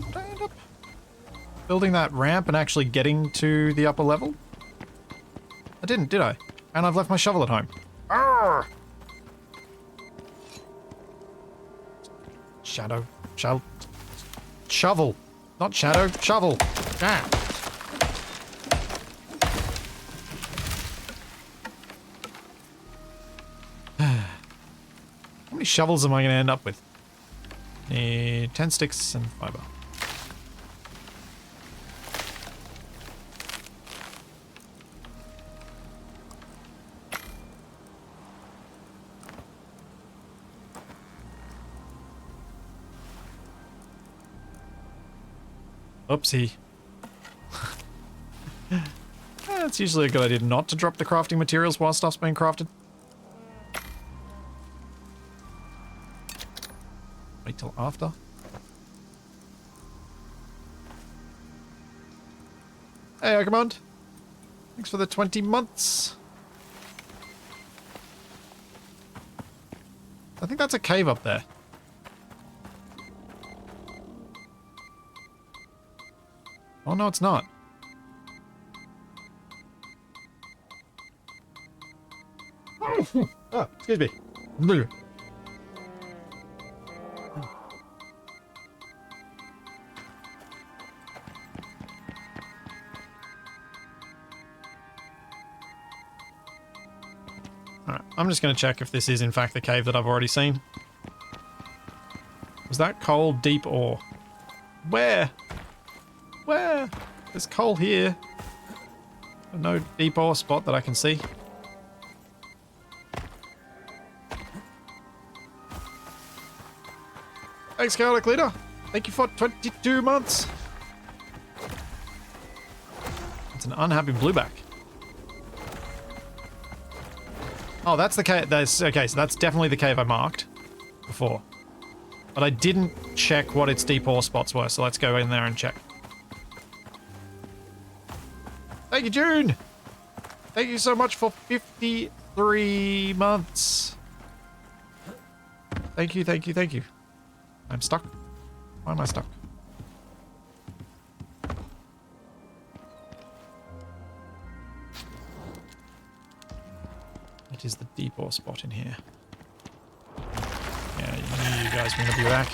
Did I end up building that ramp and actually getting to the upper level? I didn't, did I? And I've left my shovel at home. Arrgh! Shovel. Not shadow, shovel. Ah. How many shovels am I going to end up with? 10 sticks and fiber. Oopsie. It's usually a good idea not to drop the crafting materials while stuff's being crafted. Wait till after. Hey, Okamond. Thanks for the 20 months. I think that's a cave up there. Oh, no, it's not. Oh, excuse me. Alright, I'm just going to check if this is in fact the cave that I've already seen. Was that coal deep ore? Where? Where? There's coal here. No deep ore spot that I can see. Thanks, Garlic Leader. Thank you for 22 months. It's an unhappy blueback. Oh, that's the cave. That's okay, so that's definitely the cave I marked before. But I didn't check what its deep ore spots were, so let's go in there and check. Thank you, June! Thank you so much for 53 months. Thank you, thank you, thank you. I'm stuck. Why am I stuck? What is the deep ore spot in here? Yeah, you guys are going to be back.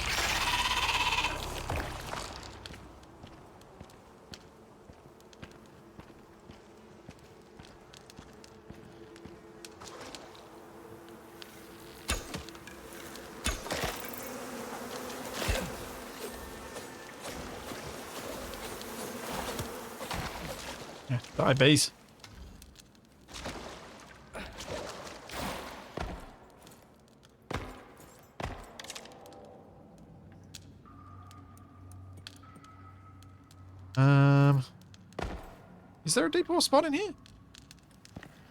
Yeah, die, bees. Is there a deep ore spot in here?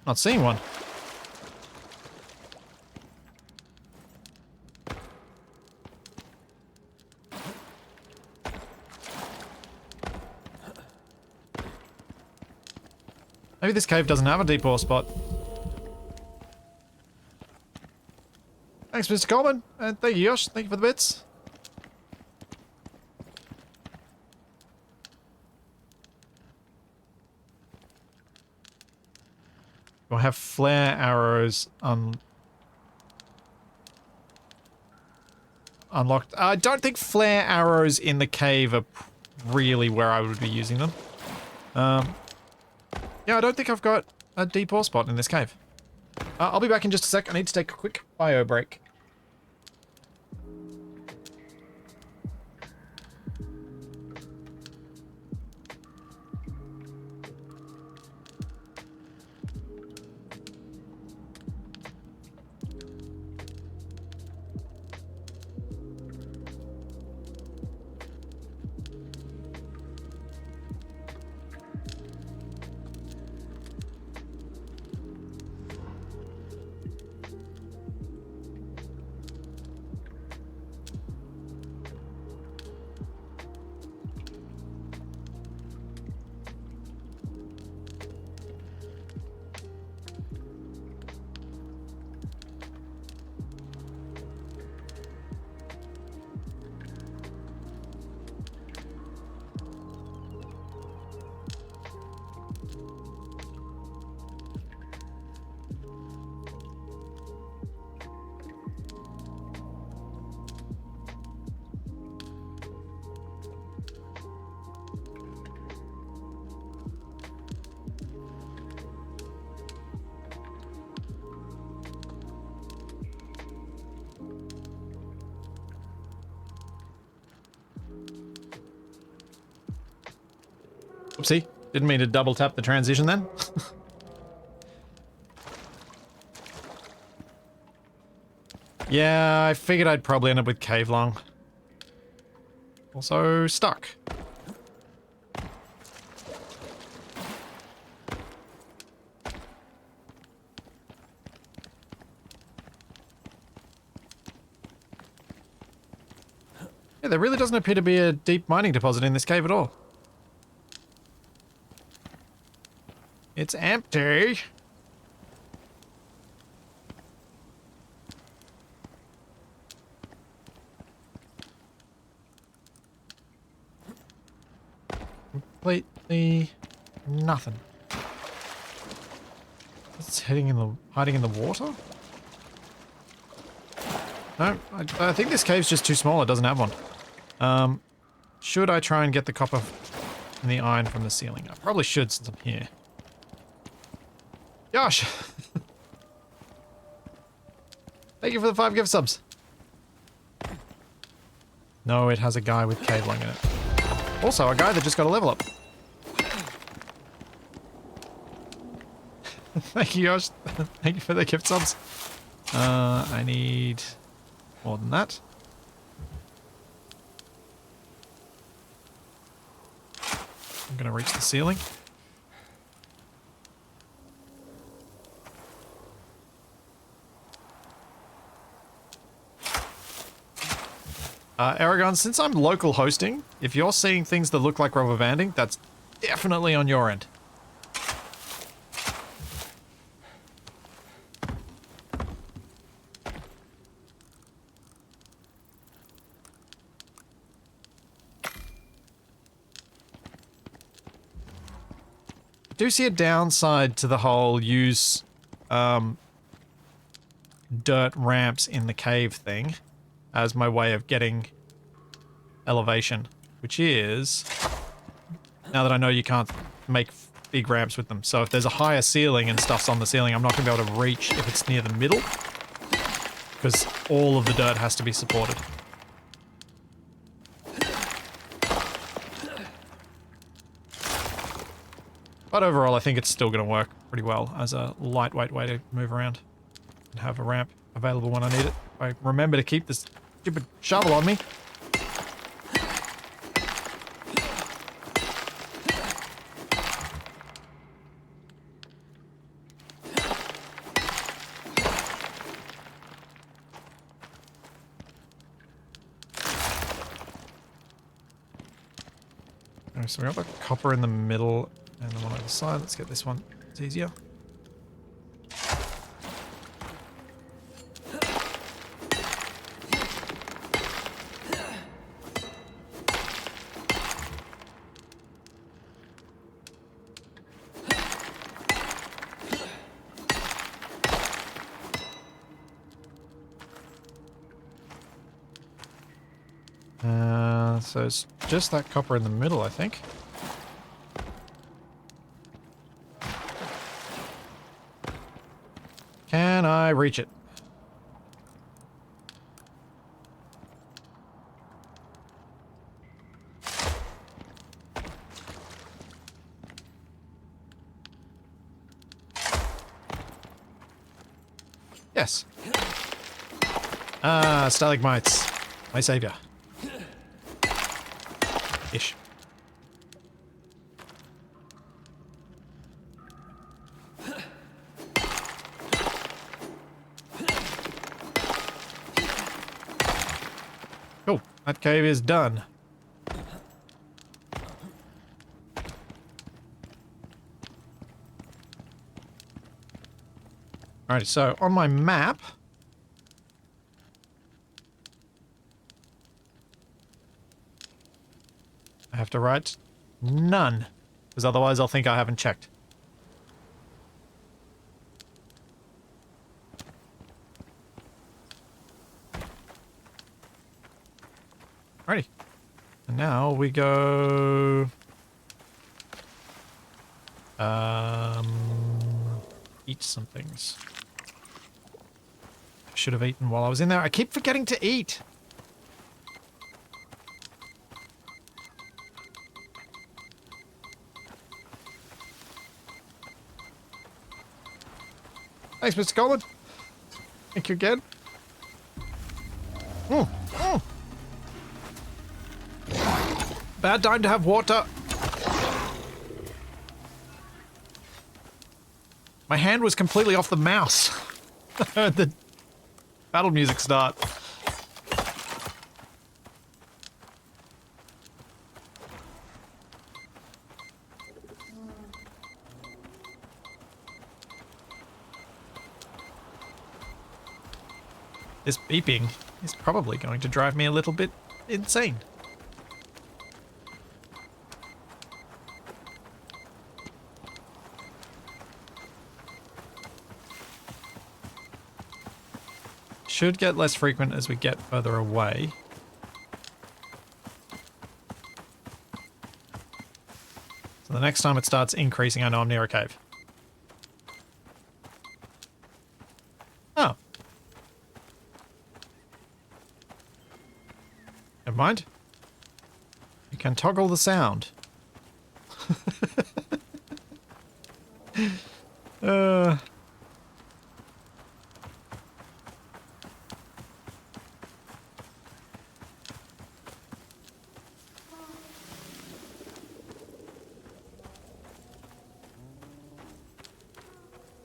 Not seeing one. Maybe this cave doesn't have a deep ore spot. Thanks, Mr. Coleman. And thank you, Yosh. Thank you for the bits. Do I have flare arrows unlocked? I don't think flare arrows in the cave are really where I would be using them. Yeah, I don't think I've got a deep ore spot in this cave. I'll be back in just a sec. I need to take a quick bio break. Oopsie. Didn't mean to double tap the transition then. Yeah, I figured I'd probably end up with cave lung. Also stuck. Yeah, there really doesn't appear to be a deep mining deposit in this cave at all. It's empty. Completely nothing. It's hiding in the water? No, I think this cave's just too small. It doesn't have one. Should I try and get the copper and the iron from the ceiling? I probably should since I'm here. Gosh! Thank you for the 5 gift subs. No, it has a guy with cave lung in it. Also, a guy that just got a level up. Thank you, Josh. Thank you for the gift subs. I need more than that. I'm gonna reach the ceiling. Aragon, since I'm local hosting, if you're seeing things that look like rubber banding, that's definitely on your end. I do see a downside to the whole use dirt ramps in the cave thing as my way of getting elevation, which is, now that I know you can't make big ramps with them, so if there's a higher ceiling and stuff's on the ceiling, I'm not going to be able to reach if it's near the middle, because all of the dirt has to be supported. But overall, I think it's still going to work pretty well as a lightweight way to move around and have a ramp available when I need it. I remember to keep this stupid shovel on me. Okay, so we got the copper in the middle and the one on the side. Let's get this one. It's easier. So it's just that copper in the middle, I think. Can I reach it? Yes. Ah, stalagmites. My savior. Ish. Cool. That cave is done. Alrighty, so on my map, I have to write none, because otherwise I'll think I haven't checked. Alrighty. And now we go... eat some things. I should have eaten while I was in there. I keep forgetting to eat. Thanks, Mr. Coleman. Thank you again. Bad time to have water. My hand was completely off the mouse. I heard the battle music start. This beeping is probably going to drive me a little bit insane. Should get less frequent as we get further away. So the next time it starts increasing, I know I'm near a cave. Oh. Never mind. You can toggle the sound.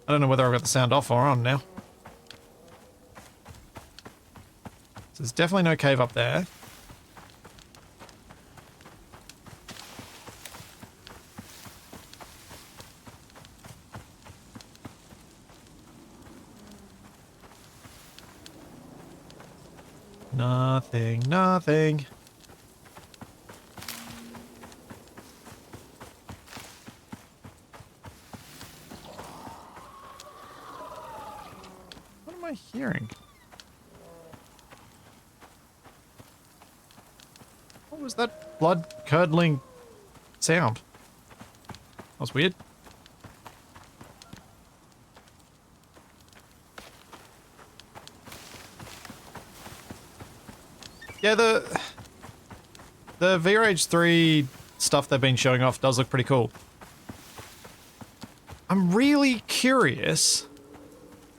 I don't know whether I've got the sound off or on now. So there's definitely no cave up there. Nothing, nothing. What am I hearing? What was that blood-curdling sound? That was weird. Yeah, the VRH 3 stuff they've been showing off does look pretty cool. I'm really curious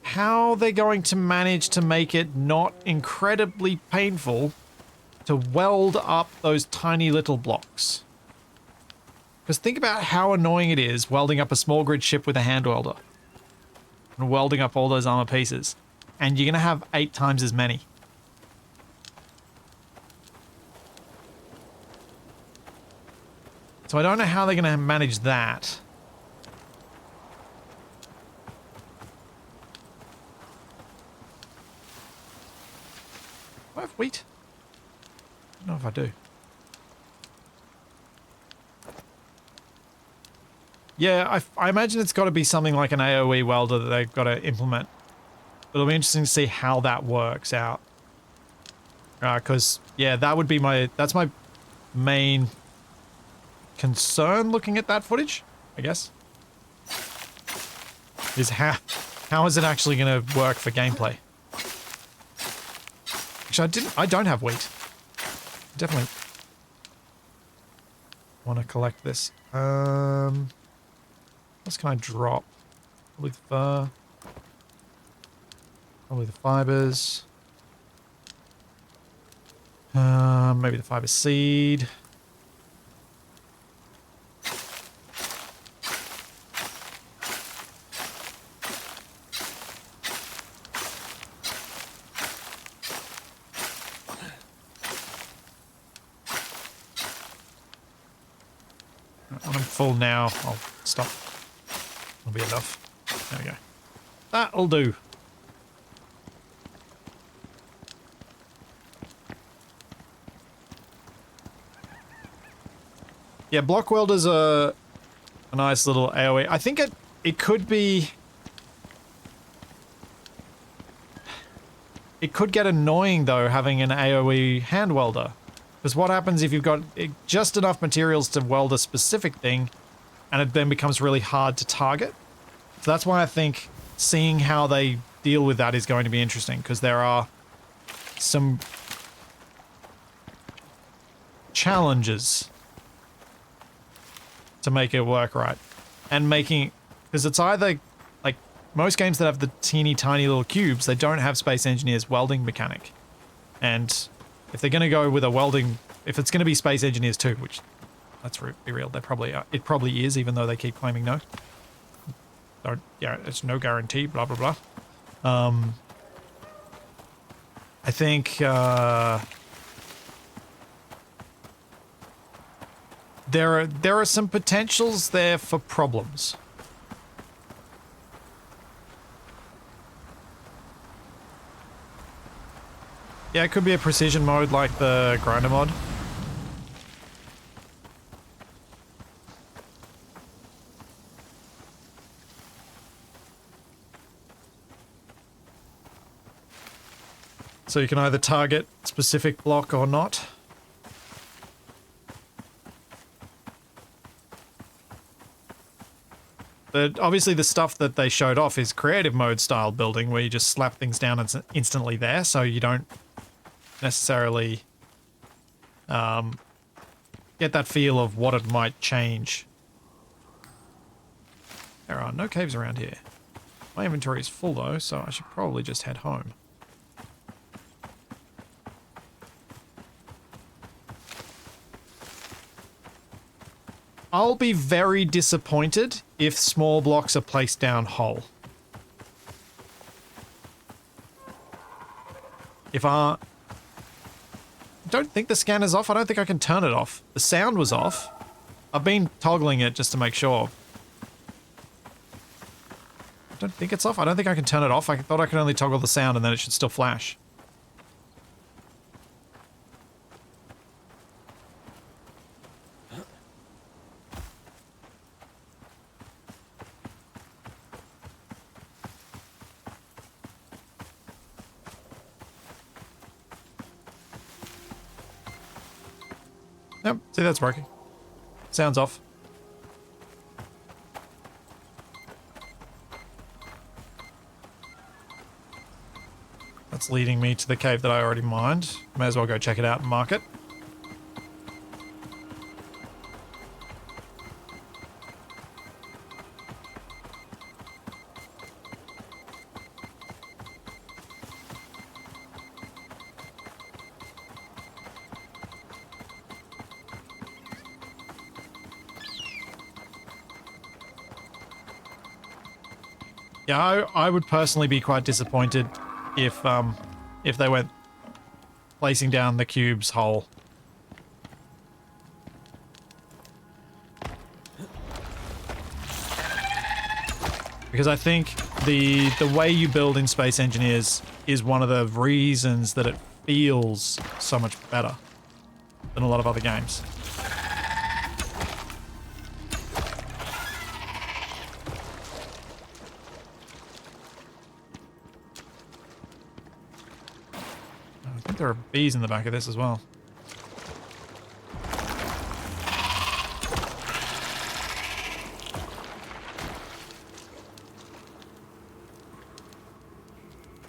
how they're going to manage to make it not incredibly painful to weld up those tiny little blocks. Because think about how annoying it is welding up a small grid ship with a hand welder. And welding up all those armor pieces. And you're going to have 8 times as many. So I don't know how they're going to manage that. Do I have wheat? I don't know if I do. Yeah, I imagine it's got to be something like an AoE welder that they've got to implement. But it'll be interesting to see how that works out. Because, yeah, that would be that's my main concern looking at that footage, I guess. Is how is it actually going to work for gameplay? Actually, I don't have wheat. Definitely want to collect this. What else can I drop? Probably the fur. Probably the fibers. Maybe the fiber seed. When I'm full now, I'll stop. That'll be enough. There we go. That'll do. Yeah, block welders are a nice little AoE. I think it could be... It could get annoying, though, having an AoE hand welder. Because what happens if you've got just enough materials to weld a specific thing, and it then becomes really hard to target? So that's why I think seeing how they deal with that is going to be interesting, because there are some challenges to make it work right. And making... Because it's either, like, most games that have the teeny tiny little cubes, they don't have Space Engineer's welding mechanic. And if they're going to go with a welding, if it's going to be Space Engineers 2, which, let's be real, they probably are, it probably is, even though they keep claiming no. Don't, yeah, it's no guarantee, blah, blah, blah. I think, there are some potentials there for problems. Yeah, it could be a precision mode like the grinder mod. So you can either target specific block or not. But obviously the stuff that they showed off is creative mode style building where you just slap things down and it's instantly there, so you don't necessarily get that feel of what it might change. There are no caves around here. My inventory is full though, so I should probably just head home. I'll be very disappointed if small blocks are placed down whole. If I don't think the scanner's off, I don't think I can turn it off. The sound was off. I've been toggling it just to make sure. I don't think it's off. I don't think I can turn it off. I thought I could only toggle the sound and then it should still flash. Yep, see, that's working. Sounds off. That's leading me to the cave that I already mined. May as well go check it out and mark it. Yeah, I would personally be quite disappointed if they went placing down the cubes whole. Because I think the way you build in Space Engineers is one of the reasons that it feels so much better than a lot of other games. There are bees in the back of this as well.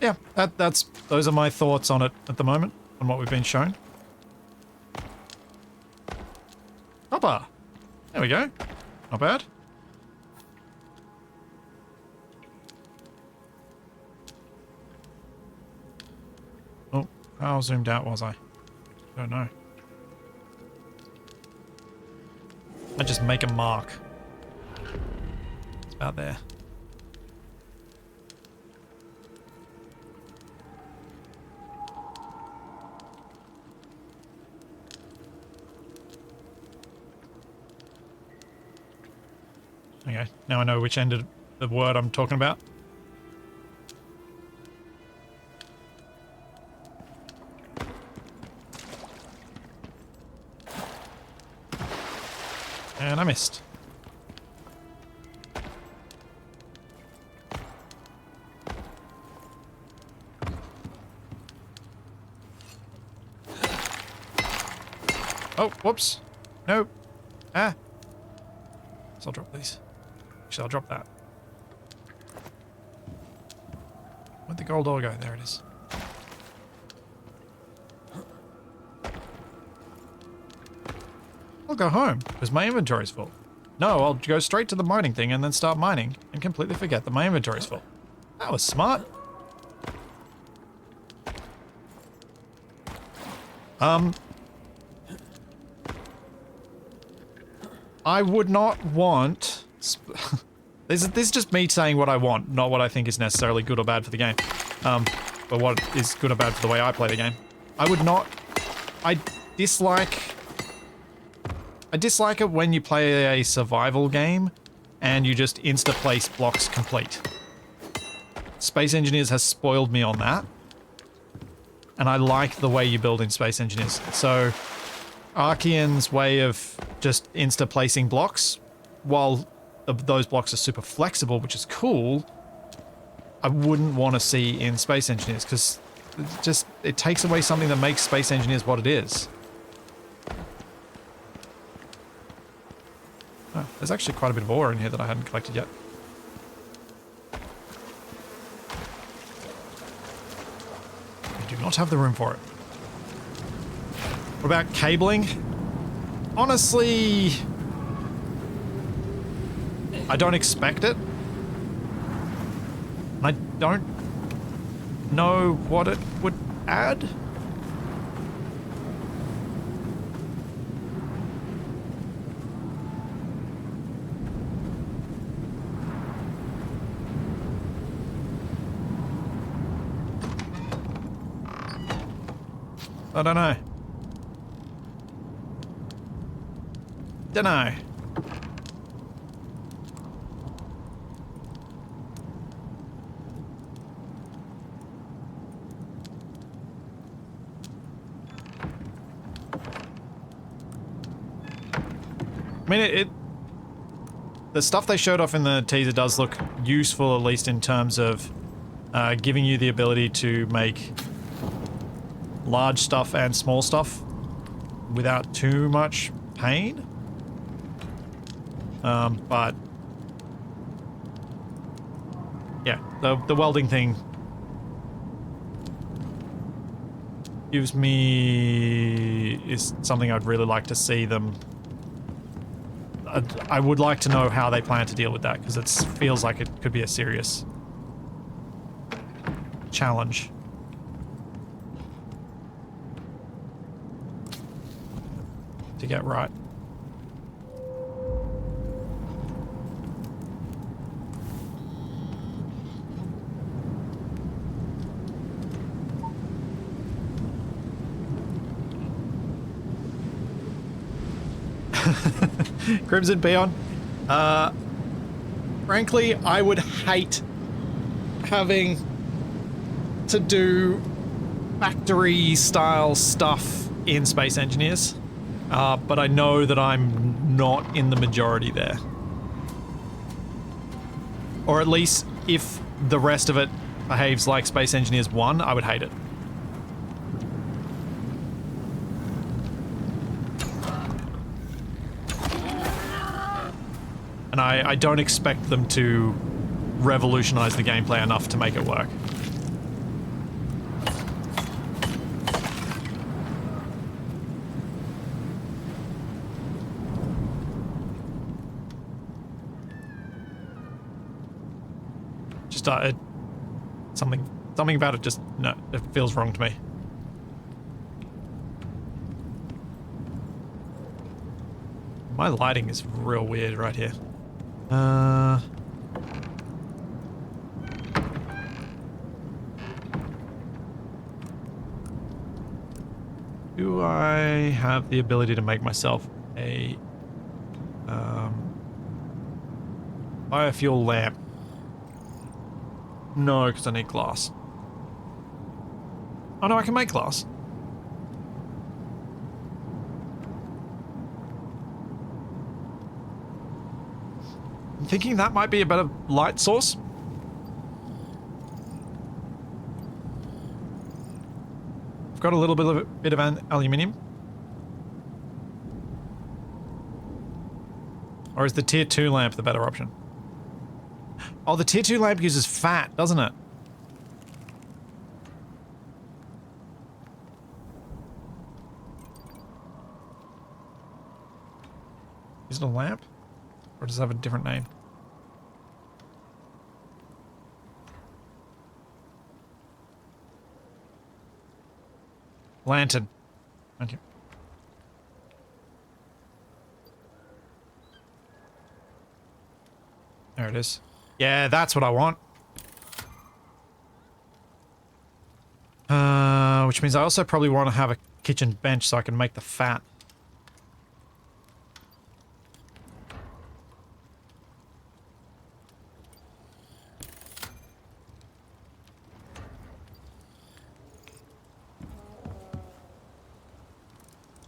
Yeah, those are my thoughts on it at the moment, on what we've been shown. Hopper! There we go. Not bad. How zoomed out was I? Don't know. I just make a mark. It's about there. Okay, now I know which end of the word I'm talking about. And I missed. Oh, whoops. Nope. Ah. So I'll drop these. Actually, I'll drop that. Where'd the gold ore go? There it is. I'll go home, because my inventory's full. No, I'll go straight to the mining thing and then start mining, and completely forget that my inventory's full. That was smart. I would not want... This is just me saying what I want, not what I think is necessarily good or bad for the game. But what is good or bad for the way I play the game. I would not... I dislike it when you play a survival game and you just insta-place blocks complete. Space Engineers has spoiled me on that. And I like the way you build in Space Engineers. So, Archean's way of just insta-placing blocks, while those blocks are super flexible, which is cool, I wouldn't want to see in Space Engineers, because it takes away something that makes Space Engineers what it is. Oh, there's actually quite a bit of ore in here that I hadn't collected yet. I do not have the room for it. What about cabling? Honestly, I don't expect it. I don't know what it would add. I don't know. Dunno. I mean, the stuff they showed off in the teaser does look useful, at least in terms of giving you the ability to make large stuff and small stuff without too much pain. But yeah, the welding thing is something I'd really like to see them. I would like to know how they plan to deal with that, because it feels like it could be a serious challenge. To get right. Crimson Peon. Frankly, I would hate having to do factory-style stuff in Space Engineers. But I know that I'm not in the majority there. Or at least, if the rest of it behaves like Space Engineers 1, I would hate it. And I don't expect them to revolutionize the gameplay enough to make it work. Just something about it just, no, it feels wrong to me. My lighting is real weird right here. Do I have the ability to make myself a biofuel lamp? No, because I need glass. Oh no, I can make glass. I'm thinking that might be a better light source. I've got a little bit of aluminium. Or is the tier 2 lamp the better option? Oh, the tier 2 lamp uses fat, doesn't it? Is it a lamp? Or does it have a different name? Lantern. Okay. There it is. Yeah, that's what I want. Which means I also probably want to have a kitchen bench so I can make the fat.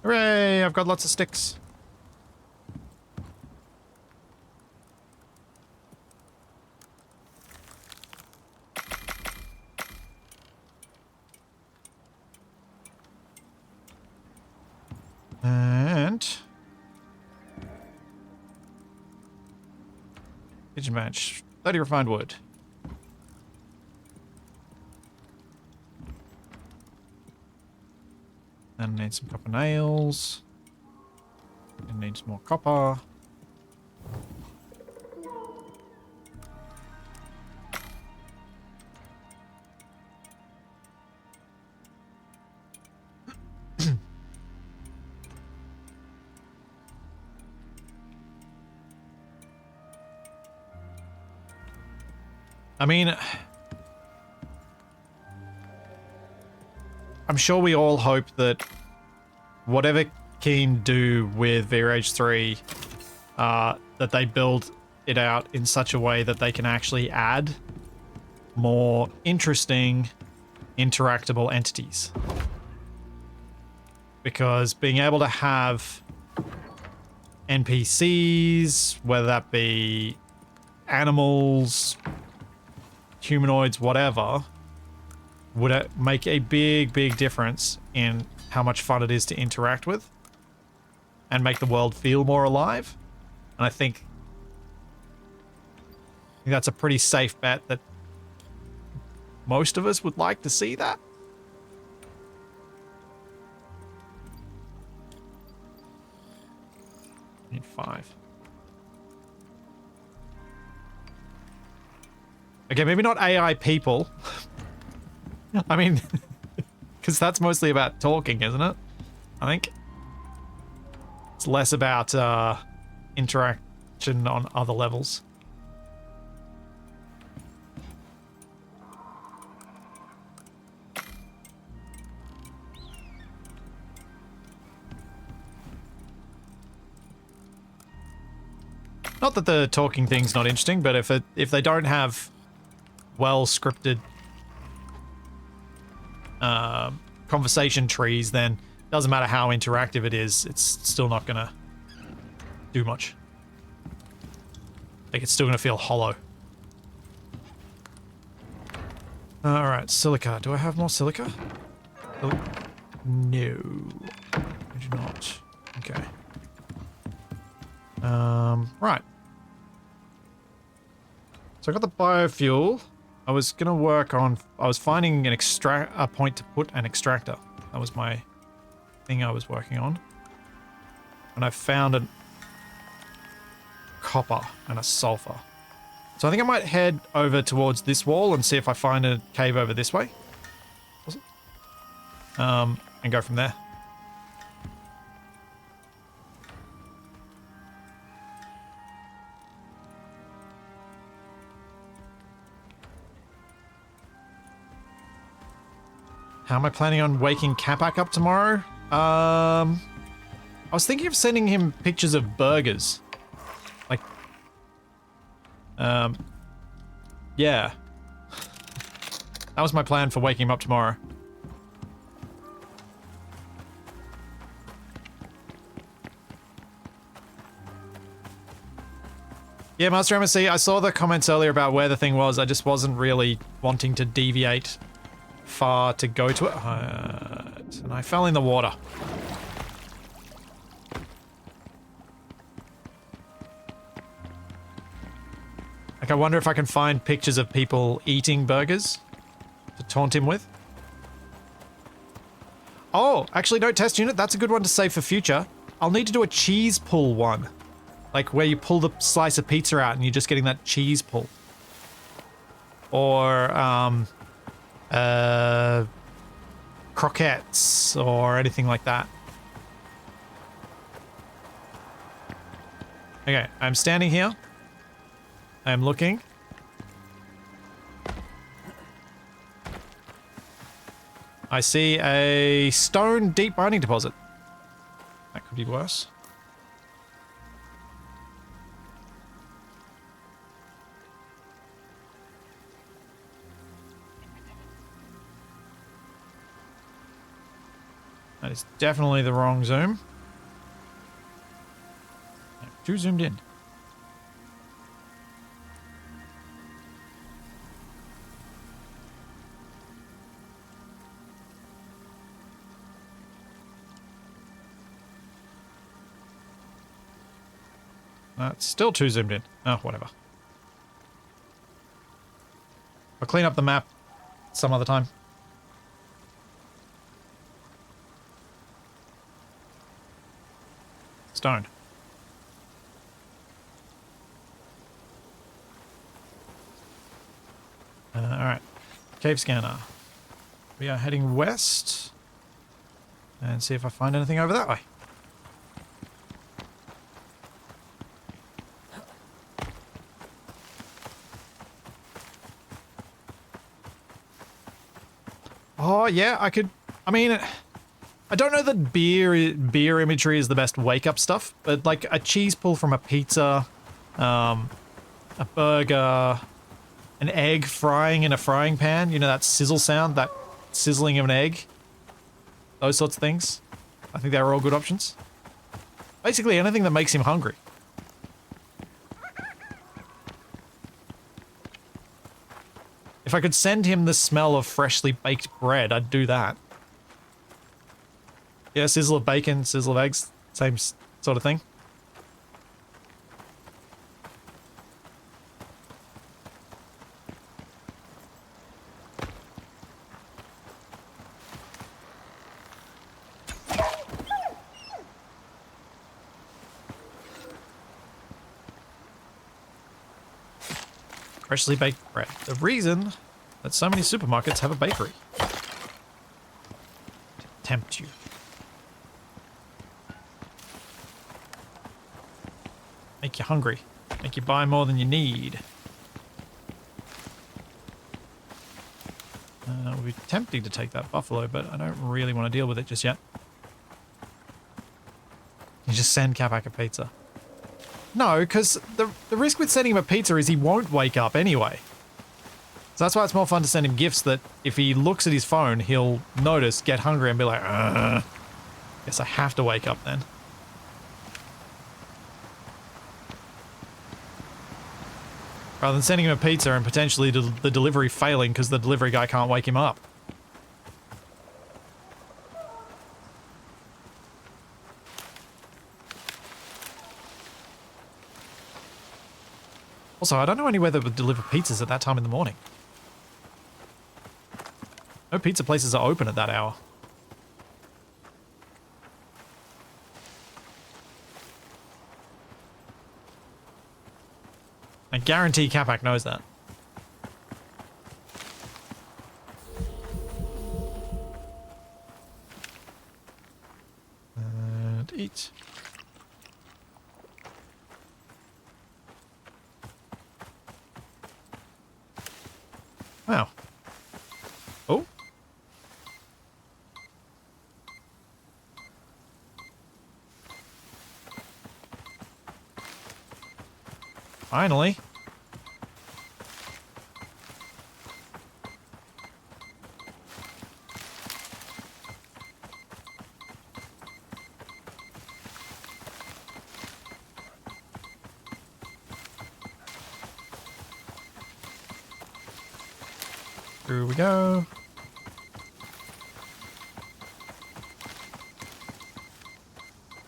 Hooray! I've got lots of sticks. And kitchen bench, 30 refined wood. And need some copper nails. And need some more copper. I mean, I'm sure we all hope that whatever Keen do with VRH 3, that they build it out in such a way that they can actually add more interesting, interactable entities. Because being able to have NPCs, whether that be animals, humanoids, whatever, would make a big, big difference in how much fun it is to interact with and make the world feel more alive. And I think that's a pretty safe bet that most of us would like to see that. Need 5. Okay, maybe not AI people. I mean, because that's mostly about talking, isn't it? I think it's less about interaction on other levels. Not that the talking thing's not interesting, but if they don't have well-scripted conversation trees, then it doesn't matter how interactive it is, it's still not gonna do much. Like, it's still gonna feel hollow. Alright, silica. Do I have more silica? No. I do not. Okay. Right. So I got the biofuel. I was gonna work on... I was finding a point to put an extractor. That was my thing I was working on. And I found a copper and a sulfur. So I think I might head over towards this wall and see if I find a cave over this way. Was it? And go from there. How am I planning on waking Capac up tomorrow? I was thinking of sending him pictures of burgers. Like, yeah. That was my plan for waking him up tomorrow. Yeah, Master MSC, I saw the comments earlier about where the thing was. I just wasn't really wanting to deviate far to go to it. And I fell in the water. Like, I wonder if I can find pictures of people eating burgers to taunt him with. Oh, actually, no, test unit. That's a good one to save for future. I'll need to do a cheese pull one. Like, where you pull the slice of pizza out and you're just getting that cheese pull. Or, croquettes or anything like that. Okay, I'm standing here. I'm looking. I see a stone deep mining deposit. That could be worse. That is definitely the wrong zoom. No, too zoomed in. That's still too zoomed in. Oh, whatever. I'll clean up the map some other time. Stone. Alright. Cave scanner. We are heading west. And see if I find anything over that way. Oh, yeah, I could... I mean, I don't know that beer imagery is the best wake-up stuff, but, like, a cheese pull from a pizza, a burger, an egg frying in a frying pan, you know, that sizzle sound, that sizzling of an egg, those sorts of things. I think they're all good options. Basically, anything that makes him hungry. If I could send him the smell of freshly baked bread, I'd do that. Yeah, sizzle of bacon, sizzle of eggs, same sort of thing. Freshly baked bread. The reason that so many supermarkets have a bakery. To tempt you. Make you hungry. Make you buy more than you need. It would be tempting to take that buffalo, but I don't really want to deal with it just yet. You just send Capac a pizza. No, because the risk with sending him a pizza is he won't wake up anyway. So that's why it's more fun to send him gifts that if he looks at his phone, he'll notice, get hungry, and be like, guess I have to wake up then. Rather than sending him a pizza and potentially the delivery failing because the delivery guy can't wake him up. Also, I don't know anywhere that would deliver pizzas at that time in the morning. No pizza places are open at that hour. I guarantee Capac knows that. And eat. Wow. Oh. Finally. Here we go.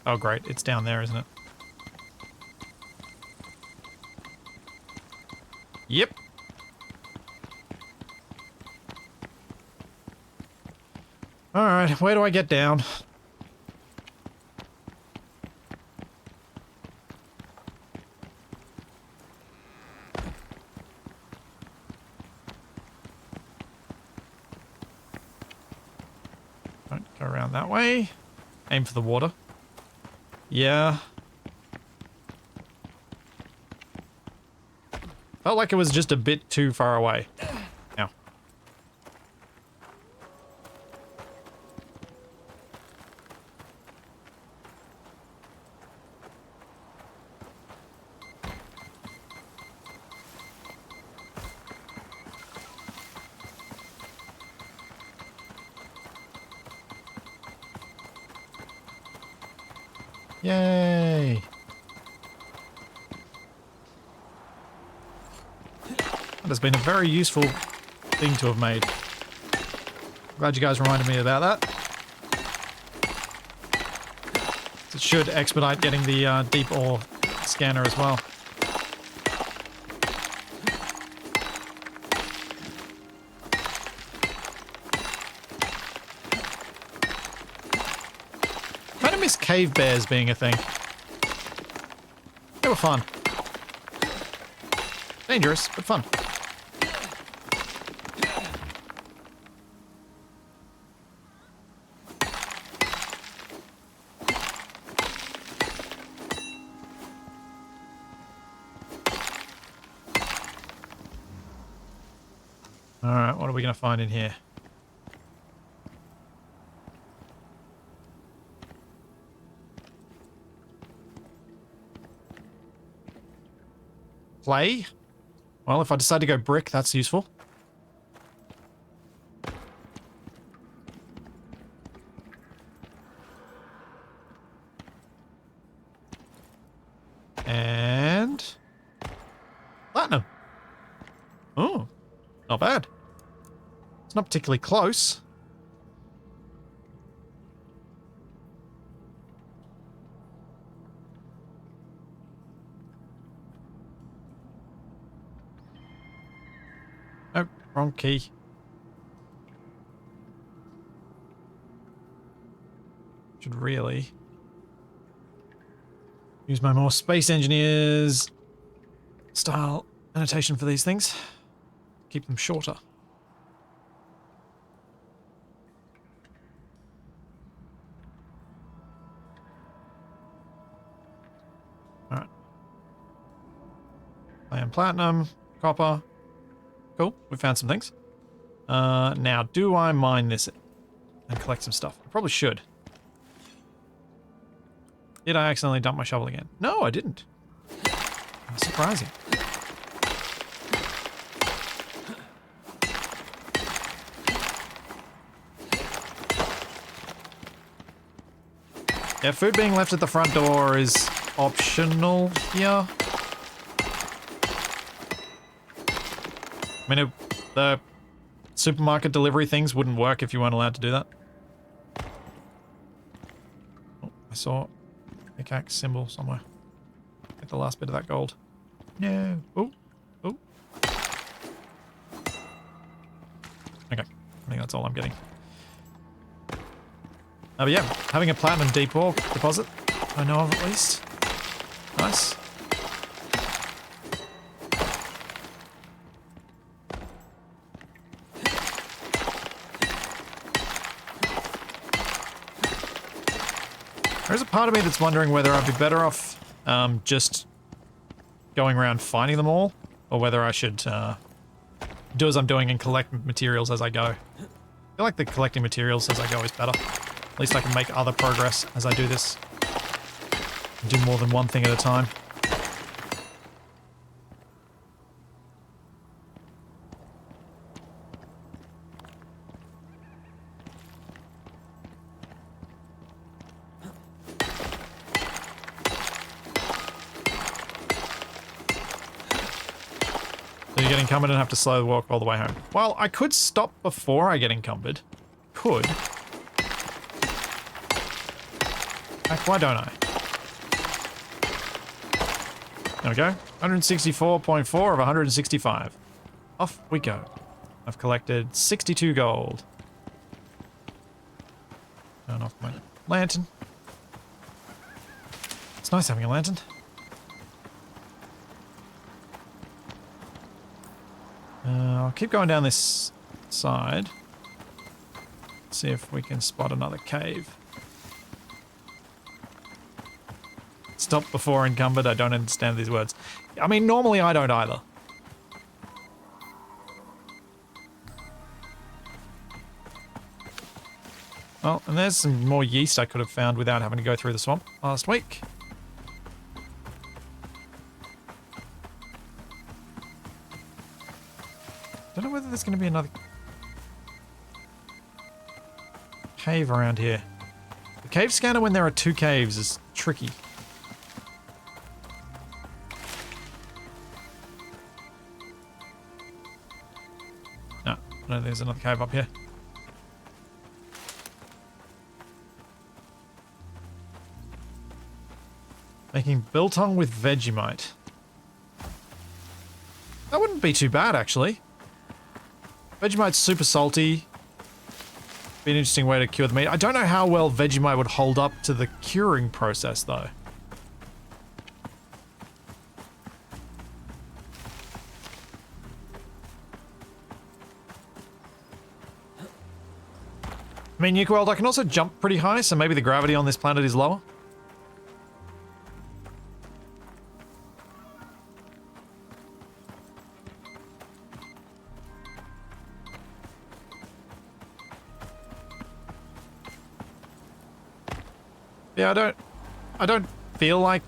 Oh great, it's down there, isn't it? Yep. Alright, where do I get down? Go around that way. Aim for the water. Yeah. Felt like it was just a bit too far away. Ow. Yay! That has been a very useful thing to have made. Glad you guys reminded me about that. It should expedite getting the deep ore scanner as well. Kind of miss cave bears being a thing. They were fun. Dangerous, but fun. Alright, what are we going to find in here? Clay? Well, if I decide to go brick, that's useful. And platinum. Oh, not bad. It's not particularly close. Oh, wrong key. Should really use my more space engineers style annotation for these things. Keep them shorter. Alright. Iron, platinum, copper. Cool, we found some things. Now, do I mine this and collect some stuff? I probably should. Did I accidentally dump my shovel again? No, I didn't. Surprising. Yeah, food being left at the front door is optional here. I mean, the supermarket delivery things wouldn't work if you weren't allowed to do that. Oh, I saw a pickaxe symbol somewhere. Get the last bit of that gold. No. Oh. Oh. Okay. I think that's all I'm getting. But yeah, having a platinum deep ore deposit, I know of at least. Nice. There's a part of me that's wondering whether I'd be better off just going around finding them all, or whether I should do as I'm doing and collect materials as I go. I feel like the collecting materials as I go is better. At least I can make other progress as I do this. Do more than one thing at a time. So you get encumbered and have to slow walk all the way home. Well, I could stop before I get encumbered. Could. Heck, why don't I? There we go. 164.4 of 165. Off we go. I've collected 62 gold. Turn off my lantern. It's nice having a lantern. I'll keep going down this side. See if we can spot another cave. Stop before encumbered. I don't understand these words. I mean, normally I don't either. Well, and there's some more yeast I could have found without having to go through the swamp last week. Don't know whether there's going to be another cave around here. The cave scanner when there are two caves is tricky. No, I don't think there's another cave up here. Making biltong with Vegemite. That wouldn't be too bad, actually. Vegemite's super salty. Be an interesting way to cure the meat. I don't know how well Vegemite would hold up to the curing process, though. I mean, Nuke World, I can also jump pretty high, so maybe the gravity on this planet is lower. Yeah, I don't feel like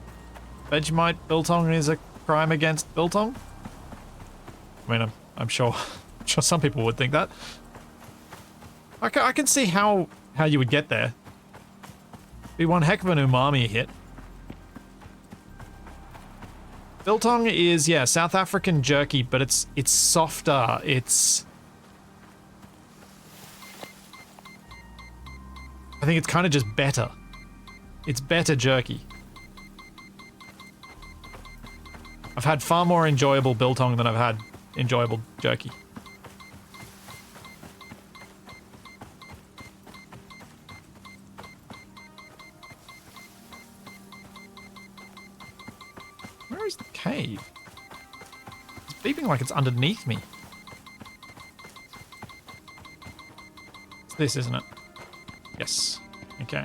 Vegemite biltong is a crime against biltong. I mean, I'm sure, some people would think that. I can see how you would get there. Be one heck of an umami hit. Biltong is, yeah, South African jerky, but it's softer. I think it's kind of just better. It's better jerky. I've had far more enjoyable biltong than I've had enjoyable jerky. Where is the cave? It's beeping like it's underneath me. It's this, isn't it? Yes. Okay.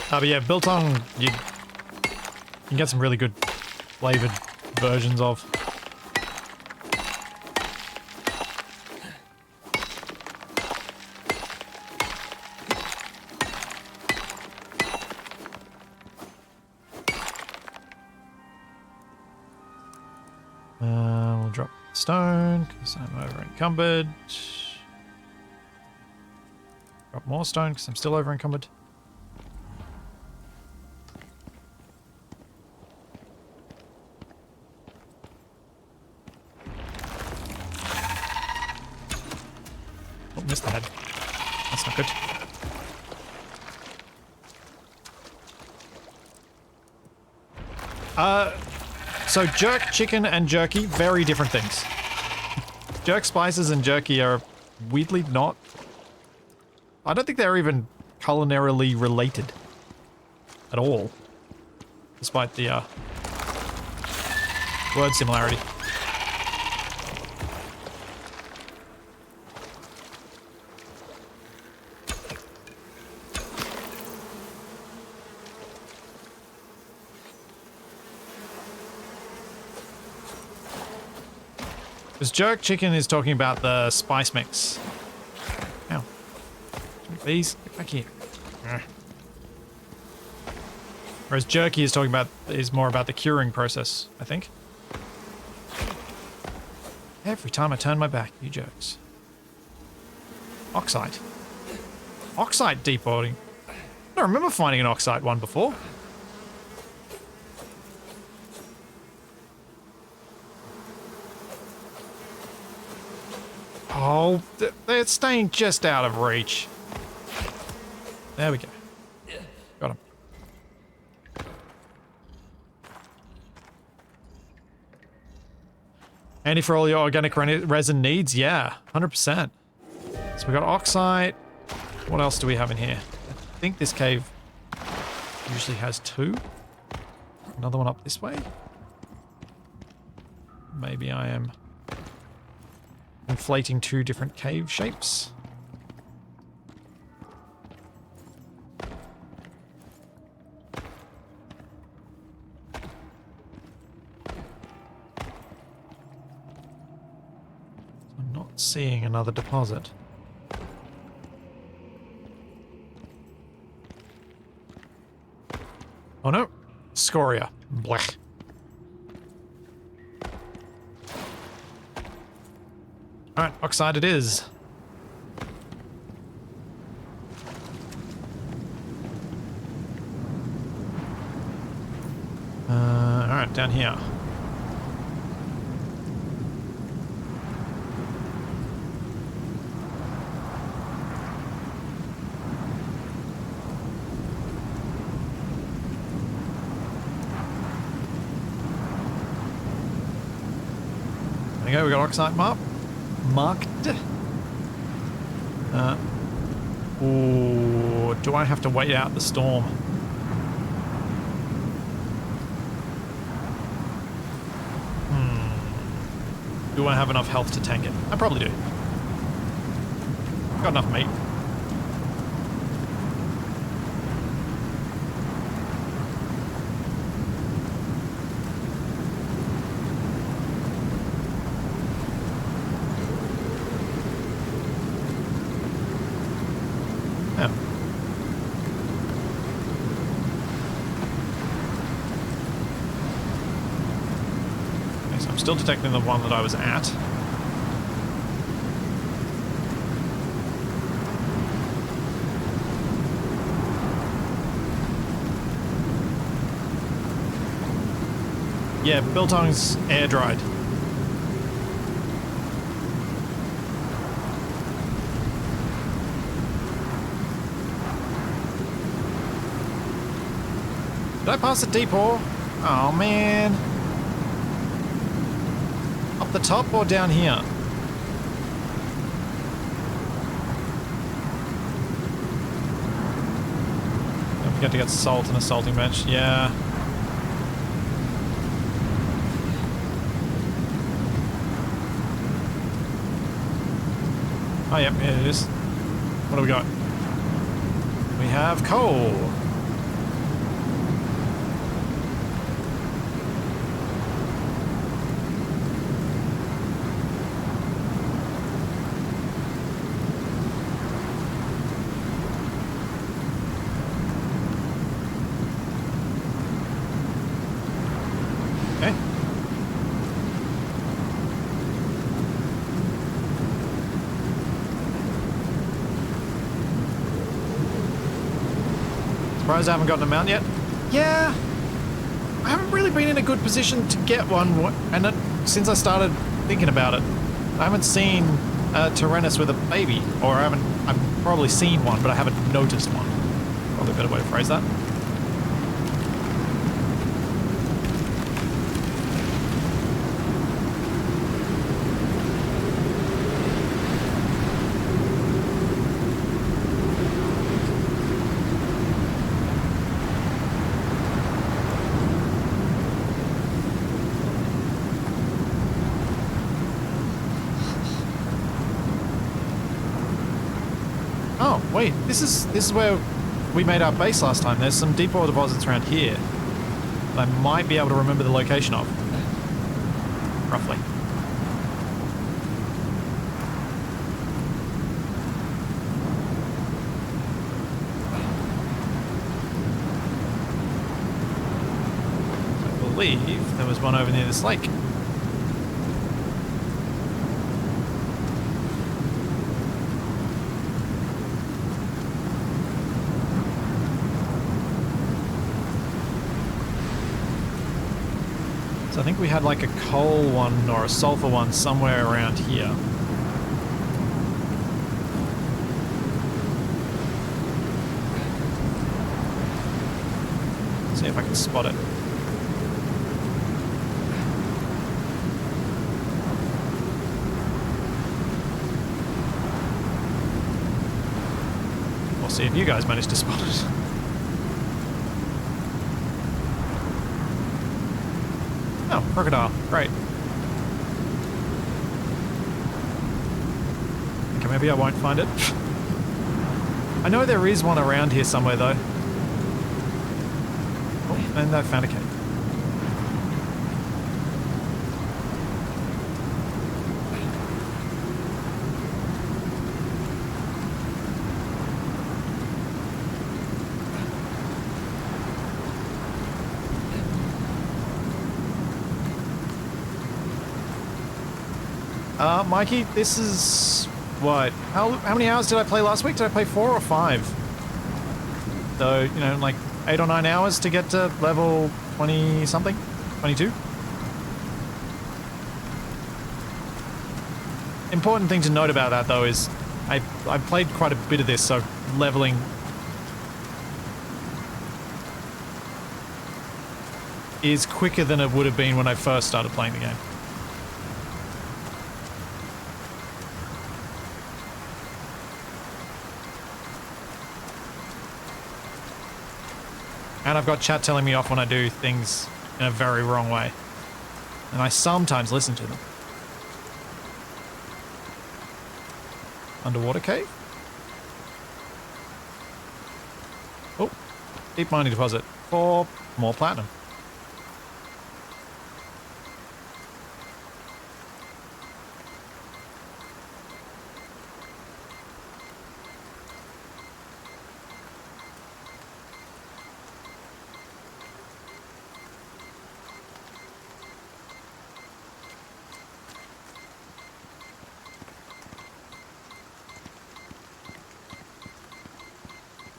But yeah, biltong, you can get some really good flavored versions of. We'll drop stone because I'm over encumbered. Drop more stone because I'm still over encumbered. Missed the head. That's not good. So jerk chicken and jerky, very different things. Jerk spices and jerky are weirdly not... I don't think they're even culinarily related at all. Despite the word similarity. Because jerk chicken is talking about the spice mix. Ow. These, get back here. Whereas jerky is more about the curing process, I think. Every time I turn my back, you jerks. Oxide. Oxide deboarding. I don't remember finding an oxide one before. Oh, they're staying just out of reach. There we go. Got him. Handy for all your organic resin needs? Yeah, 100%. So we got oxide. What else do we have in here? I think this cave usually has two. Another one up this way? Maybe I am inflating two different cave shapes. I'm not seeing another deposit. Oh no! Scoria. Blech. Alright, oxide it is. Alright, down here. There we go, we got oxide marked. Ooh, do I have to wait out the storm? Do I have enough health to tank it? I probably do. Got enough meat. Yeah. Okay, so I'm still detecting the one that I was at. Yeah, biltong's air dried. Did I pass a deep ore? Oh man. Up the top or down here? Don't forget to get salt and a salting bench. Yeah. Oh, yep, yeah, it is. What do we got? We have coal. Okay. Surprised I haven't gotten a mount yet. Yeah, I haven't really been in a good position to get one, and since I started thinking about it, I haven't seen a Tyrannus with a baby, or I've probably seen one, but I haven't noticed one. Probably a better way to phrase that. Oh, wait, this is where we made our base last time. There's some deep ore deposits around here that I might be able to remember the location of. Roughly. I believe there was one over near this lake. So I think we had like a coal one or a sulfur one somewhere around here. See if I can spot it. We'll see if you guys manage to spot it. Oh, crocodile. Great. Okay, maybe I won't find it. I know there is one around here somewhere, though. Oh, and I found a cave. Mikey, this is what? How many hours did I play last week? Did I play 4 or 5? So, you know, like 8 or 9 hours to get to level 20 something? 22? Important thing to note about that though is I played quite a bit of this, so leveling is quicker than it would have been when I first started playing the game. And I've got chat telling me off when I do things in a very wrong way. And I sometimes listen to them. Underwater cave? Oh, deep mining deposit for more platinum.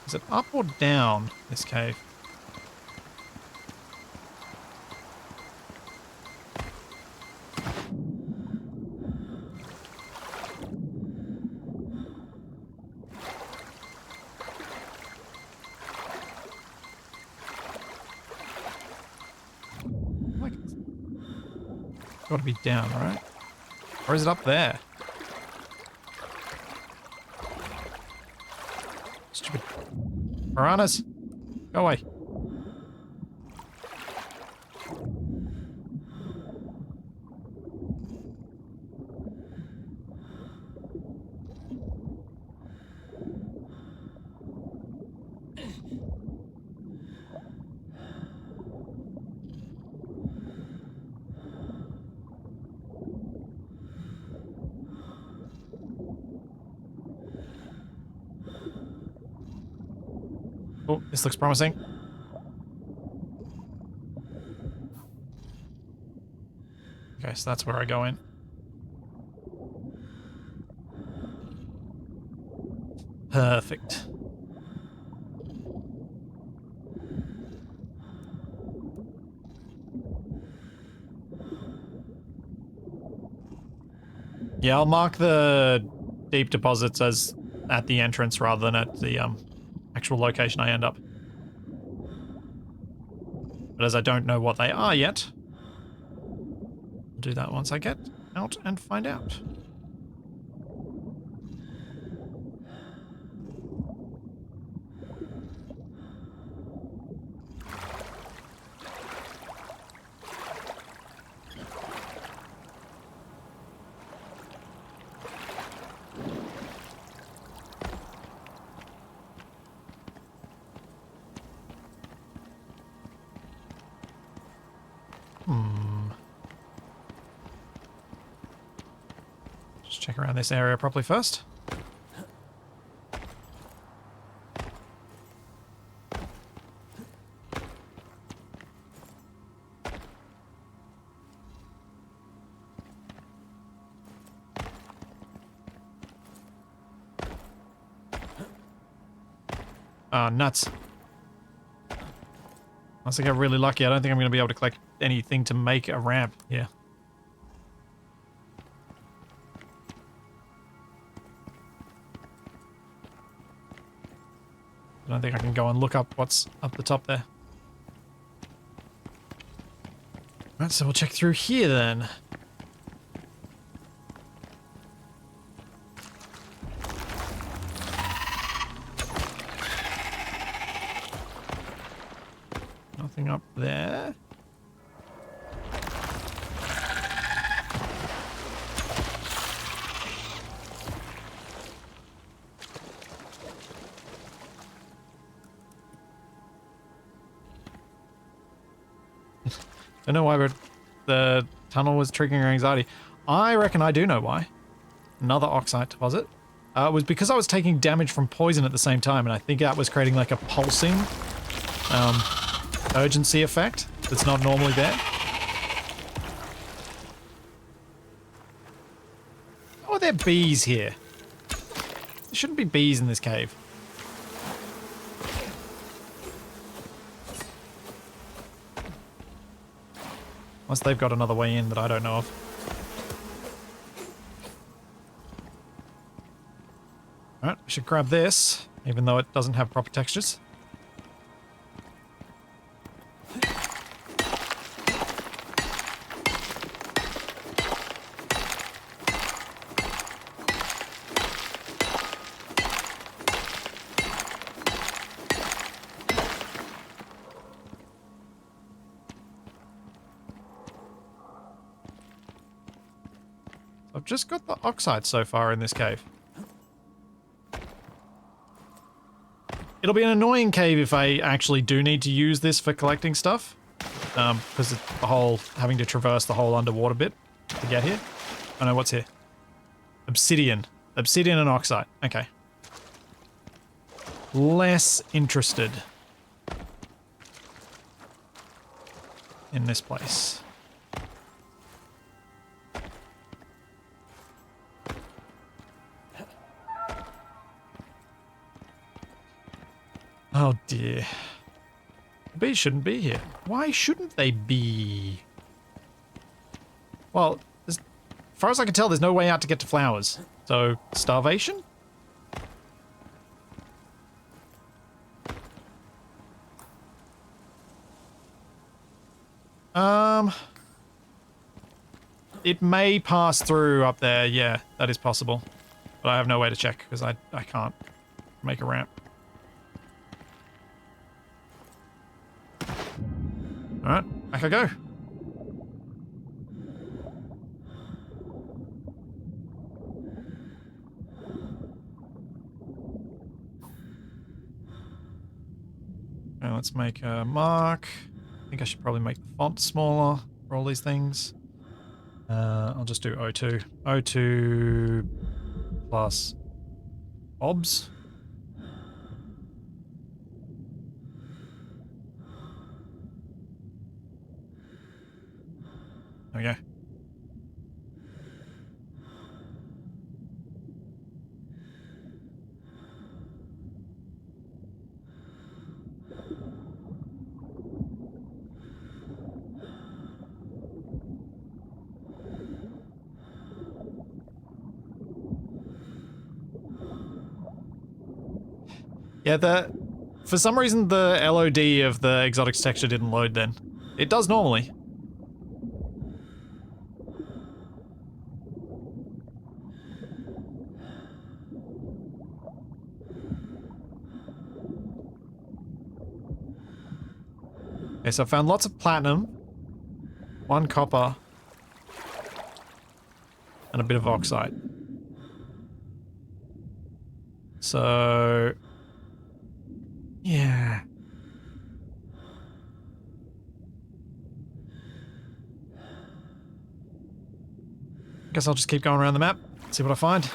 Is it up or down, this cave? Like it's got to be down, right? Or is it up there? Stupid piranhas. Go away. Oh, this looks promising. Okay, so that's where I go in. Perfect. Yeah, I'll mark the deep deposits as at the entrance rather than at the actual location I end up. But as I don't know what they are yet, I'll do that once I get out and find out. Just check around this area properly first. Oh, nuts. Unless I get really lucky, I don't think I'm going to be able to collect anything to make a ramp here. I don't think I can go and look up what's up the top there. Right, so we'll check through here then. Nothing up there. Don't know why the tunnel was triggering anxiety. I reckon I do know why. Another oxide deposit. It was because I was taking damage from poison at the same time, and I think that was creating like a pulsing urgency effect that's not normally there. Oh, are there bees here? There shouldn't be bees in this cave. Unless they've got another way in that I don't know of. Alright, I should grab this, even though it doesn't have proper textures. I've just got the oxide so far in this cave. It'll be an annoying cave if I actually do need to use this for collecting stuff. Because it's the whole having to traverse the whole underwater bit to get here. Oh no, what's here? Obsidian. Obsidian and oxide. Okay. Less interested in this place. Oh dear. The bees shouldn't be here. Why shouldn't they be? Well, as far as I can tell, there's no way out to get to flowers. So, starvation? It may pass through up there. Yeah, that is possible. But I have no way to check because I can't make a ramp. Alright, back I go. Okay, let's make a mark. I think I should probably make the font smaller for all these things. I'll just do O2. O2 plus obs. There we go. Yeah, for some reason the LOD of the exotics texture didn't load then. It does normally. Okay, so I found lots of platinum, 1 copper, and a bit of oxide. So, yeah. Guess I'll just keep going around the map, see what I find.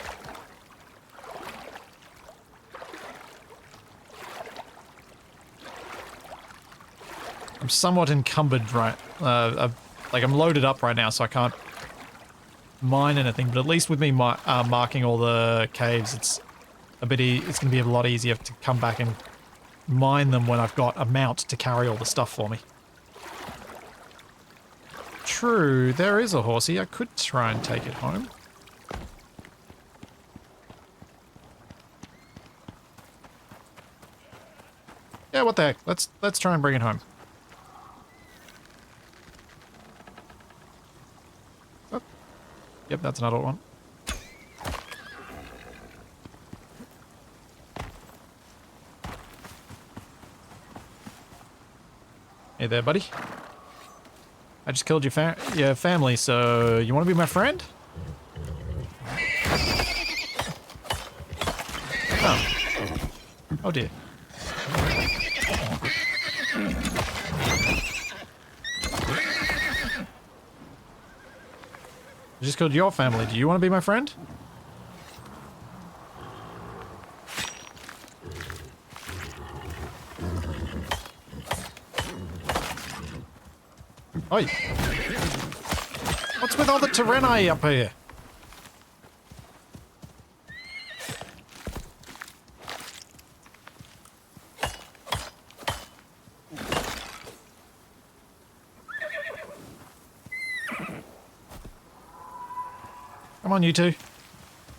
I'm somewhat encumbered, right? Like I'm loaded up right now, so I can't mine anything. But at least with me marking all the caves, it's going to be a lot easier to come back and mine them when I've got a mount to carry all the stuff for me. True, there is a horsey. I could try and take it home. Yeah, what the heck? Let's try and bring it home. Oh. Yep, that's an adult one. Hey there, buddy. I just killed your family, so you want to be my friend? Oh. Oh dear. I just killed your family. Do you want to be my friend? Oi. What's with all the Tyranni up here? Come on, you two.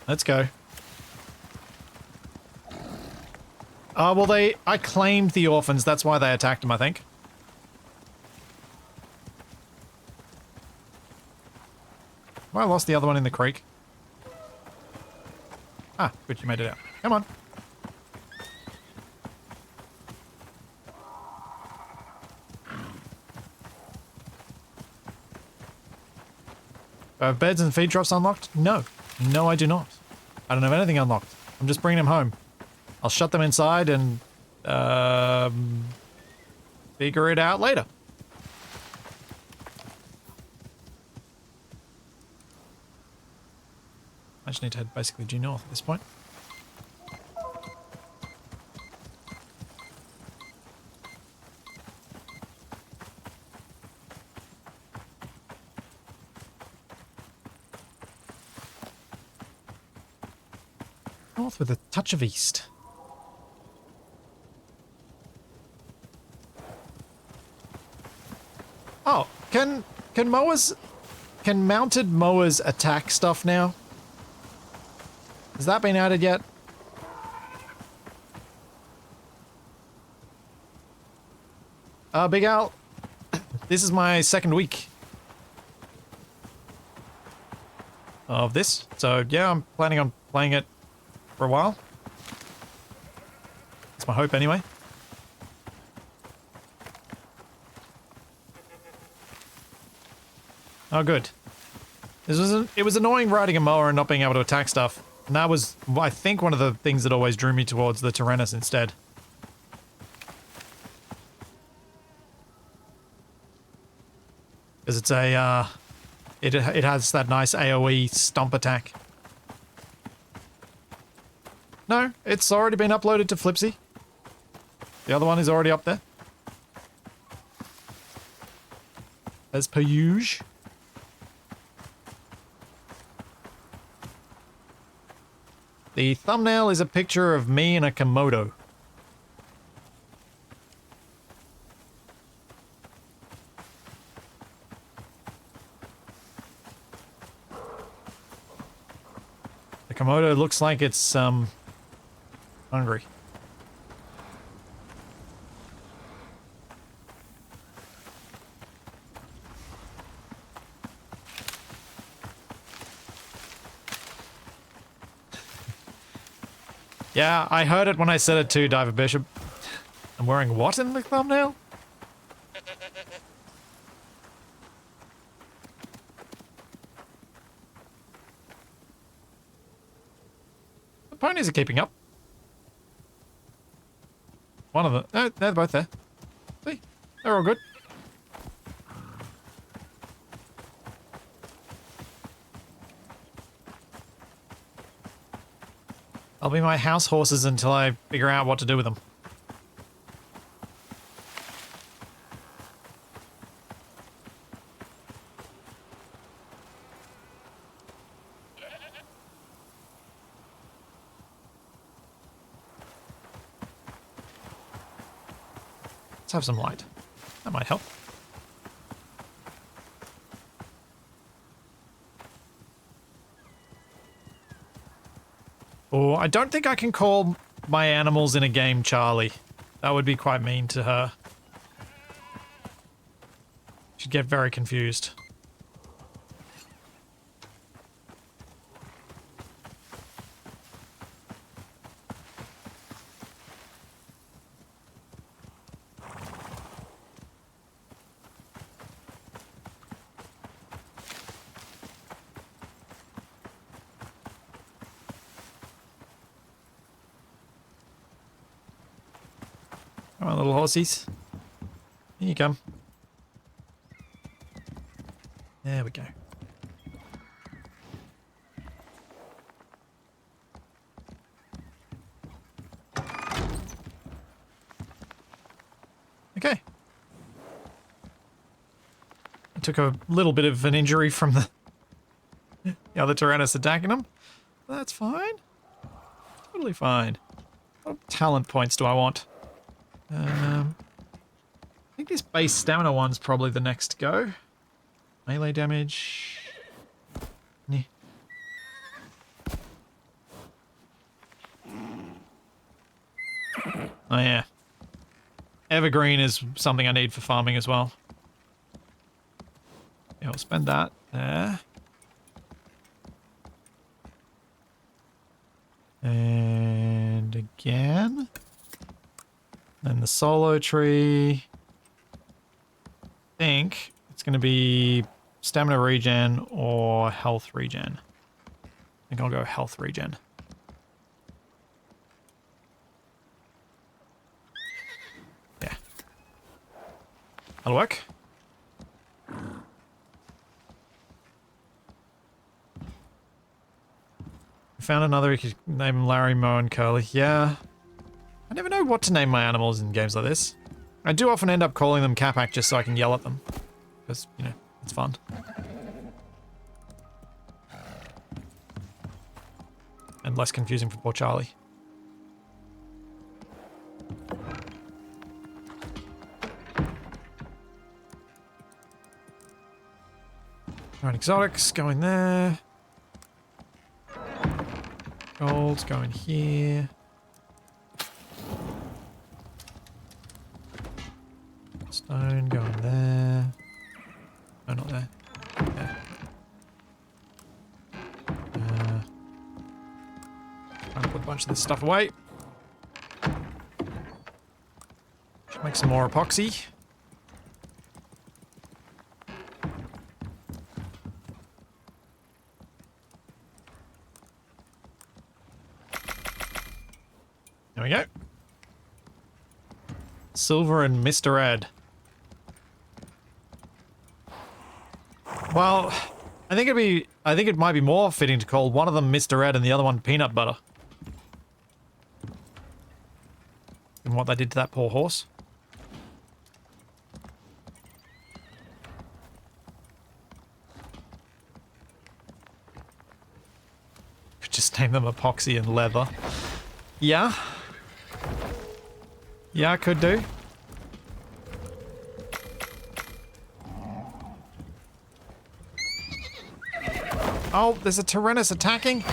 Let's go. Well, I claimed the orphans. That's why they attacked them, I think. Well, I lost the other one in the creek. Ah, good, you made it out. Come on. Beds and feed drops unlocked? No. No, I do not. I don't have anything unlocked. I'm just bringing them home. I'll shut them inside and figure it out later. I just need to head basically due north at this point. North with a touch of east. Oh, can mounted mowers attack stuff now? Has that been added yet? Big Al, this is my second week of this, so yeah, I'm planning on playing it for a while. That's my hope anyway. Oh, good. It was annoying riding a mower and not being able to attack stuff. And that was, I think, one of the things that always drew me towards the Tyrannus instead. Because it's a, it has that nice AoE stomp attack. No, it's already been uploaded to Flipsy. The other one is already up there. As per usual. The thumbnail is a picture of me in a Komodo. The Komodo looks like it's, hungry. Yeah, I heard it when I said it to Diver Bishop. I'm wearing what in the thumbnail? The ponies are keeping up. One of them. No, they're both there. See? They're all good. I'll be my house horses until I figure out what to do with them. Let's have some light. That might help. Oh, I don't think I can call my animals in a game Charlie. That would be quite mean to her. She'd get very confused. Come on, little horsies. Here you come. There we go. Okay. I took a little bit of an injury from the other Tyrannus attacking him. That's fine. Totally fine. What talent points do I want? I think this base stamina one's probably the next to go. Melee damage. Nah. Oh yeah. Evergreen is something I need for farming as well. Yeah, I'll spend that there. And again. Then the solo tree. I think it's going to be stamina regen or health regen. I think I'll go health regen. Yeah. That'll work. Found another, you could name him Larry, Moe, and Curly. Yeah. I never know what to name my animals in games like this. I do often end up calling them Capac just so I can yell at them. Because, you know, it's fun. And less confusing for poor Charlie. Alright, exotics going there. Gold's going here. Stone going there. No, not there. There. Trying to put a bunch of this stuff away. Should make some more epoxy. There we go. Silver and Mr. Ed. Well, I think it might be more fitting to call one of them Mr. Ed and the other one Peanut Butter. And what they did to that poor horse. Could just name them Epoxy and Leather. Yeah. Yeah, I could do. Oh, there's a Tyrannus attacking.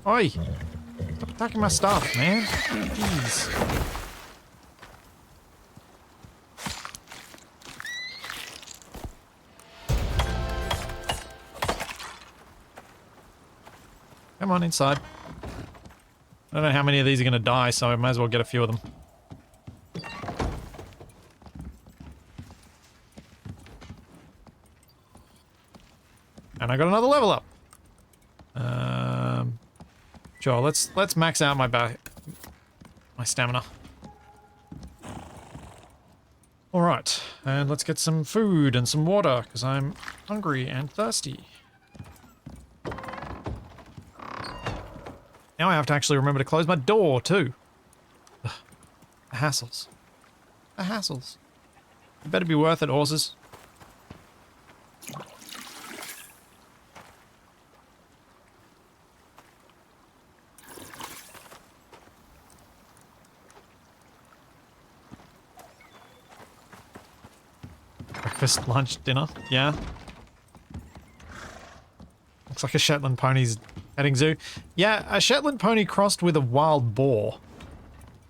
Oi. Stop attacking my stuff, man. Jeez. Come on, inside. I don't know how many of these are going to die, so I might as well get a few of them. And I got another level up. Sure, let's max out my stamina. All right, and let's get some food and some water because I'm hungry and thirsty. Now I have to actually remember to close my door too. Ugh. The hassles. The hassles. You better be worth it, horses. Breakfast, lunch, dinner. Yeah. Looks like a Shetland pony's petting zoo. Yeah, a Shetland pony crossed with a wild boar.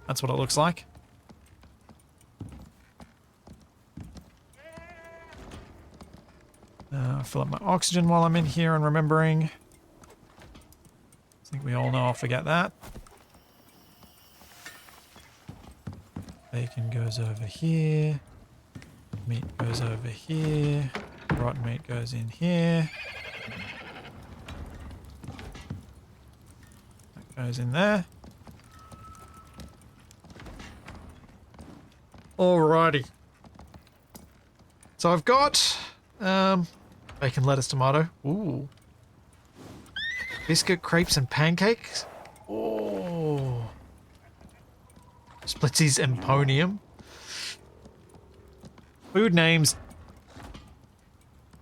That's what it looks like. Fill up my oxygen while I'm in here and remembering. I think we all know I'll forget that. Bacon goes over here. Meat goes over here. Rotten meat goes in here. That goes in there. Alrighty. So I've got bacon, lettuce, tomato. Ooh. Biscuit, crepes, and pancakes. Oh. Splitsy's Emponium. Food names.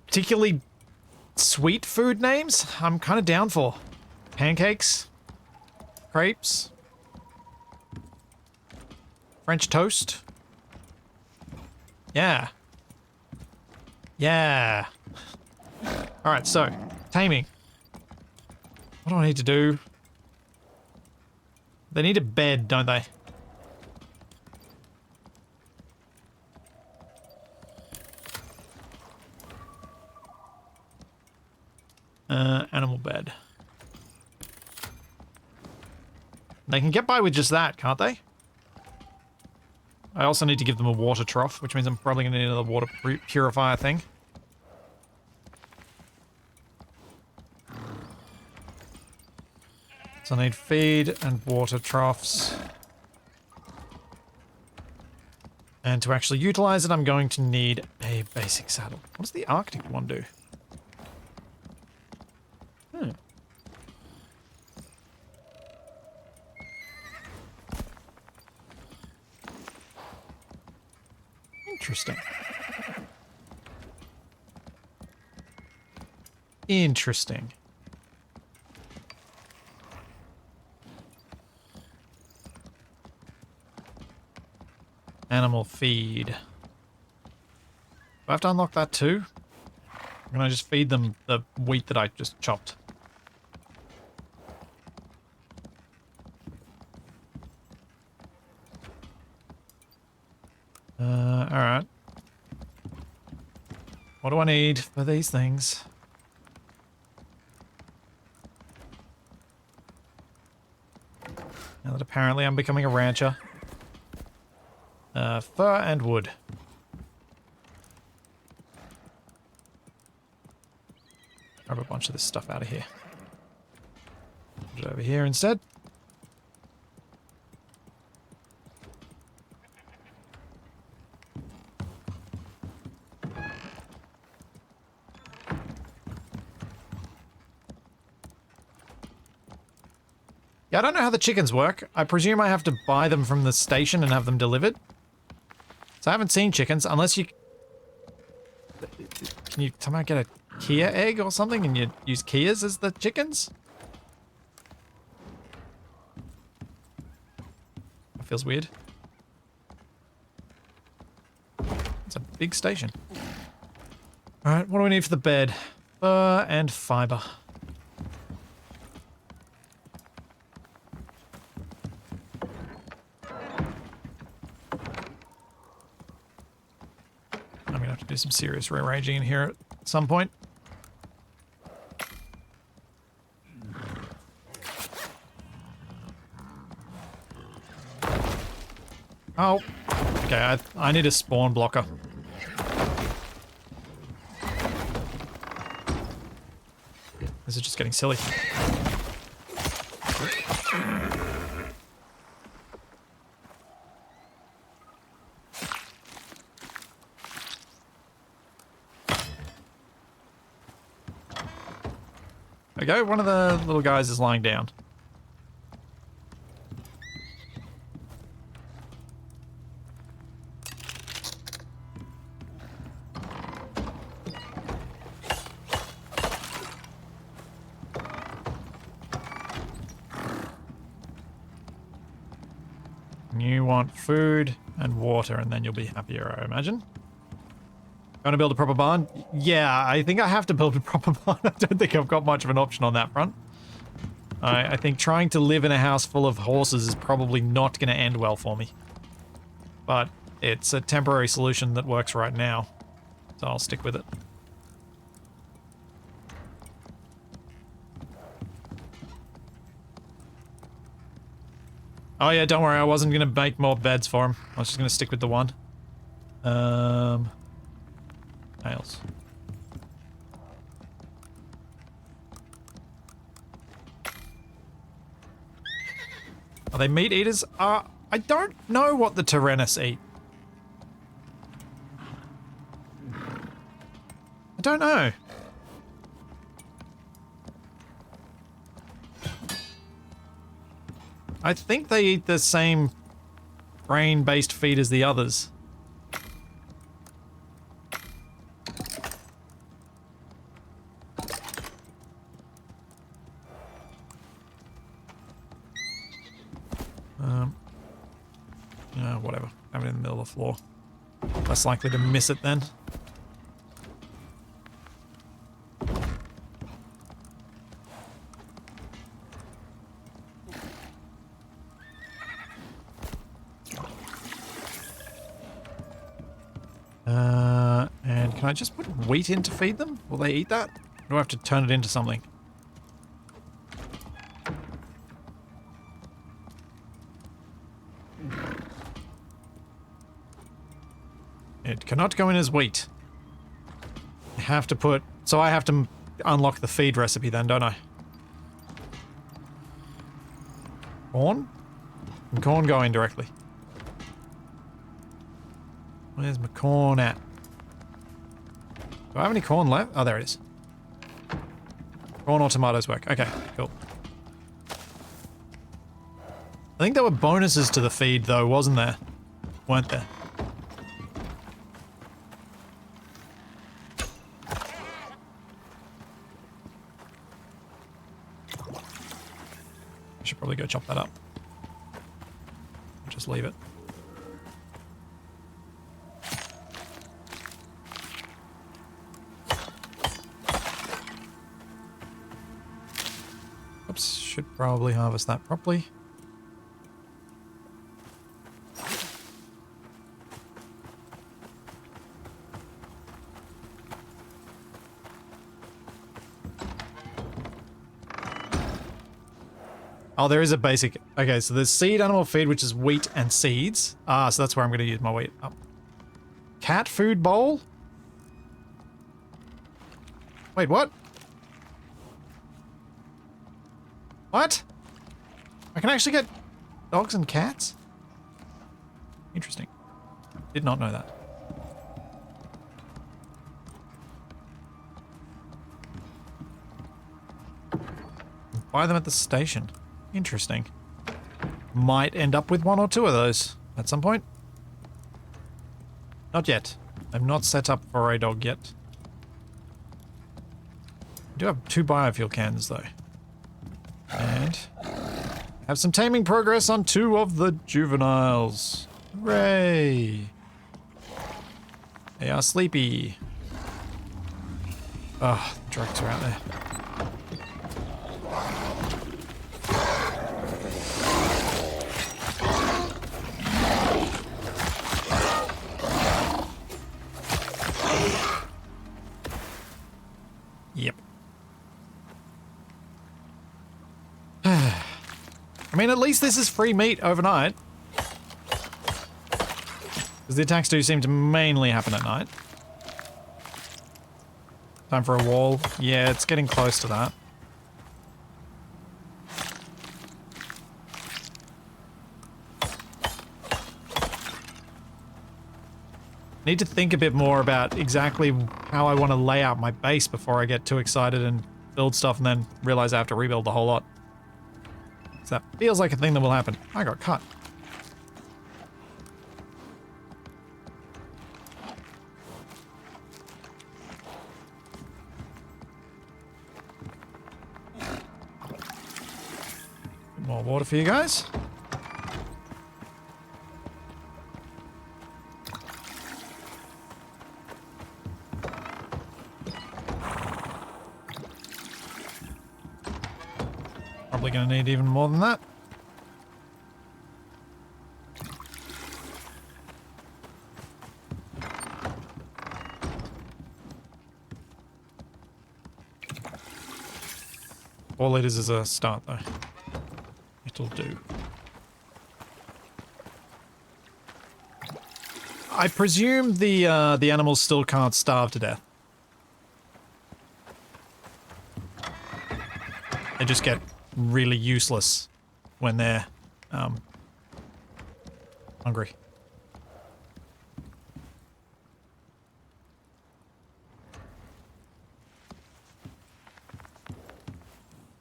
Particularly sweet food names, I'm kind of down for. Pancakes. Crepes. French toast. Yeah. Yeah. Alright, so, taming. What do I need to do? They need a bed, don't they? Animal bed. They can get by with just that, can't they? I also need to give them a water trough, which means I'm probably going to need another water purifier thing. So I need feed and water troughs. And to actually utilize it, I'm going to need a basic saddle. What does the Arctic one do? Interesting. Interesting. Animal feed. Do I have to unlock that too? Or can I just feed them the wheat that I just chopped? Alright. What do I need for these things? Now that apparently I'm becoming a rancher. Fur and wood. Grab a bunch of this stuff out of here. Put it over here instead. Yeah, I don't know how the chickens work. I presume I have to buy them from the station and have them delivered. So I haven't seen chickens unless you... Can you somehow get a Kia egg or something and you use Kias as the chickens? That feels weird. It's a big station. Alright, what do we need for the bed? Fur and fiber. Do some serious rearranging in here at some point. Oh, okay, I need a spawn blocker. This is just getting silly. Okay, one of the little guys is lying down. You want food and water, and then you'll be happier, I imagine. Going to build a proper barn? Yeah, I think I have to build a proper barn. I don't think I've got much of an option on that front. I think trying to live in a house full of horses is probably not going to end well for me. But it's a temporary solution that works right now, so I'll stick with it. Oh yeah, don't worry, I wasn't going to make more beds for him. I was just going to stick with the one. Nails. Are they meat eaters? I don't know what the Tyrannus eat. I don't know. I think they eat the same grain-based feed as the others. Whatever. Have it in the middle of the floor. Less likely to miss it then. And can I just put wheat in to feed them? Will they eat that? Or do I have to turn it into something? It cannot go in as wheat. I have to put... So I have to unlock the feed recipe then, don't I? Corn? Can corn go in directly? Where's my corn at? Do I have any corn left? Oh, there it is. Corn or tomatoes work. Okay, cool. I think there were bonuses to the feed though, wasn't there? Weren't there? I should probably go chop that up. Just leave it. Oops, should probably harvest that properly. Oh, there is a basic... Okay, so there's seed animal feed, which is wheat and seeds. Ah, so that's where I'm going to use my wheat. Oh. Cat food bowl? Wait, what? What? I can actually get dogs and cats? Interesting. Did not know that. Buy them at the station. Interesting. Might end up with one or two of those at some point. Not yet. I'm not set up for a dog yet. I do have 2 biofuel cans though. And have some taming progress on 2 of the juveniles. Hooray! They are sleepy. Oh, the drugs are out there. Yep. I mean, at least this is free meat overnight. Because the attacks do seem to mainly happen at night. Time for a wall. Yeah, it's getting close to that. Need to think a bit more about exactly how I want to lay out my base before I get too excited and build stuff and then realize I have to rebuild the whole lot. So that feels like a thing that will happen. I got cut. Bit more water for you guys. Probably going to need even more than that. Four liters is a start, though. It'll do. I presume the animals still can't starve to death. They just get really useless when they're hungry.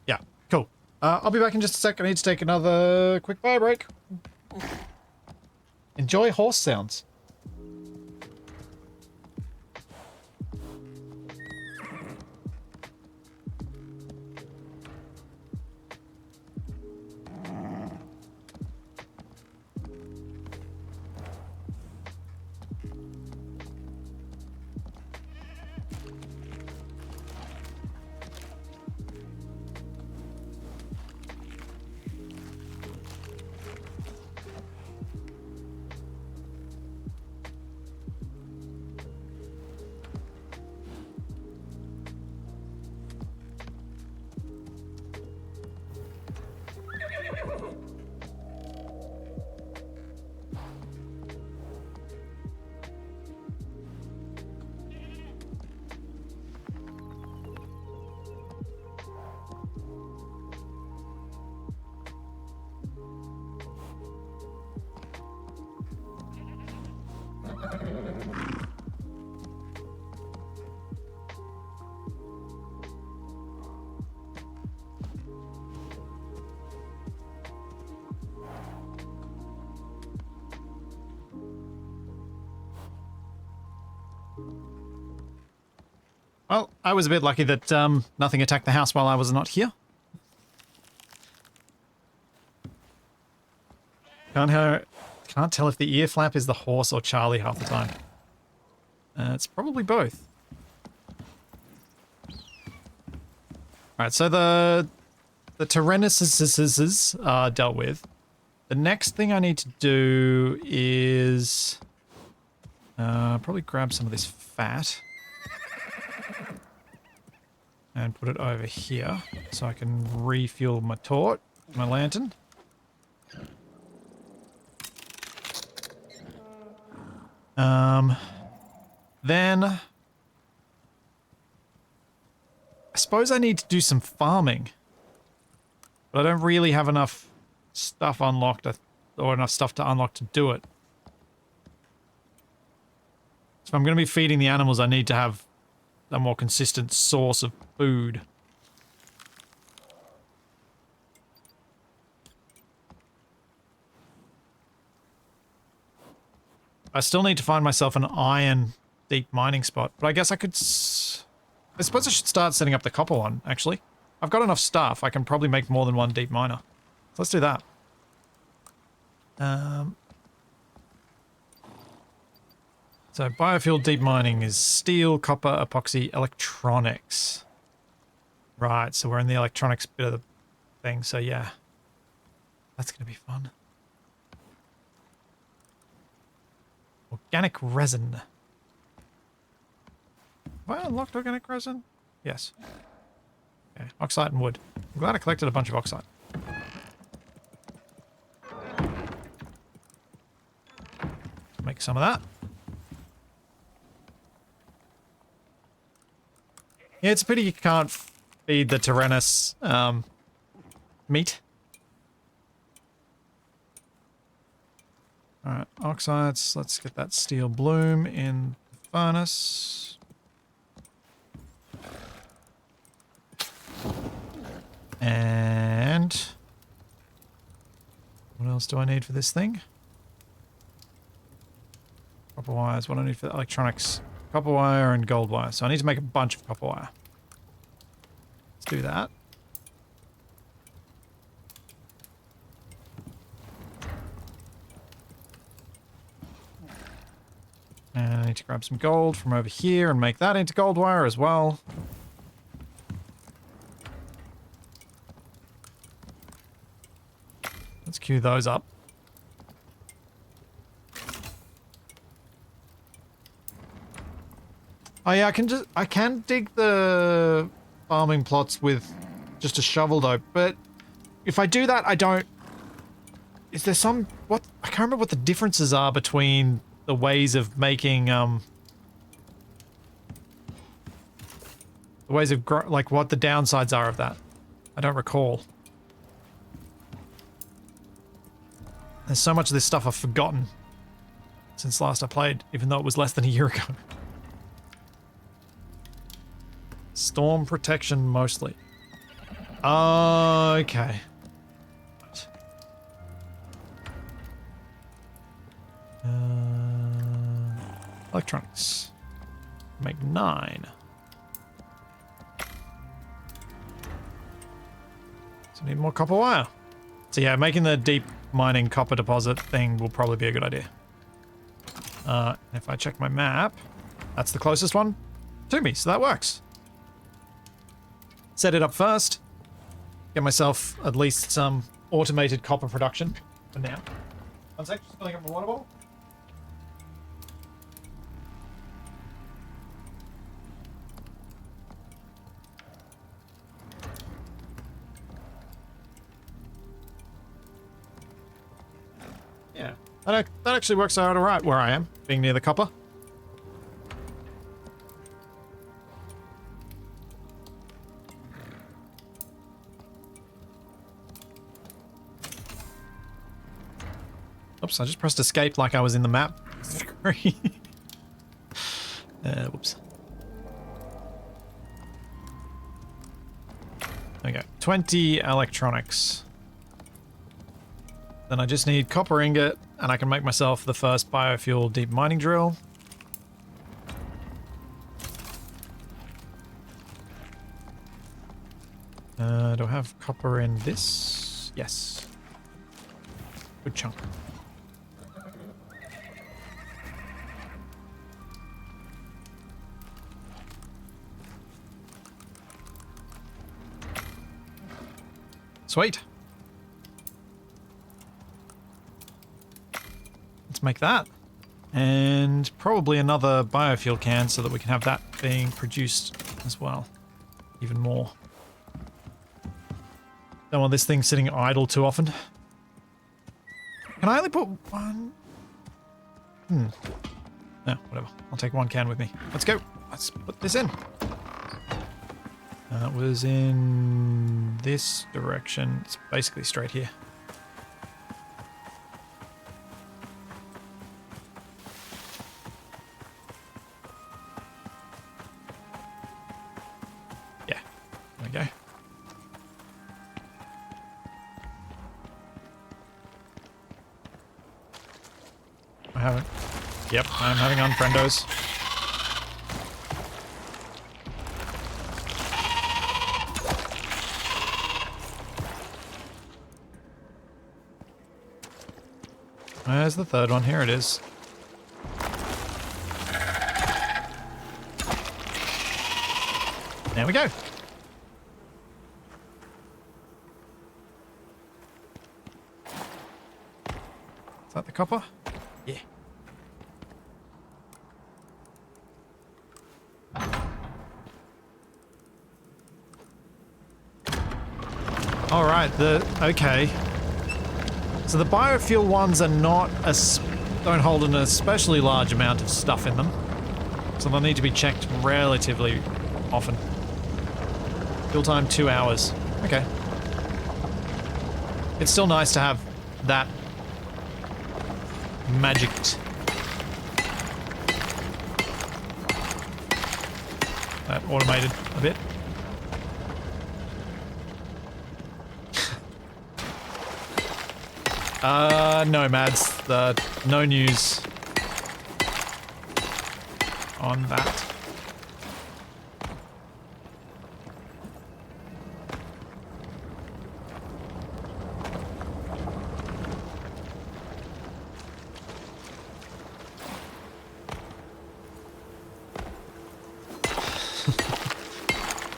Yeah, cool. I'll be back in just a sec. I need to take another quick bio break. enjoy horse sounds. Well, I was a bit lucky that nothing attacked the house while I was not here. Can't tell if the ear flap is the horse or Charlie half the time. It's probably both. Alright, so the Tyrannosaurus are dealt with. The next thing I need to do is probably grab some of this fat and put it over here so I can refuel my my lantern. Then I suppose I need to do some farming, but I don't really have enough stuff unlocked or enough stuff to unlock to do it. So if I'm going to be feeding the animals, I need to have a more consistent source of food. I still need to find myself an iron deep mining spot, but I guess I could... I suppose I should start setting up the copper one, actually. I've got enough stuff. I can probably make more than one deep miner. So let's do that. So biofuel deep mining is steel, copper, epoxy, electronics. Right, so we're in the electronics bit of the thing, so yeah. That's going to be fun. Organic resin. Have I unlocked organic resin? Yes. Okay, oxide and wood. I'm glad I collected a bunch of oxide. Make some of that. Yeah, it's a pity you can't feed the Tyrannus meat. Alright, oxides. Let's get that steel bloom in the furnace. And what else do I need for this thing? Copper wires. What do I need for the electronics? Copper wire and gold wire. So I need to make a bunch of copper wire. Let's do that. And I need to grab some gold from over here and make that into gold wire as well. Let's queue those up. Oh yeah, I can dig the farming plots with just a shovel though, but if I do that, I don't... Is there some... What? I can't remember what the differences are between the ways of making, the ways of, like, what the downsides are of that. I don't recall. There's so much of this stuff I've forgotten since last I played, even though it was less than a year ago. Storm protection mostly. Okay. Electronics. Make 9. So need more copper wire. So yeah, making the deep mining copper deposit thing will probably be a good idea. If I check my map, that's the closest one to me, so that works. Set it up first. Get myself at least some automated copper production for now. One sec, just filling up my water bottle. Yeah, that actually works out alright where I am, being near the copper. Oops, I just pressed escape like I was in the map. Whoops. There we go. 20 electronics. Then I just need copper ingot, and I can make myself the first biofuel deep mining drill. Do I have copper in this? Yes. Good chunk. Sweet. Let's make that. And probably another biofuel can so that we can have that being produced as well. Even more. Don't want this thing sitting idle too often. Can I only put one? No, whatever. I'll take one can with me. Let's go. Let's put this in. That was in this direction. It's basically straight here. Yeah, there we go. I haven't. Yep, I'm having unfriendos. Where's the third one? Here it is. There we go. Is that the copper? Yeah. All right, okay. So the biofuel ones are not don't hold an especially large amount of stuff in them. So they'll need to be checked relatively often. Fuel time 2 hours. Okay. It's still nice to have that magicked. That automated a bit. No, Mads. No news on that.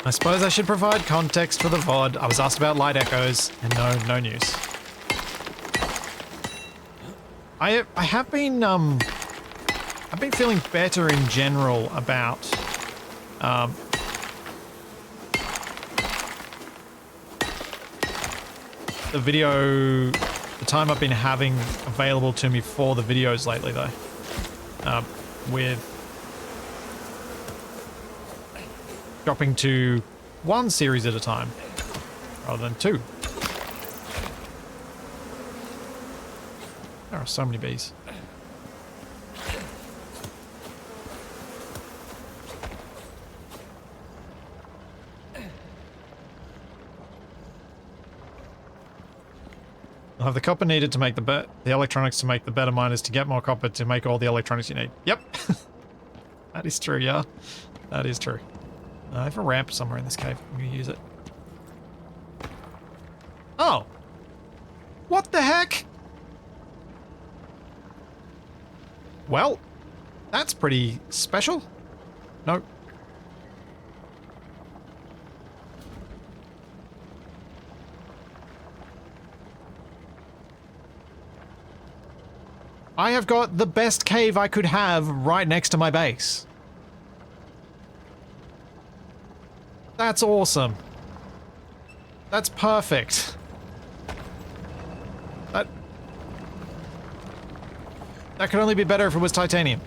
I suppose I should provide context for the VOD. I was asked about light echoes, and no news. I've been feeling better in general about the time I've been having available to me for the videos lately though. With dropping to 1 series at a time rather than 2. There are so many bees. You'll have the copper needed to make the electronics to make the better miners to get more copper to make all the electronics you need. Yep. That is true, yeah. That is true. I have a ramp somewhere in this cave. I'm going to use it. Oh! What the heck? Well, that's pretty special. No. I have got the best cave I could have right next to my base. That's awesome. That's perfect. That could only be better if it was titanium.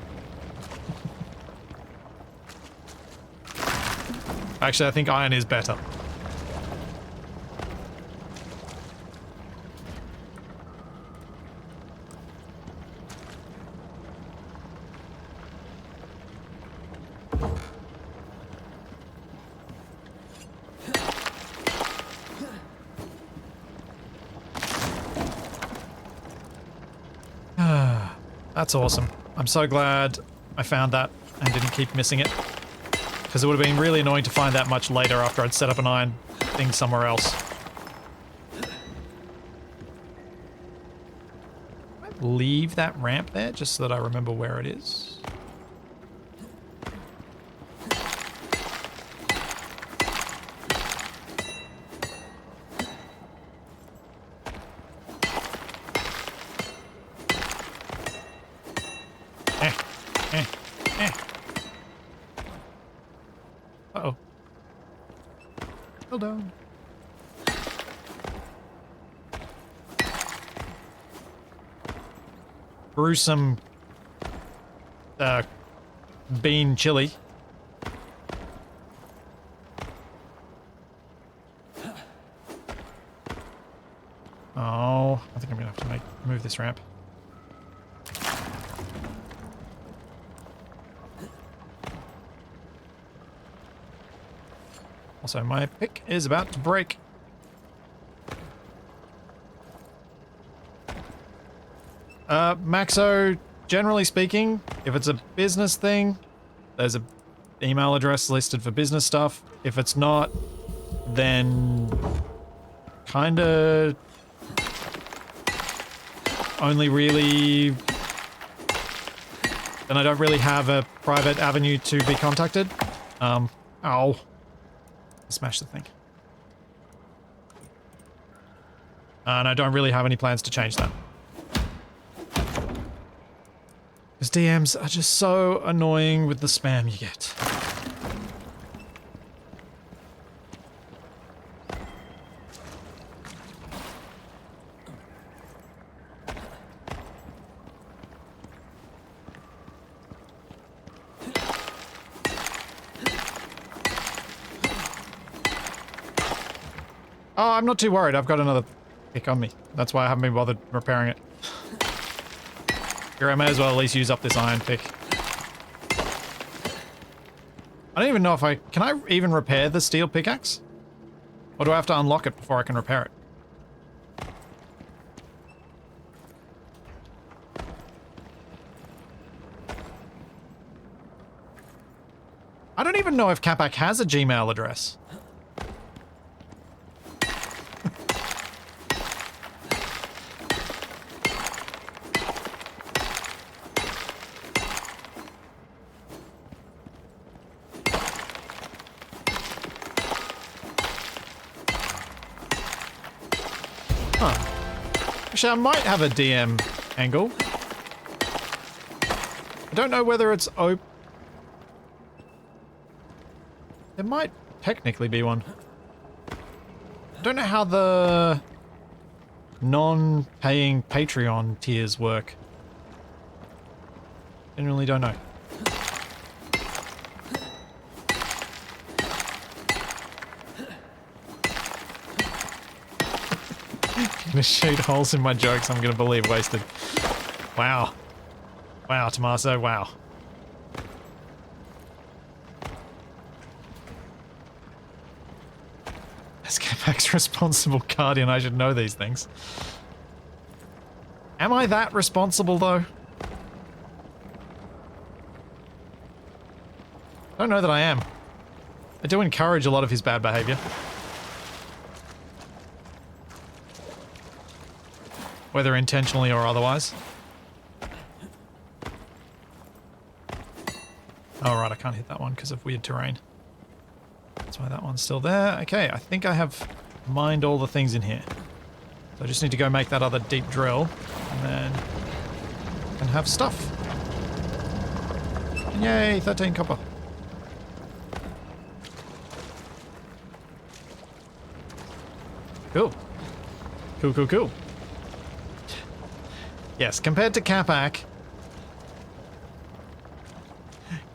Actually, I think iron is better. That's awesome. I'm so glad I found that and didn't keep missing it. Because it would have been really annoying to find that much later after I'd set up an iron thing somewhere else. I'd leave that ramp there just so that I remember where it is. Uh-oh. Hold on. Brew some bean chili. Oh, I think I'm gonna have to move this ramp. Also, my pick is about to break. Maxo, generally speaking, if it's a business thing, there's an email address listed for business stuff. If it's not, then kinda only really... then I don't really have a private avenue to be contacted. Ow. Smash the thing. And I don't really have any plans to change that. Because DMs are just so annoying with the spam you get. Oh, I'm not too worried. I've got another pick on me. That's why I haven't been bothered repairing it. Here, I may as well at least use up this iron pick. I don't even know if can I even repair the steel pickaxe? Or do I have to unlock it before I can repair it? I don't even know if Capac has a Gmail address. Actually, I might have a DM angle. I don't know whether it's open. There might technically be one. I don't know how the non-paying Patreon tiers work. Genuinely don't know. Gonna shoot holes in my jokes I'm gonna believe wasted. Wow. Wow, Tommaso, wow. As Capac's responsible guardian, I should know these things. Am I that responsible, though? I don't know that I am. I do encourage a lot of his bad behavior. Whether intentionally or otherwise. Oh, right, I can't hit that one because of weird terrain. That's why that one's still there. Okay, I think I have mined all the things in here. So I just need to go make that other deep drill, and then I can have stuff. And yay, 13 copper. Cool. Cool, cool, cool. Yes, compared to Capac,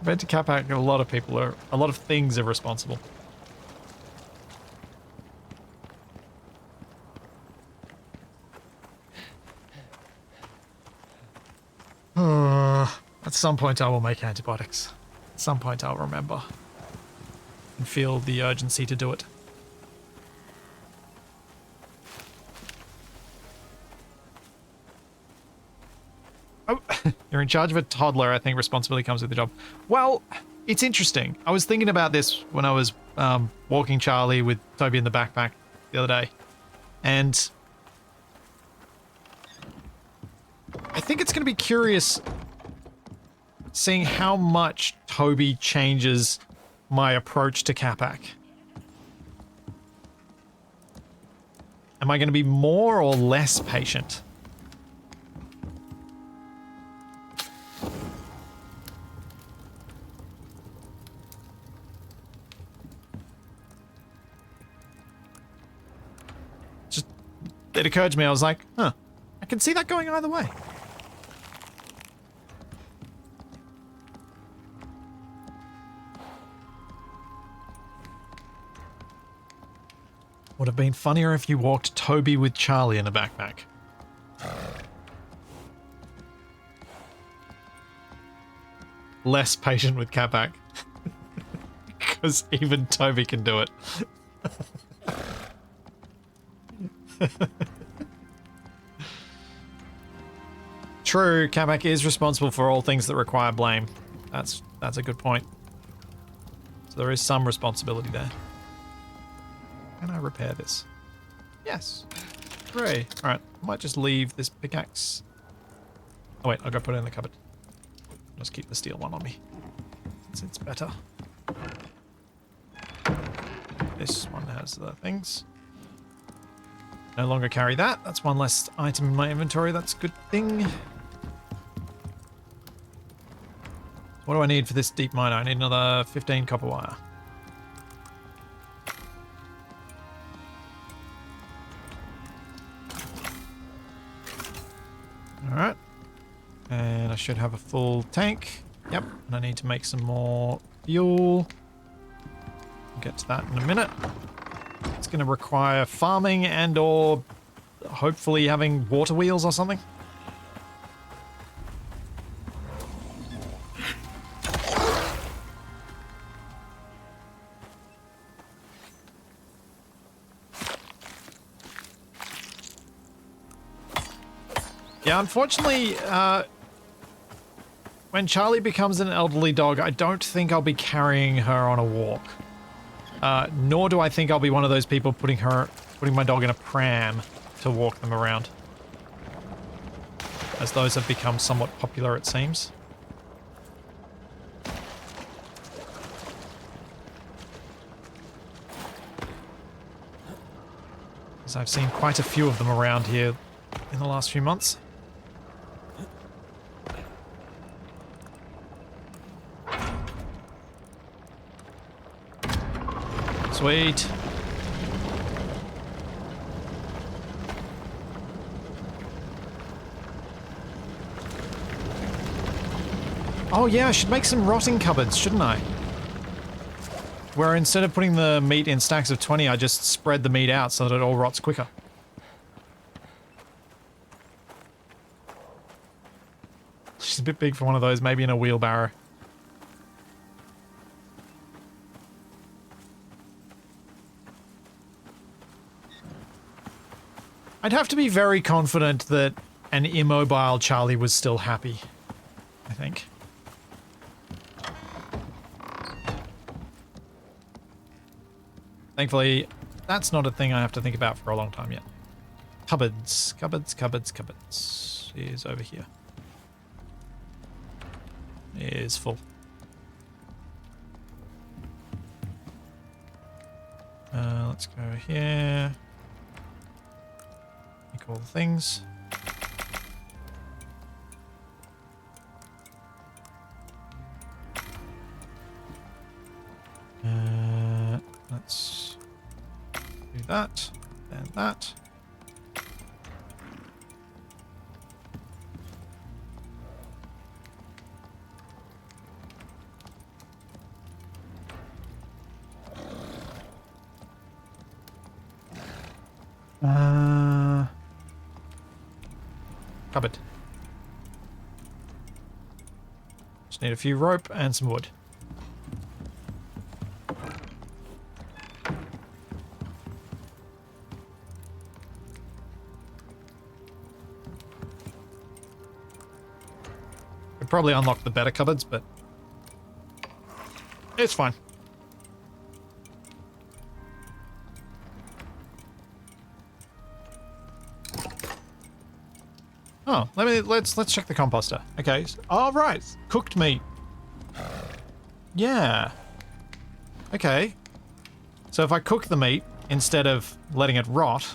a lot of things are responsible. At some point I will make antibiotics. At some point I'll remember and feel the urgency to do it. Oh, you're in charge of a toddler. I think responsibility comes with the job. Well, it's interesting. I was thinking about this when I was walking Charlie with Toby in the backpack the other day. And I think it's going to be curious seeing how much Toby changes my approach to Capac. Am I going to be more or less patient? It occurred to me, I was like, huh, I can see that going either way. Would have been funnier if you walked Toby with Charlie in a backpack. Less patient with Capac. Because even Toby can do it. True, Capac is responsible for all things that require blame. That's a good point. So there is some responsibility there. Can I repair this? Yes. Hooray. Alright, I might just leave this pickaxe. Oh wait, I'll go put it in the cupboard. Just keep the steel one on me, since it's better. This one has the things. No longer carry that. That's one less item in my inventory. That's a good thing. What do I need for this deep miner? I need another 15 copper wire. Alright. And I should have a full tank. Yep. And I need to make some more fuel. I'll get to that in a minute. It's going to require farming and or hopefully having water wheels or something. Yeah, unfortunately, when Charlie becomes an elderly dog, I don't think I'll be carrying her on a walk. Nor do I think I'll be one of those people putting my dog in a pram to walk them around. As those have become somewhat popular, it seems. As I've seen quite a few of them around here in the last few months. Sweet. Oh yeah, I should make some rotting cupboards, shouldn't I? Where instead of putting the meat in stacks of 20, I just spread the meat out so that it all rots quicker. She's a bit big for one of those, maybe in a wheelbarrow. I'd have to be very confident that an immobile Charlie was still happy, I think. Thankfully, that's not a thing I have to think about for a long time yet. Cupboards, cupboards, cupboards, cupboards. Is over here. Is full. Let's go here. Make all the things. Let's do that, and that. Cupboard. Just need a few rope and some wood. Could probably unlock the better cupboards, but it's fine. Oh, let's check the composter. Okay. Oh, right. Cooked meat. Yeah. Okay. So if I cook the meat instead of letting it rot,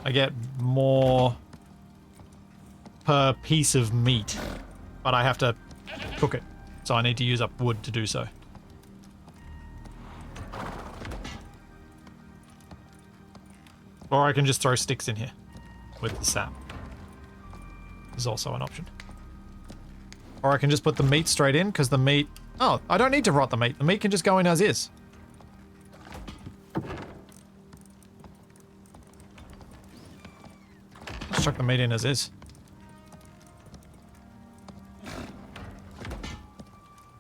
I get more per piece of meat, but I have to cook it. So I need to use up wood to do so. Or I can just throw sticks in here with the sap. Is also an option. Or I can just put the meat straight in, because the meat... Oh, I don't need to rot the meat. The meat can just go in as is. Let's chuck the meat in as is.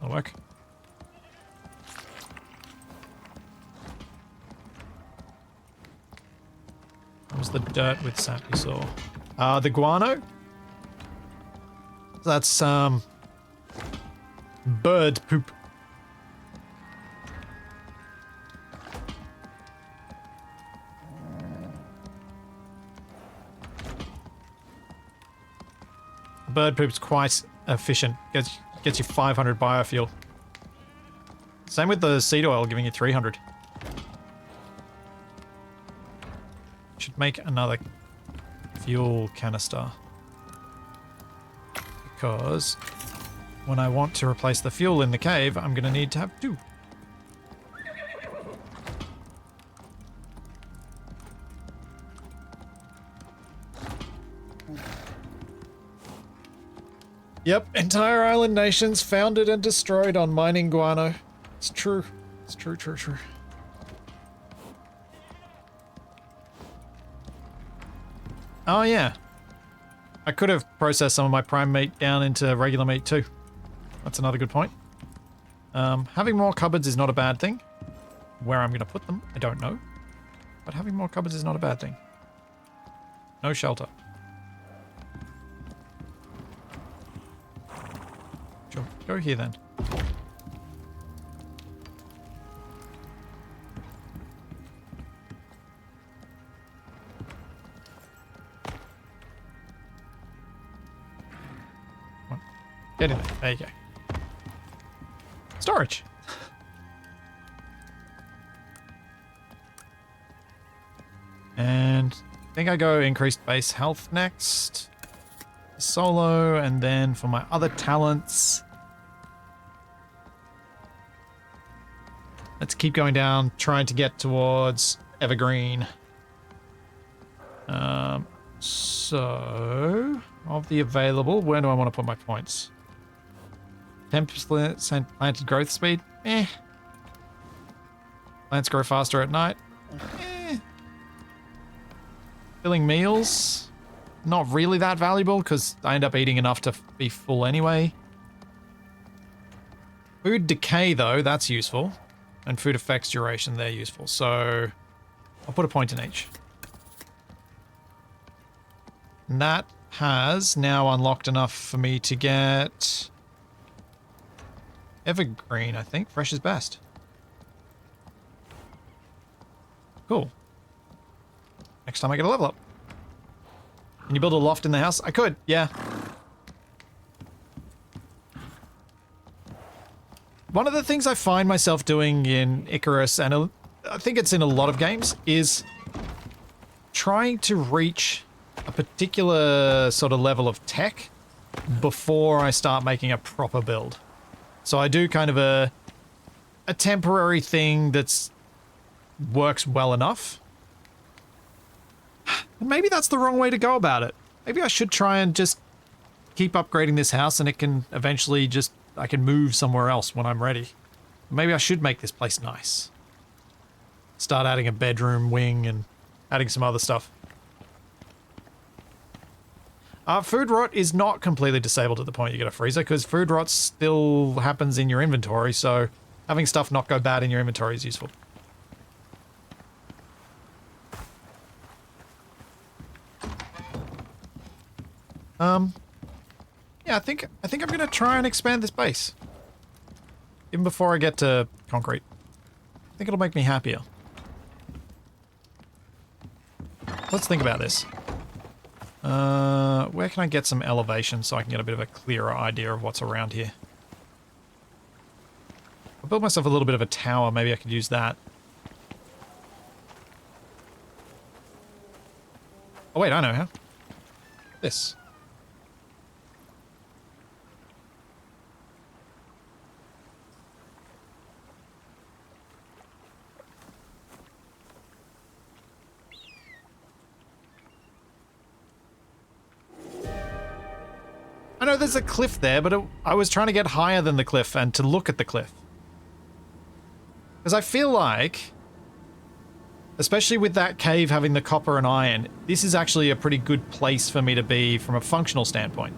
That'll work. What was the dirt with sap you saw? The guano? That's, bird poop. Bird poop's quite efficient. Gets you 500 biofuel. Same with the seed oil, giving you 300. Should make another fuel canister. Because when I want to replace the fuel in the cave, I'm going to need to have 2. Yep, entire island nations founded and destroyed on mining guano. It's true. It's true, true, true. Oh yeah. I could have processed some of my prime meat down into regular meat too. That's another good point. Having more cupboards is not a bad thing. Where I'm going to put them, I don't know. But having more cupboards is not a bad thing. No shelter. Sure, go here then. Get in there. There you go. Storage. And I think I go increased base health next. Solo, and then for my other talents, let's keep going down, trying to get towards Evergreen. So, of the available, where do I want to put my points? 10% planted growth speed? Eh. Plants grow faster at night? Eh. Filling meals? Not really that valuable, because I end up eating enough to be full anyway. Food decay, though, that's useful. And food effects duration, they're useful. So, I'll put a point in each. And that has now unlocked enough for me to get Evergreen, I think. Fresh is best. Cool. Next time I get a level up. Can you build a loft in the house? I could, yeah. One of the things I find myself doing in Icarus, and I think it's in a lot of games, is trying to reach a particular sort of level of tech before I start making a proper build. So I do kind of a temporary thing that's works well enough. And maybe that's the wrong way to go about it. Maybe I should try and just keep upgrading this house and it can eventually just, I can move somewhere else when I'm ready. Maybe I should make this place nice. Start adding a bedroom wing and adding some other stuff. Food rot is not completely disabled at the point you get a freezer, because food rot still happens in your inventory, so having stuff not go bad in your inventory is useful. Yeah, I think I'm gonna try and expand this base. Even before I get to concrete. I think it'll make me happier. Let's think about this. Where can I get some elevation so I can get a bit of a clearer idea of what's around here? I'll build myself a little bit of a tower, maybe I could use that. Oh wait, I know how. This. I know there's a cliff there, but I was trying to get higher than the cliff and to look at the cliff. Because I feel like, especially with that cave having the copper and iron, this is actually a pretty good place for me to be from a functional standpoint.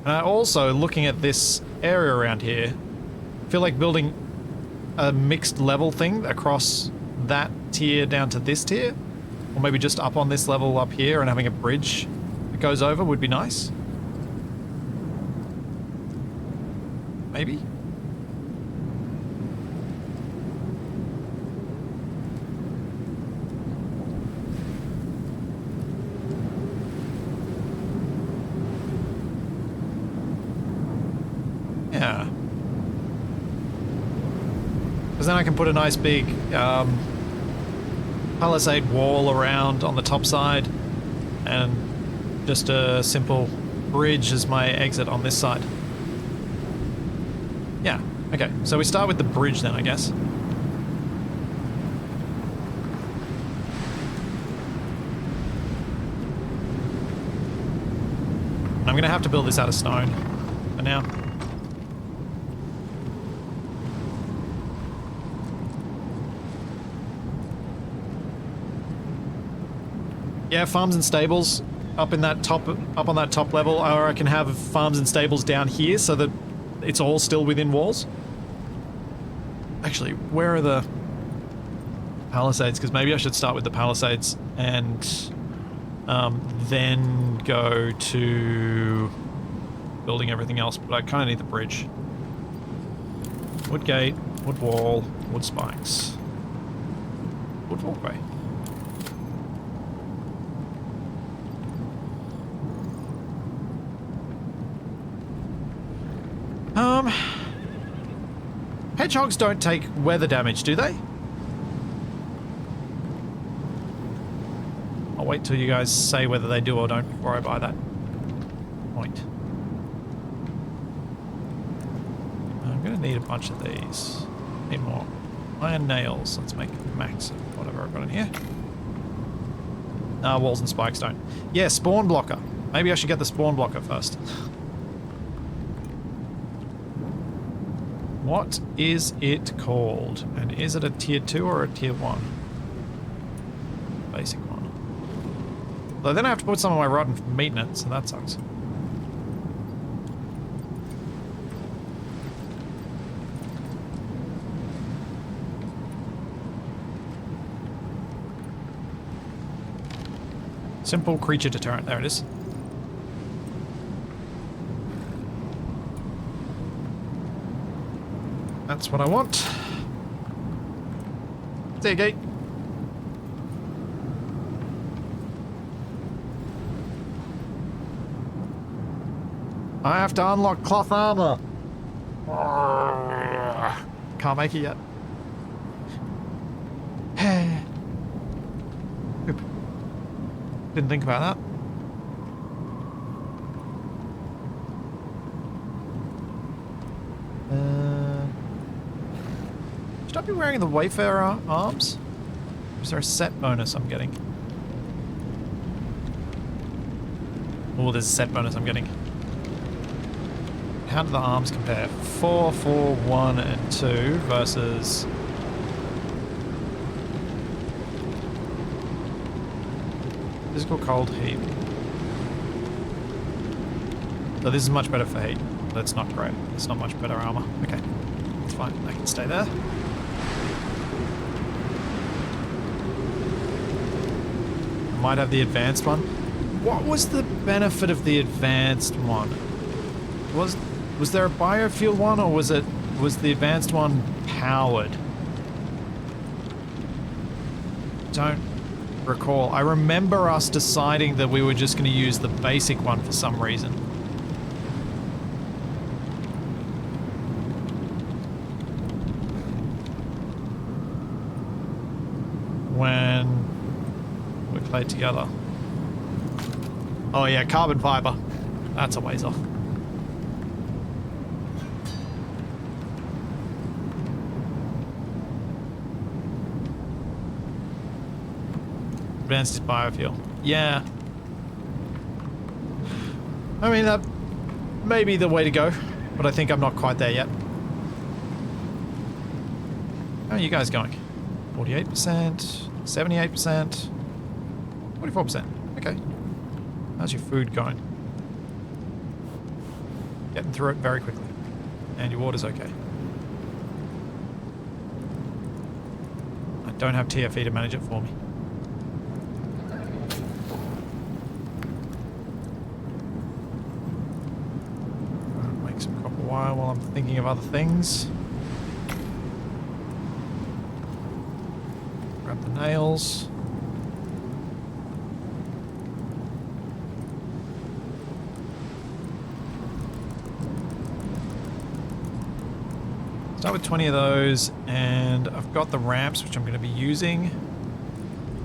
And I also, looking at this area around here, feel like building a mixed level thing across that tier down to this tier. Or maybe just up on this level up here and having a bridge that goes over would be nice. Maybe? Yeah. Because then I can put a nice big palisade wall around on the top side and just a simple bridge as my exit on this side. Yeah, okay, so we start with the bridge then, I guess. I'm gonna have to build this out of stone for now. Yeah, farms and stables up on that top level, or I can have farms and stables down here so that it's all still within walls. Actually, where are the palisades? Because maybe I should start with the palisades and then go to building everything else, but I kind of need the bridge. Wood gate, wood wall, wood spikes, wood walkway. Hedgehogs don't take weather damage, do they? I'll wait till you guys say whether they do or don't before I buy that point. I'm gonna need a bunch of these. Need more iron nails. Let's make a max of whatever I've got in here. Walls and spikes don't. Yeah, spawn blocker. Maybe I should get the spawn blocker first. What is it called? And is it a tier 2 or a tier 1? Basic one. Though then I have to put some of my rod in maintenance, and that sucks. Simple creature deterrent. There it is. That's what I want. See you, Gate. I have to unlock cloth armor. Can't make it yet. Oop. Didn't think about that. Should I be wearing the Wayfarer arms? Or is there a set bonus I'm getting? Oh, there's a set bonus I'm getting. How do the arms compare? 4, 4, 1, and 2 versus... Physical cold heat. So this is much better for heat. That's not great. It's not much better armor. Okay. It's fine. I can stay there. I might have the advanced one. What was the benefit of the advanced one? Was there a biofuel one, or was the advanced one powered? Don't recall. I remember us deciding that we were just going to use the basic one for some reason. When we played together. Oh yeah, carbon fiber. That's a ways off. Advanced is biofuel. Yeah. I mean, that may be the way to go, but I think I'm not quite there yet. How are you guys going? 48%, 78%, 44%. Okay. How's your food going? Getting through it very quickly. And your water's okay. I don't have TFE to manage it for me. Make some copper wire while I'm thinking of other things. Grab the nails. Start with 20 of those, and I've got the ramps, which I'm going to be using.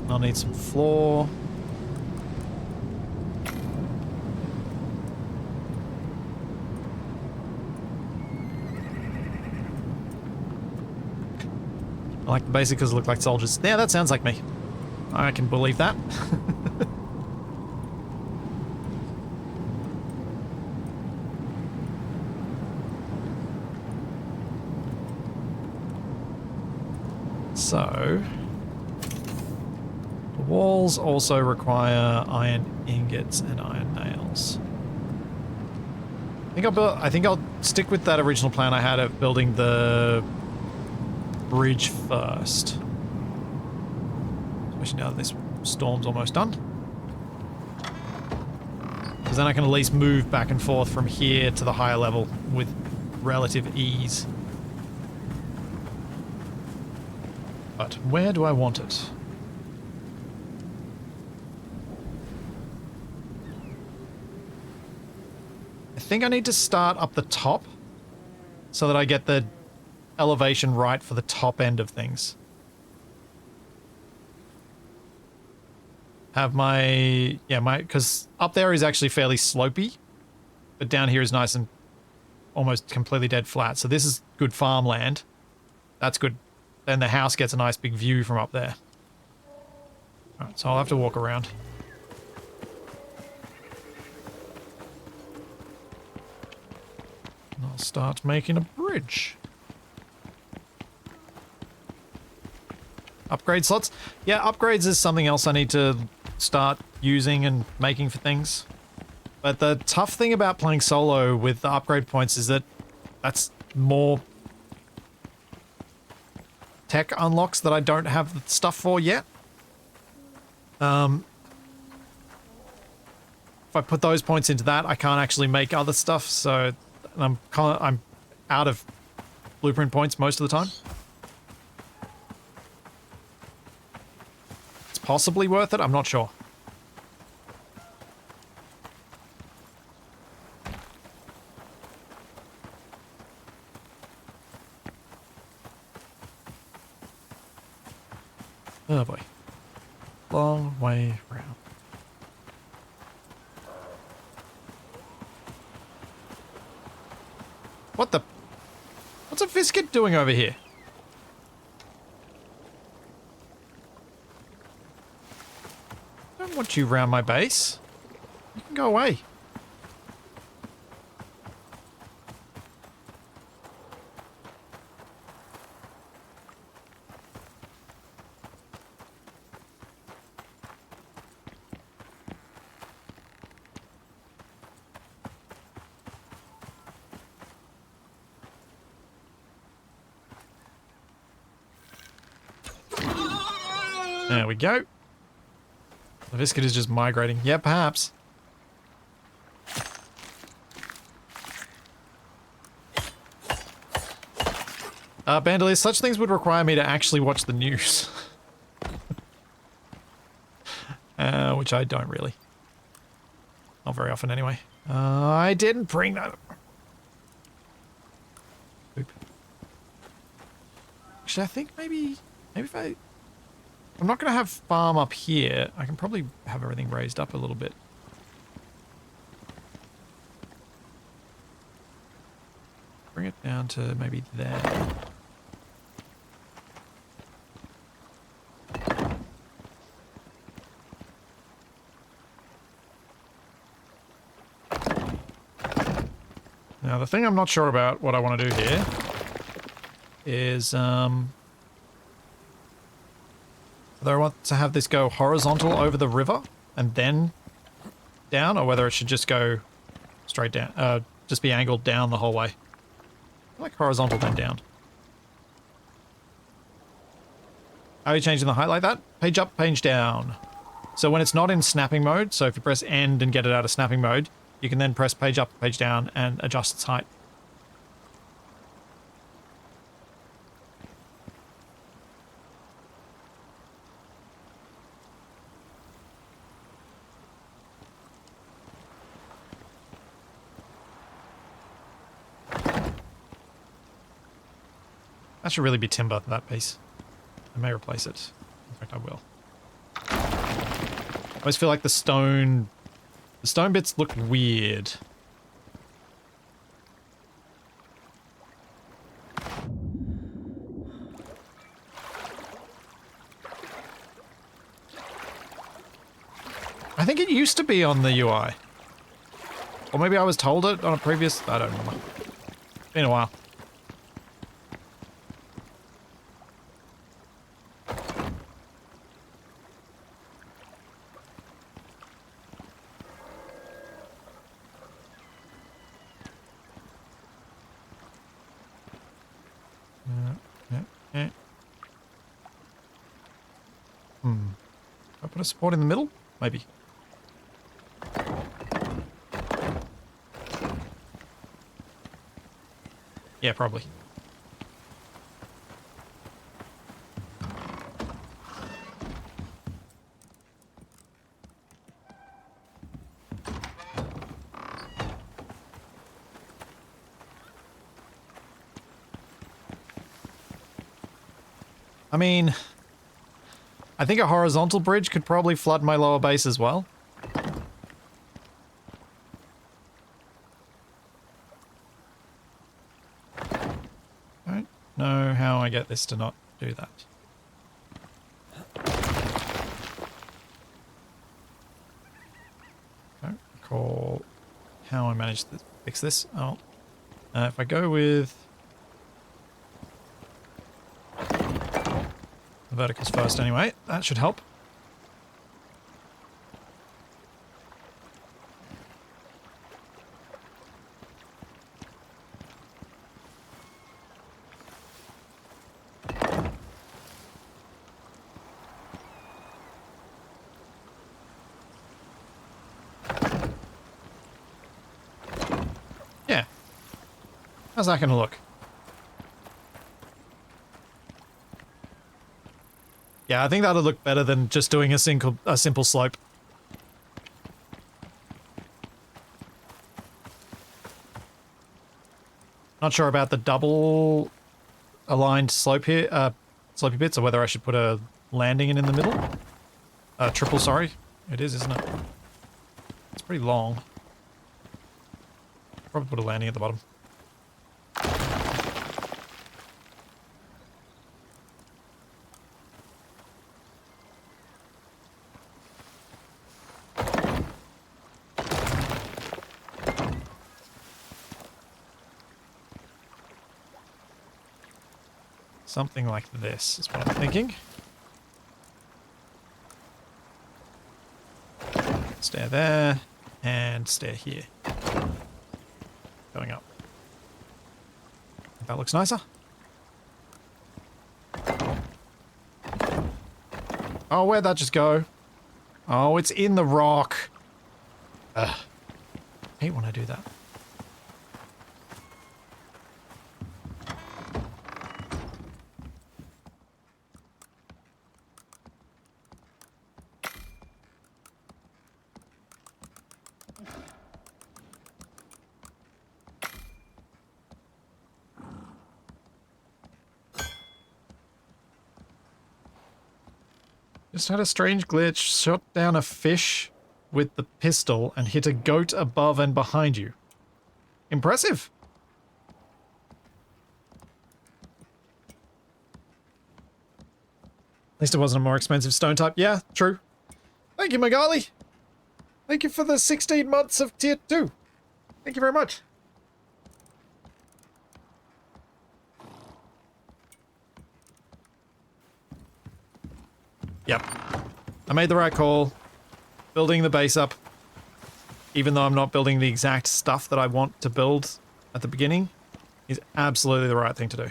I'll need some floor. I like the basic because it look like soldiers. Yeah, that sounds like me. I can believe that. So, the walls also require iron ingots and iron nails. I think I'll stick with that original plan I had of building the bridge first. Especially now that this storm's almost done. Because then I can at least move back and forth from here to the higher level with relative ease. But where do I want it? I think I need to start up the top so that I get the elevation right for the top end of things. Have my, because up there is actually fairly slopey, but down here is nice and almost completely dead flat. So this is good farmland. That's good. Then the house gets a nice big view from up there. Alright, so I'll have to walk around. And I'll start making a bridge. Upgrade slots? Yeah, upgrades is something else I need to start using and making for things. But the tough thing about playing solo with the upgrade points is that that's more tech unlocks that I don't have the stuff for yet. If I put those points into that, I can't actually make other stuff, so I'm out of blueprint points most of the time. possibly worth it. I'm not sure. Oh boy. Long way round. What the? What's a Viscid doing over here? I don't want you round my base. You can go away. There we go. The Viscid is just migrating. Yeah, perhaps. Bandolier, such things would require me to actually watch the news. Which I don't really. Not very often anyway. I didn't bring that. Oop. Actually, I think maybe if I'm not going to have farm up here. I can probably have everything raised up a little bit. Bring it down to maybe there. Now, the thing I'm not sure about what I want to do here is, whether I want to have this go horizontal over the river and then down, or whether it should just go straight down, just be angled down the whole way. I like horizontal then down. How are you changing the height like that? Page up, page down. So when it's not in snapping mode, so if you press end and get it out of snapping mode, you can then press page up, page down and adjust its height. That should really be timber, that piece. I may replace it. In fact, I will. I always feel like the stone bits look weird. I think it used to be on the UI. Or maybe I was told it on a previous... I don't remember. Been a while. I put a support in the middle? Maybe. Yeah, probably. I mean, I think a horizontal bridge could probably flood my lower base as well. I don't know how I get this to not do that. Don't recall how I managed to fix this. Oh, if I go with the verticals first anyway, that should help. Yeah. How's that gonna look? Yeah, I think that'll look better than just doing a simple slope. Not sure about the double aligned slope here, slopey bits, or whether I should put a landing in the middle. Triple, sorry. It is, isn't it? It's pretty long. Probably put a landing at the bottom. Something like this is what I'm thinking. Stair there, and stair here. Going up. That looks nicer. Oh, where'd that just go? Oh, it's in the rock. Ugh. I hate when I do that. Just had a strange glitch, shot down a fish with the pistol and hit a goat above and behind you. Impressive. At least it wasn't a more expensive stone type. Yeah, true. Thank you, Magali. Thank you for the 16 months of tier 2. Thank you very much. Yep. I made the right call. Building the base up, even though I'm not building the exact stuff that I want to build at the beginning, is absolutely the right thing to do.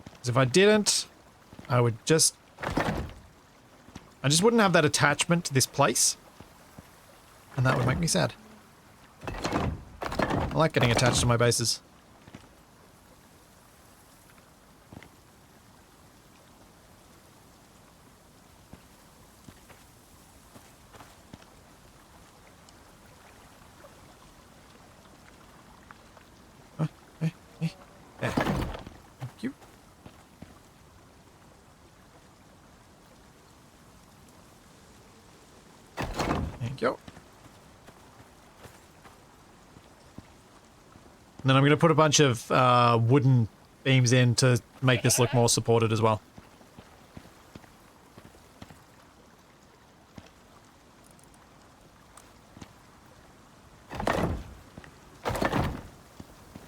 Because if I didn't, I just wouldn't have that attachment to this place. And that would make me sad. I like getting attached to my bases. There. Thank you. Thank you. And then I'm going to put a bunch of wooden beams in to make this look more supported as well.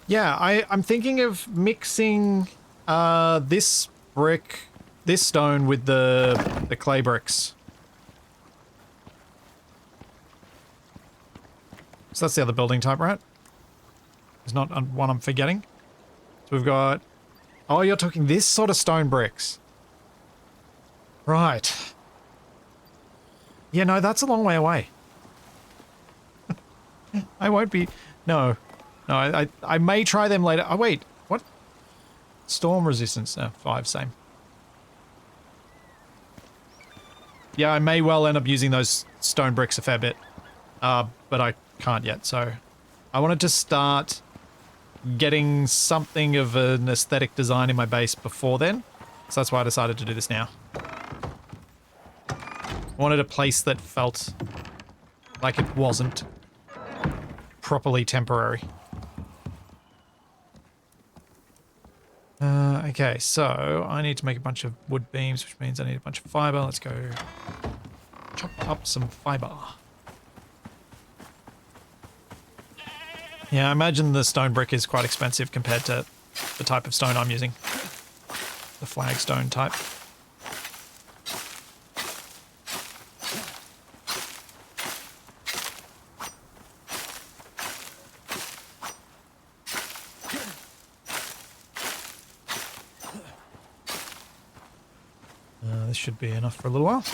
Yeah, I'm thinking of mixing this stone with the clay bricks. So that's the other building type, right? There's not one I'm forgetting. So we've got... Oh, you're talking this sort of stone bricks. Right. Yeah, no, that's a long way away. I won't be... No. No, I may try them later. Oh, wait. What? Storm resistance. 5, same. Yeah, I may well end up using those stone bricks a fair bit. But I can't yet, so... I wanted to start getting something of an aesthetic design in my base before then. So that's why I decided to do this now. I wanted a place that felt like it wasn't properly temporary. Okay, so I need to make a bunch of wood beams, which means I need a bunch of fiber. Let's go chop up some fiber. Yeah, I imagine the stone brick is quite expensive compared to the type of stone I'm using. The flagstone type. This should be enough for a little while.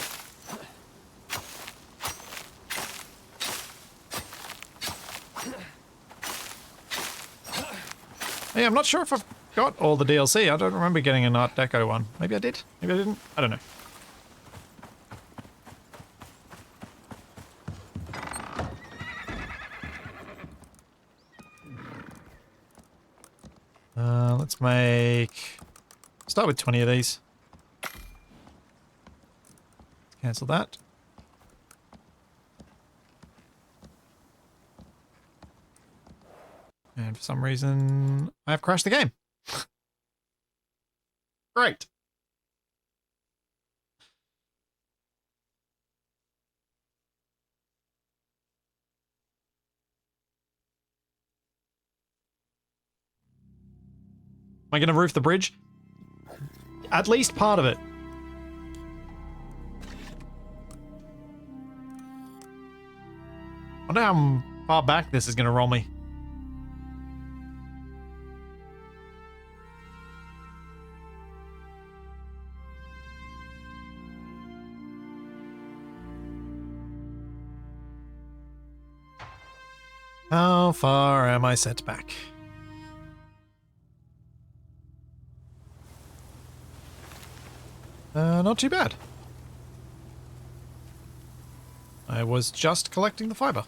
Hey, I'm not sure if I've got all the DLC. I don't remember getting an Art Deco one. Maybe I did. Maybe I didn't. I don't know. Let's start with 20 of these. Cancel that. And for some reason, I have crashed the game. Great. Am I going to roof the bridge? At least part of it. I wonder how far back this is going to roll me. How far am I set back? Not too bad. I was just collecting the fiber.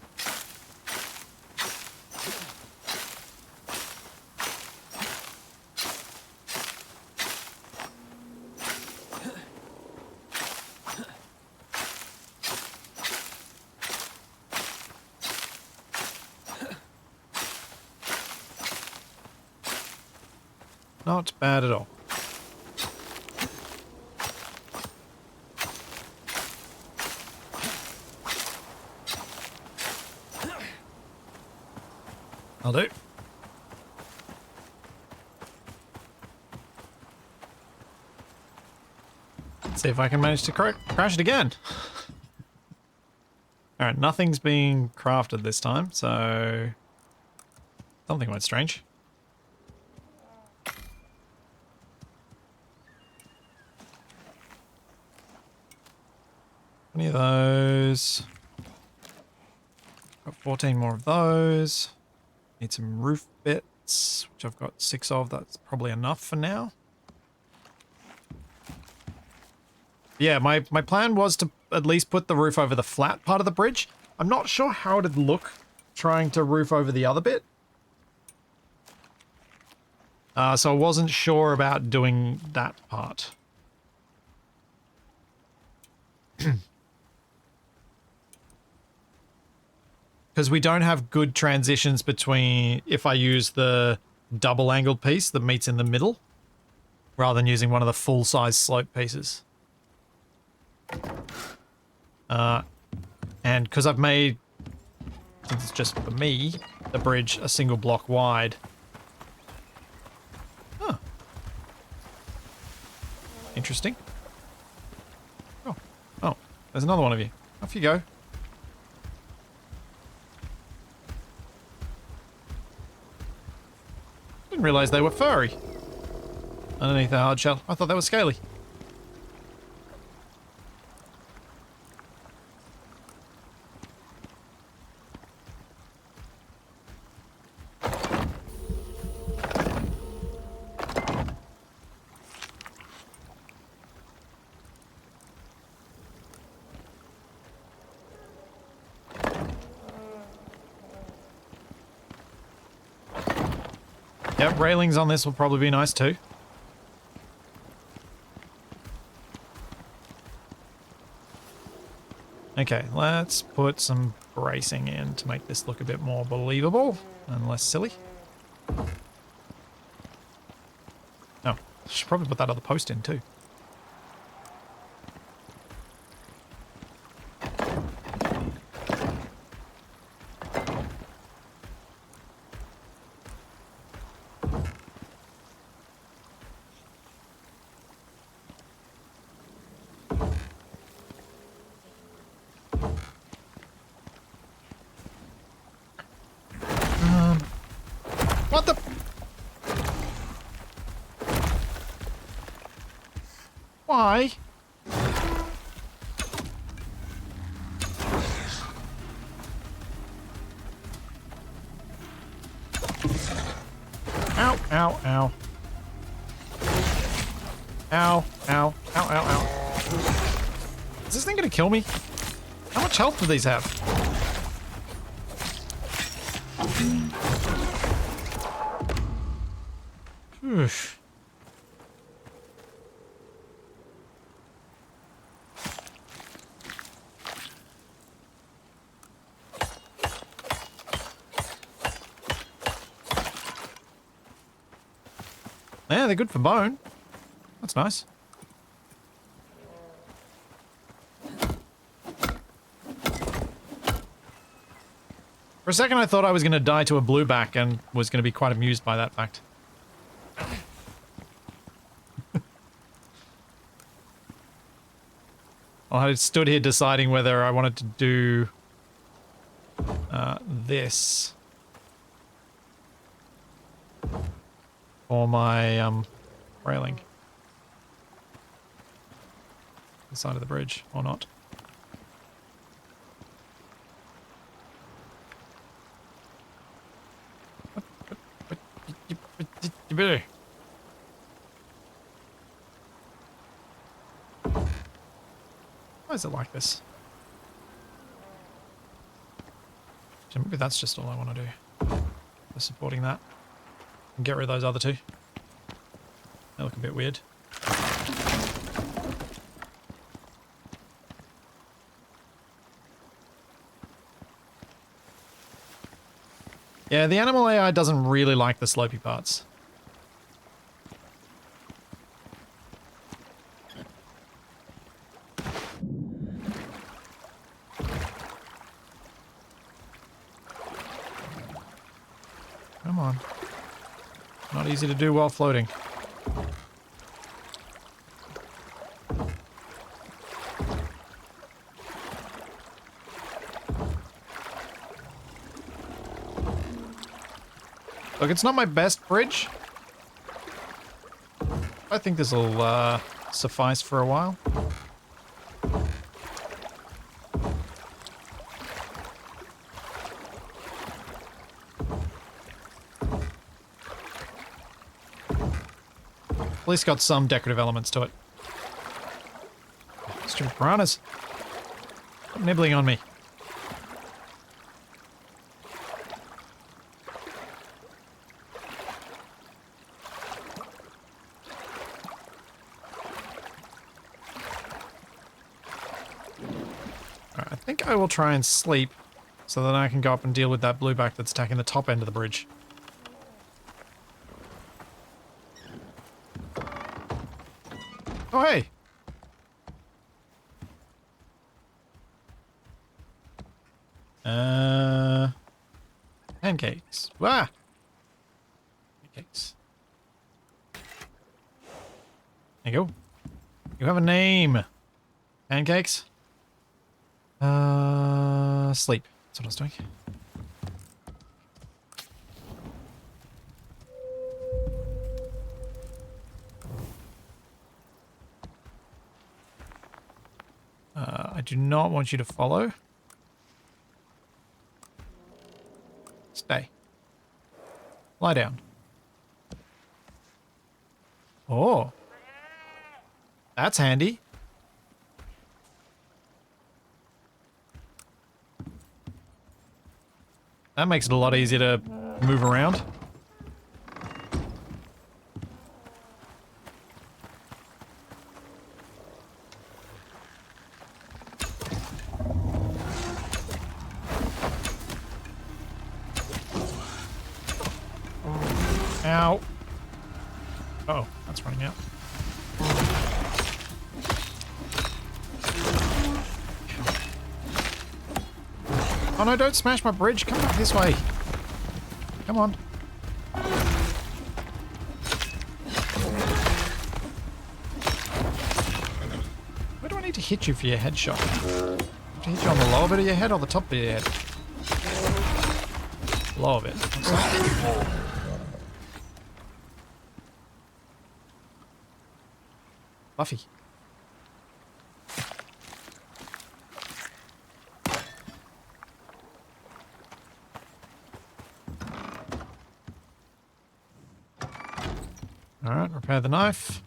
Not bad at all. I'll do. Let's see if I can manage to crash it again. Alright, nothing's being crafted this time, so something went strange. Any of those. Got 14 more of those. Need some roof bits, which I've got 6 of. That's probably enough for now. Yeah, my plan was to at least put the roof over the flat part of the bridge. I'm not sure how it'd look trying to roof over the other bit. So I wasn't sure about doing that part. Because we don't have good transitions between if I use the double angled piece that meets in the middle, rather than using one of the full size slope pieces. And because I've made, since it's just for me, the bridge a single block wide. Huh. Interesting. Oh, there's another one of you. Off you go. Didn't realize they were furry underneath the hard shell. I thought they were scaly. Yep, railings on this will probably be nice too. Okay, let's put some bracing in to make this look a bit more believable and less silly. Oh, I should probably put that other post in too. What the? Why? Ow, ow, ow. Ow, ow, ow, ow, ow. Is this thing gonna kill me? How much health do these have? Oof. Yeah, they're good for bone. That's nice. For a second I thought I was going to die to a blueback and was going to be quite amused by that fact. Well, I stood here deciding whether I wanted to do this for my railing. The side of the bridge, or not. Why is it like this? So maybe that's just all I want to do. Just supporting that. And get rid of those other two. They look a bit weird. Yeah, the animal AI doesn't really like the slopey parts. Come on. Not easy to do while floating. Look, it's not my best bridge. I think this will suffice for a while. At least got some decorative elements to it. Stupid piranhas. Stop nibbling on me. I think I will try and sleep so that I can go up and deal with that blueback that's attacking the top end of the bridge. Oh, hey! Pancakes. Ah! Pancakes. There you go. You have a name. Pancakes? Sleep. That's what I was doing. I do not want you to follow. Stay. Lie down. Oh. That's handy. That makes it a lot easier to move around. Ow. Uh-oh, that's running out. Oh no, don't smash my bridge. Come back this way. Come on. Where do I need to hit you for your headshot? To hit you on the lower bit of your head or the top bit of your head? Lower bit. Buffy. Alright, repair the knife.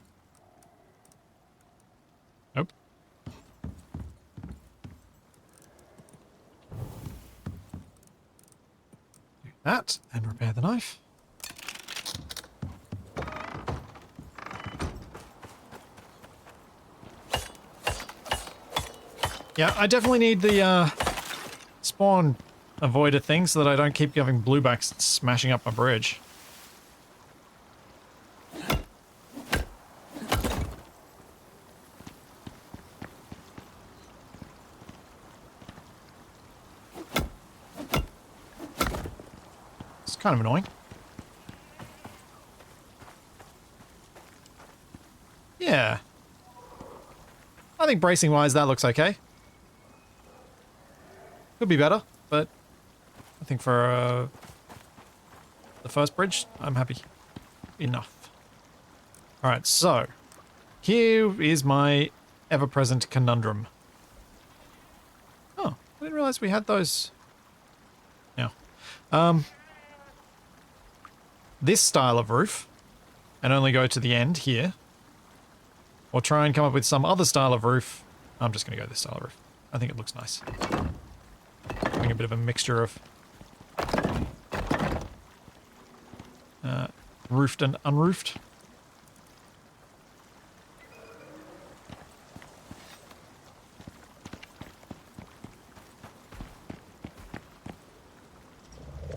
that and repair the knife. Yeah, I definitely need the spawn avoider thing so that I don't keep having bluebacks and smashing up my bridge. It's kind of annoying. Yeah. I think bracing-wise that looks okay. Could be better, but I think for the first bridge, I'm happy. Enough. Alright, so here is my ever-present conundrum. Oh, I didn't realize we had those. Now, this style of roof, and only go to the end here, or try and come up with some other style of roof. I'm just going to go this style of roof. I think it looks nice. Having a bit of a mixture of roofed and unroofed.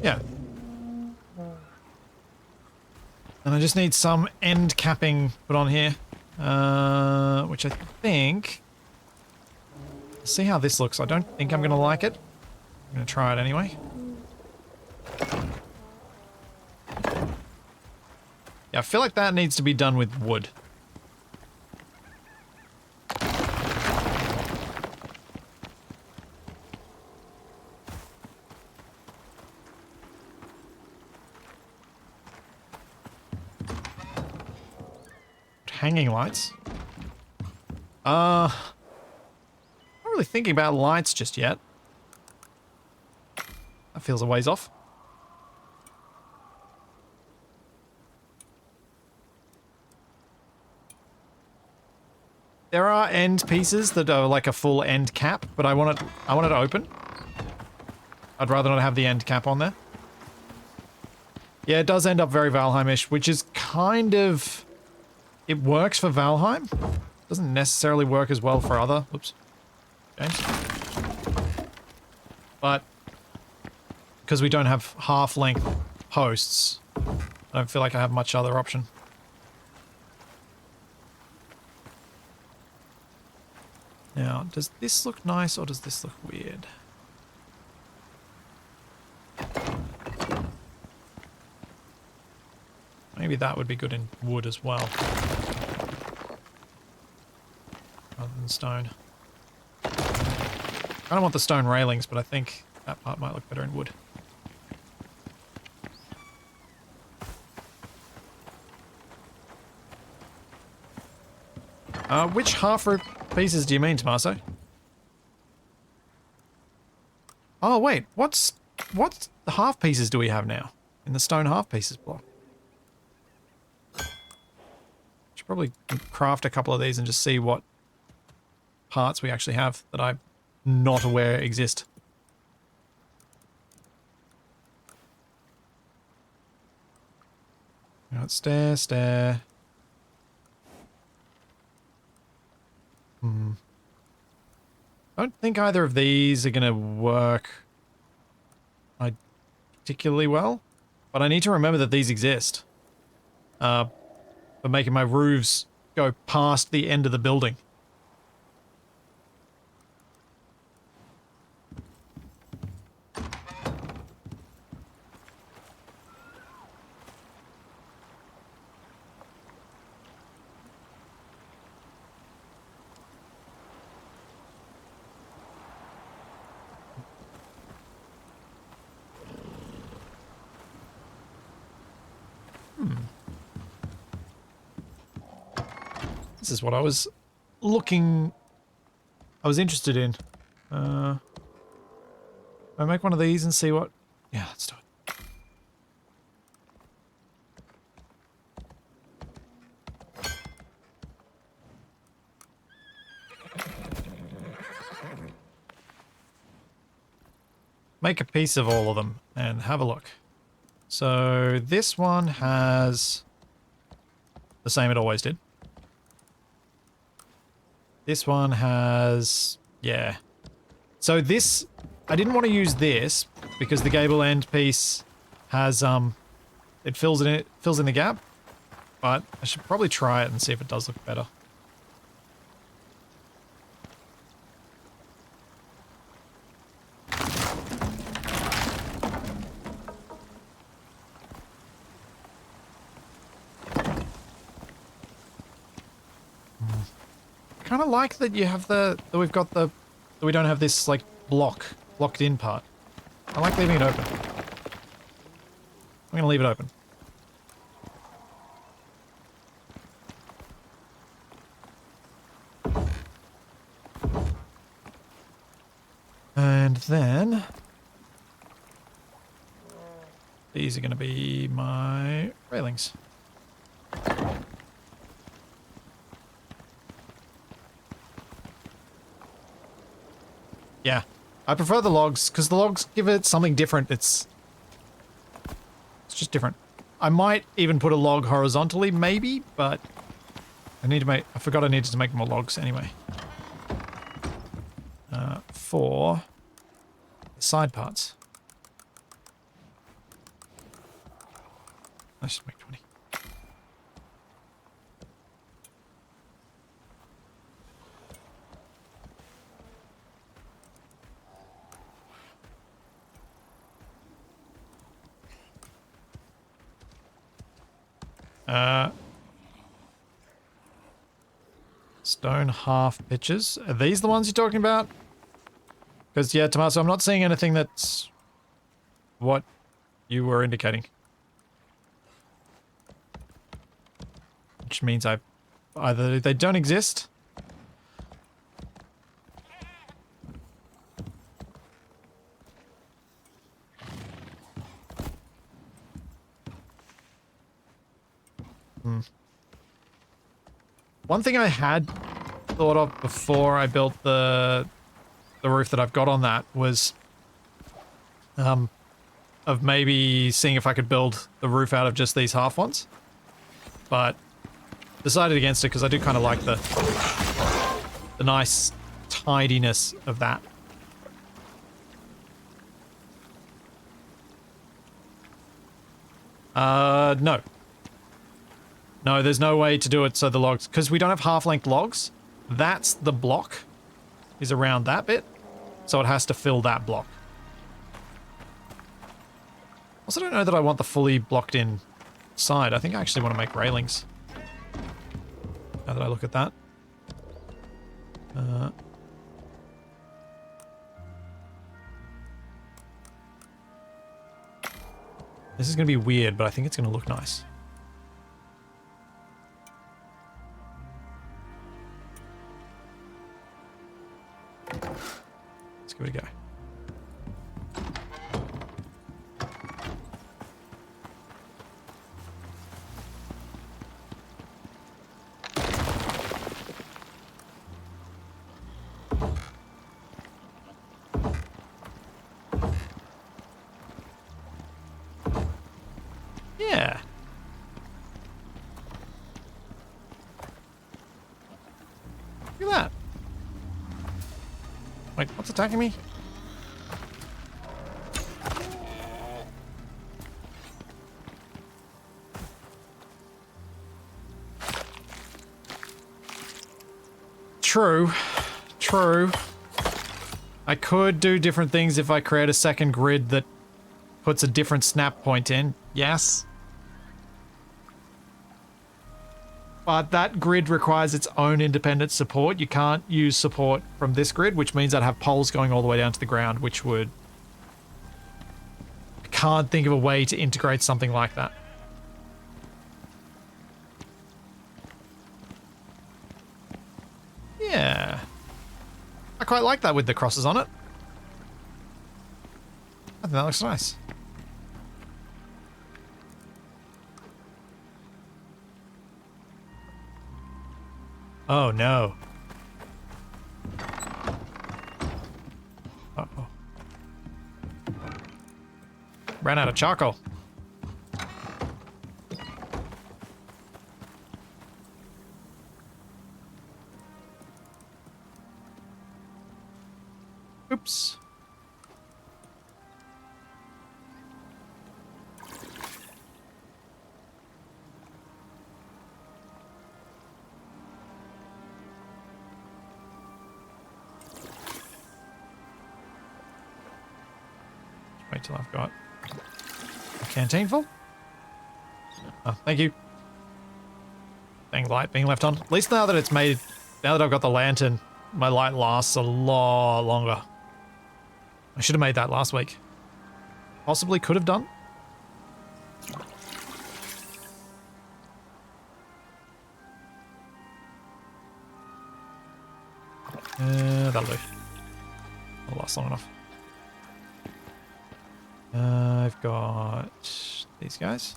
Yeah. And I just need some end capping put on here, which I think... Let's see how this looks. I don't think I'm going to like it. I'm going to try it anyway. Yeah, I feel like that needs to be done with wood. Hanging lights. Not really thinking about lights just yet. That feels a ways off. There are end pieces that are like a full end cap, but I want it open. I'd rather not have the end cap on there. Yeah, it does end up very Valheim-ish, which is kind of... It works for Valheim. Doesn't necessarily work as well for other... Oops. Games. But... because we don't have half-length posts, I don't feel like I have much other option. Now, does this look nice or does this look weird? Maybe that would be good in wood as well. Rather than stone. I don't want the stone railings, but I think that part might look better in wood. Which half-roof pieces do you mean, Tommaso? Oh, wait, what half pieces do we have now in the stone half pieces block? Should probably craft a couple of these and just see what parts we actually have that I'm not aware exist. Right, stair. I don't think either of these are going to work particularly well, but I need to remember that these exist. For making my roofs go past the end of the building. This is what I was interested in. I make one of these and see what... Yeah, let's do it. Make a piece of all of them and have a look. So this one has the same it always did. This one has, yeah. So this, I didn't want to use this because the gable end piece has, it fills in the gap, but I should probably try it and see if it does look better. Kind of like that you have that we've got that we don't have this like blocked in part. I like leaving it open. I'm gonna leave it open. And then these are gonna be my railings. Yeah, I prefer the logs because the logs give it something different. It's just different. I might even put a log horizontally, maybe, but I forgot I needed to make more logs anyway. For the side parts. I should make 20. Stone half pitches. Are these the ones you're talking about? Because, yeah, Tommaso, I'm not seeing anything that's what you were indicating. Which means either they don't exist. One thing I had thought of before I built the roof that I've got on that was of maybe seeing if I could build the roof out of just these half ones. But decided against it because I do kind of like the nice tidiness of that. No. No, there's no way to do it so the logs, because we don't have half-length logs. That's the block is around that bit, so it has to fill that block. Also, don't know that I want the fully blocked in side. I think I actually want to make railings. Now that I look at that. This is going to be weird, but I think it's going to look nice. Let's give it a go. Yeah. Look at that. Wait, what's attacking me? True. True. I could do different things if I create a second grid that puts a different snap point in. Yes. But that grid requires its own independent support. You can't use support from this grid, which means I'd have poles going all the way down to the ground, which would... I can't think of a way to integrate something like that. Yeah. I quite like that with the crosses on it. I think that looks nice. Oh no. Uh-oh. Ran out of charcoal. Wait till I've got a canteen full. Oh, thank you. Dang light being left on. At least now that it's made, now that I've got the lantern, my light lasts a lot longer. I should have made that last week. Possibly could have done. That'll do. That'll last long enough. I've got these guys.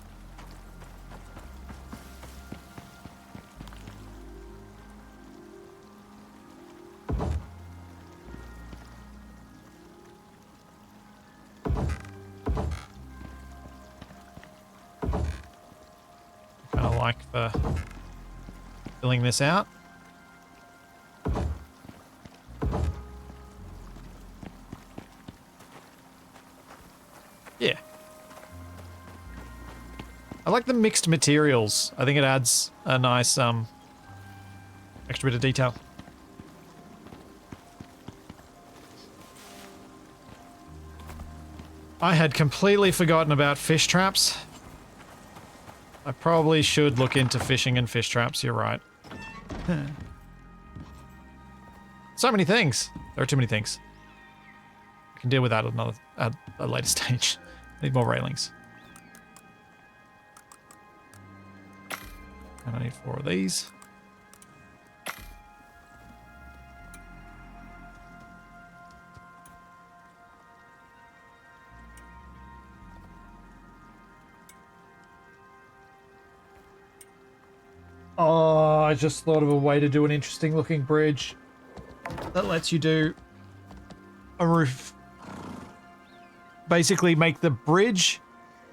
Kind of like for filling this out. Yeah. I like the mixed materials. I think it adds a nice extra bit of detail. I had completely forgotten about fish traps. I probably should look into fishing and fish traps, you're right. So many things. There are too many things. I can deal with that at a later stage. Need more railings. And I need 4 of these. Oh, I just thought of a way to do an interesting looking bridge that lets you do a roof. Basically make the bridge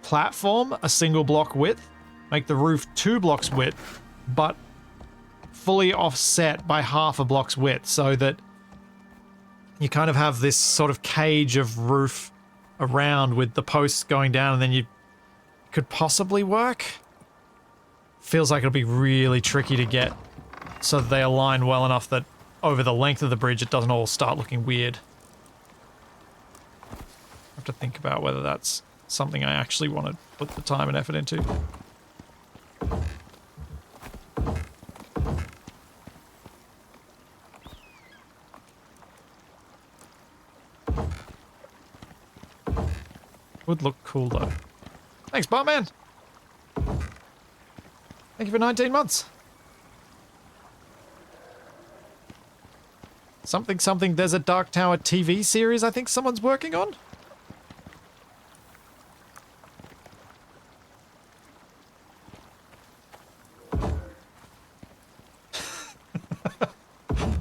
platform a single block width, make the roof 2 blocks width, but fully offset by half a block's width, so that you kind of have this sort of cage of roof around with the posts going down, and then you could possibly work. Feels like it'll be really tricky to get so that they align well enough that over the length of the bridge it doesn't all start looking weird. I have to think about whether that's something I actually want to put the time and effort into. Would look cool though. Thanks, Bartman! Thank you for 19 months. Something, there's a Dark Tower TV series I think someone's working on.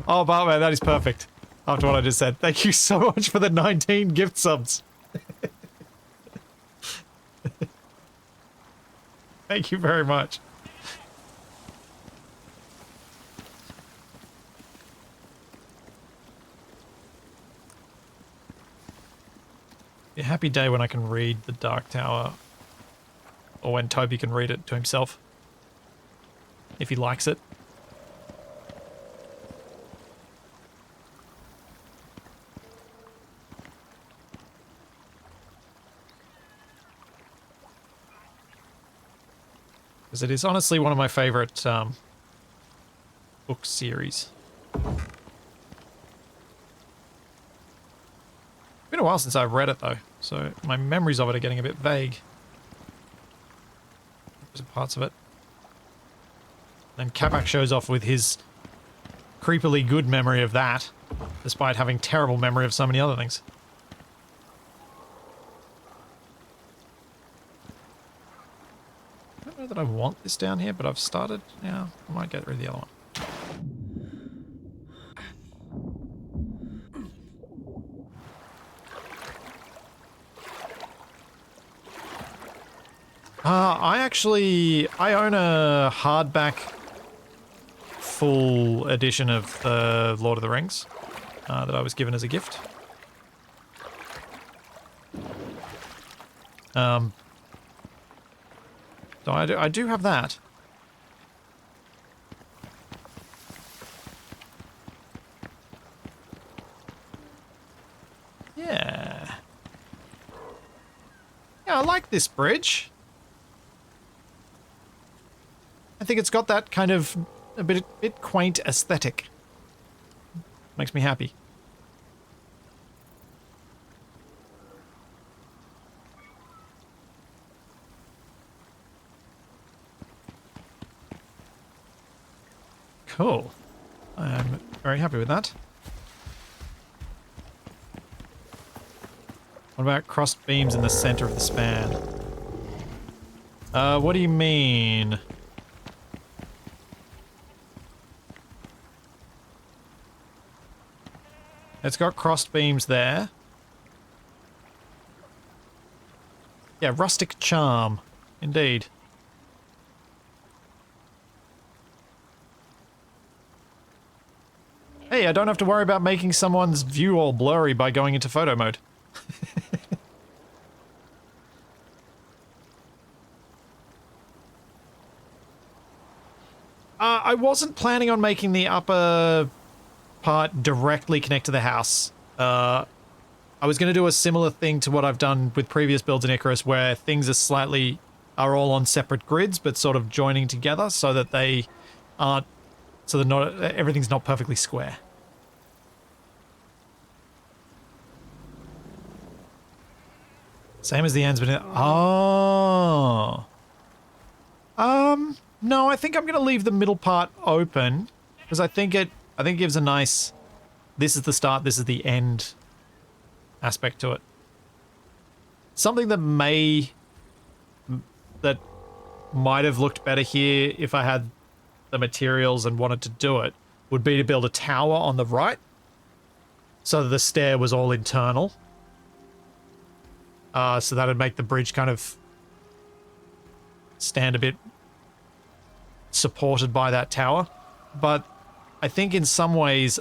Oh, Bartman, that is perfect. After what I just said. Thank you so much for the 19 gift subs. Thank you very much. A happy day when I can read the Dark Tower, or when Toby can read it to himself, if he likes it. Because it is honestly one of my favorite book series. Been a while since I've read it though, so my memories of it are getting a bit vague. There's parts of it. Then Kabak shows off with his creepily good memory of that, despite having terrible memory of so many other things. I don't know that I want this down here, but I've started now. I might get rid of the other one. I own a hardback full edition of the Lord of the Rings that I was given as a gift. So I do have that. Yeah. Yeah, I like this bridge. I think it's got that kind of a bit quaint aesthetic. Makes me happy. Cool. I'm very happy with that. What about crossed beams in the center of the span? What do you mean? It's got crossed beams there. Yeah, rustic charm. Indeed. Hey, I don't have to worry about making someone's view all blurry by going into photo mode. I wasn't planning on making the upper part directly connect to the house. I was going to do a similar thing to what I've done with previous builds in Icarus, where things are all on separate grids, but sort of joining together so that they aren't, so that everything's not perfectly square. Same as the ends, but oh. No, I think I'm going to leave the middle part open because I think it gives a nice, this is the start, this is the end aspect to it. Something that might have looked better here if I had the materials and wanted to do it would be to build a tower on the right so that the stair was all internal. So that'd make the bridge kind of stand a bit supported by that tower. But I think in some ways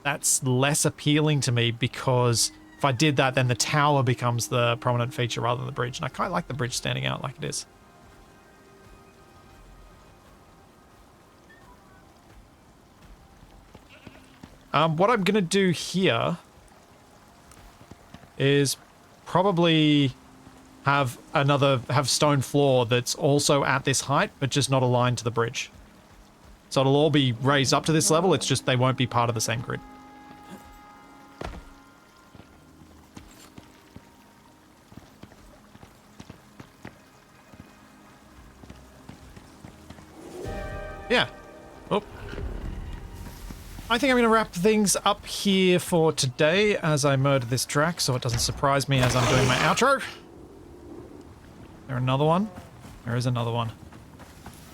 that's less appealing to me because if I did that, then the tower becomes the prominent feature rather than the bridge. And I kind of like the bridge standing out like it is. What I'm going to do here is probably have stone floor that's also at this height, but just not aligned to the bridge. So it'll all be raised up to this level, it's just they won't be part of the same grid. Yeah. Oh. I think I'm going to wrap things up here for today as I murder this drac so it doesn't surprise me as I'm doing my outro. There another one? There is another one.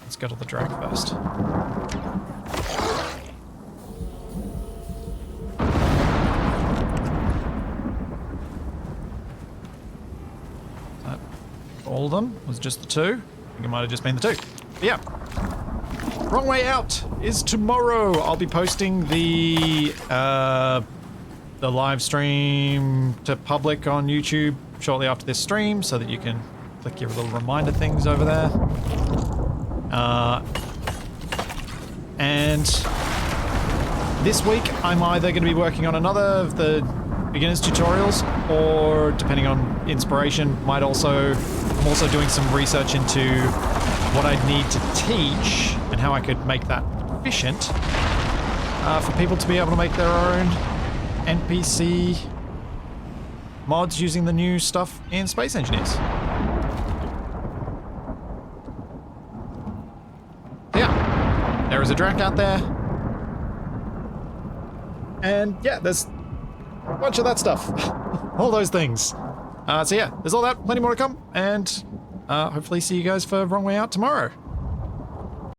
Let's go to the drac first. All of them? Was it just the two? I think it might have just been the two. But yeah. Wrong Way Out is tomorrow. I'll be posting the live stream to public on YouTube shortly after this stream so that you can click your little reminder things over there. And this week I'm either going to be working on another of the beginners tutorials or, depending on inspiration, I'm also doing some research into what I'd need to teach and how I could make that efficient for people to be able to make their own NPC mods using the new stuff in Space Engineers. Yeah, there is a drac out there. And yeah, there's a bunch of that stuff. All those things. So yeah, there's all that, plenty more to come, and hopefully see you guys for Wrong Way Out tomorrow.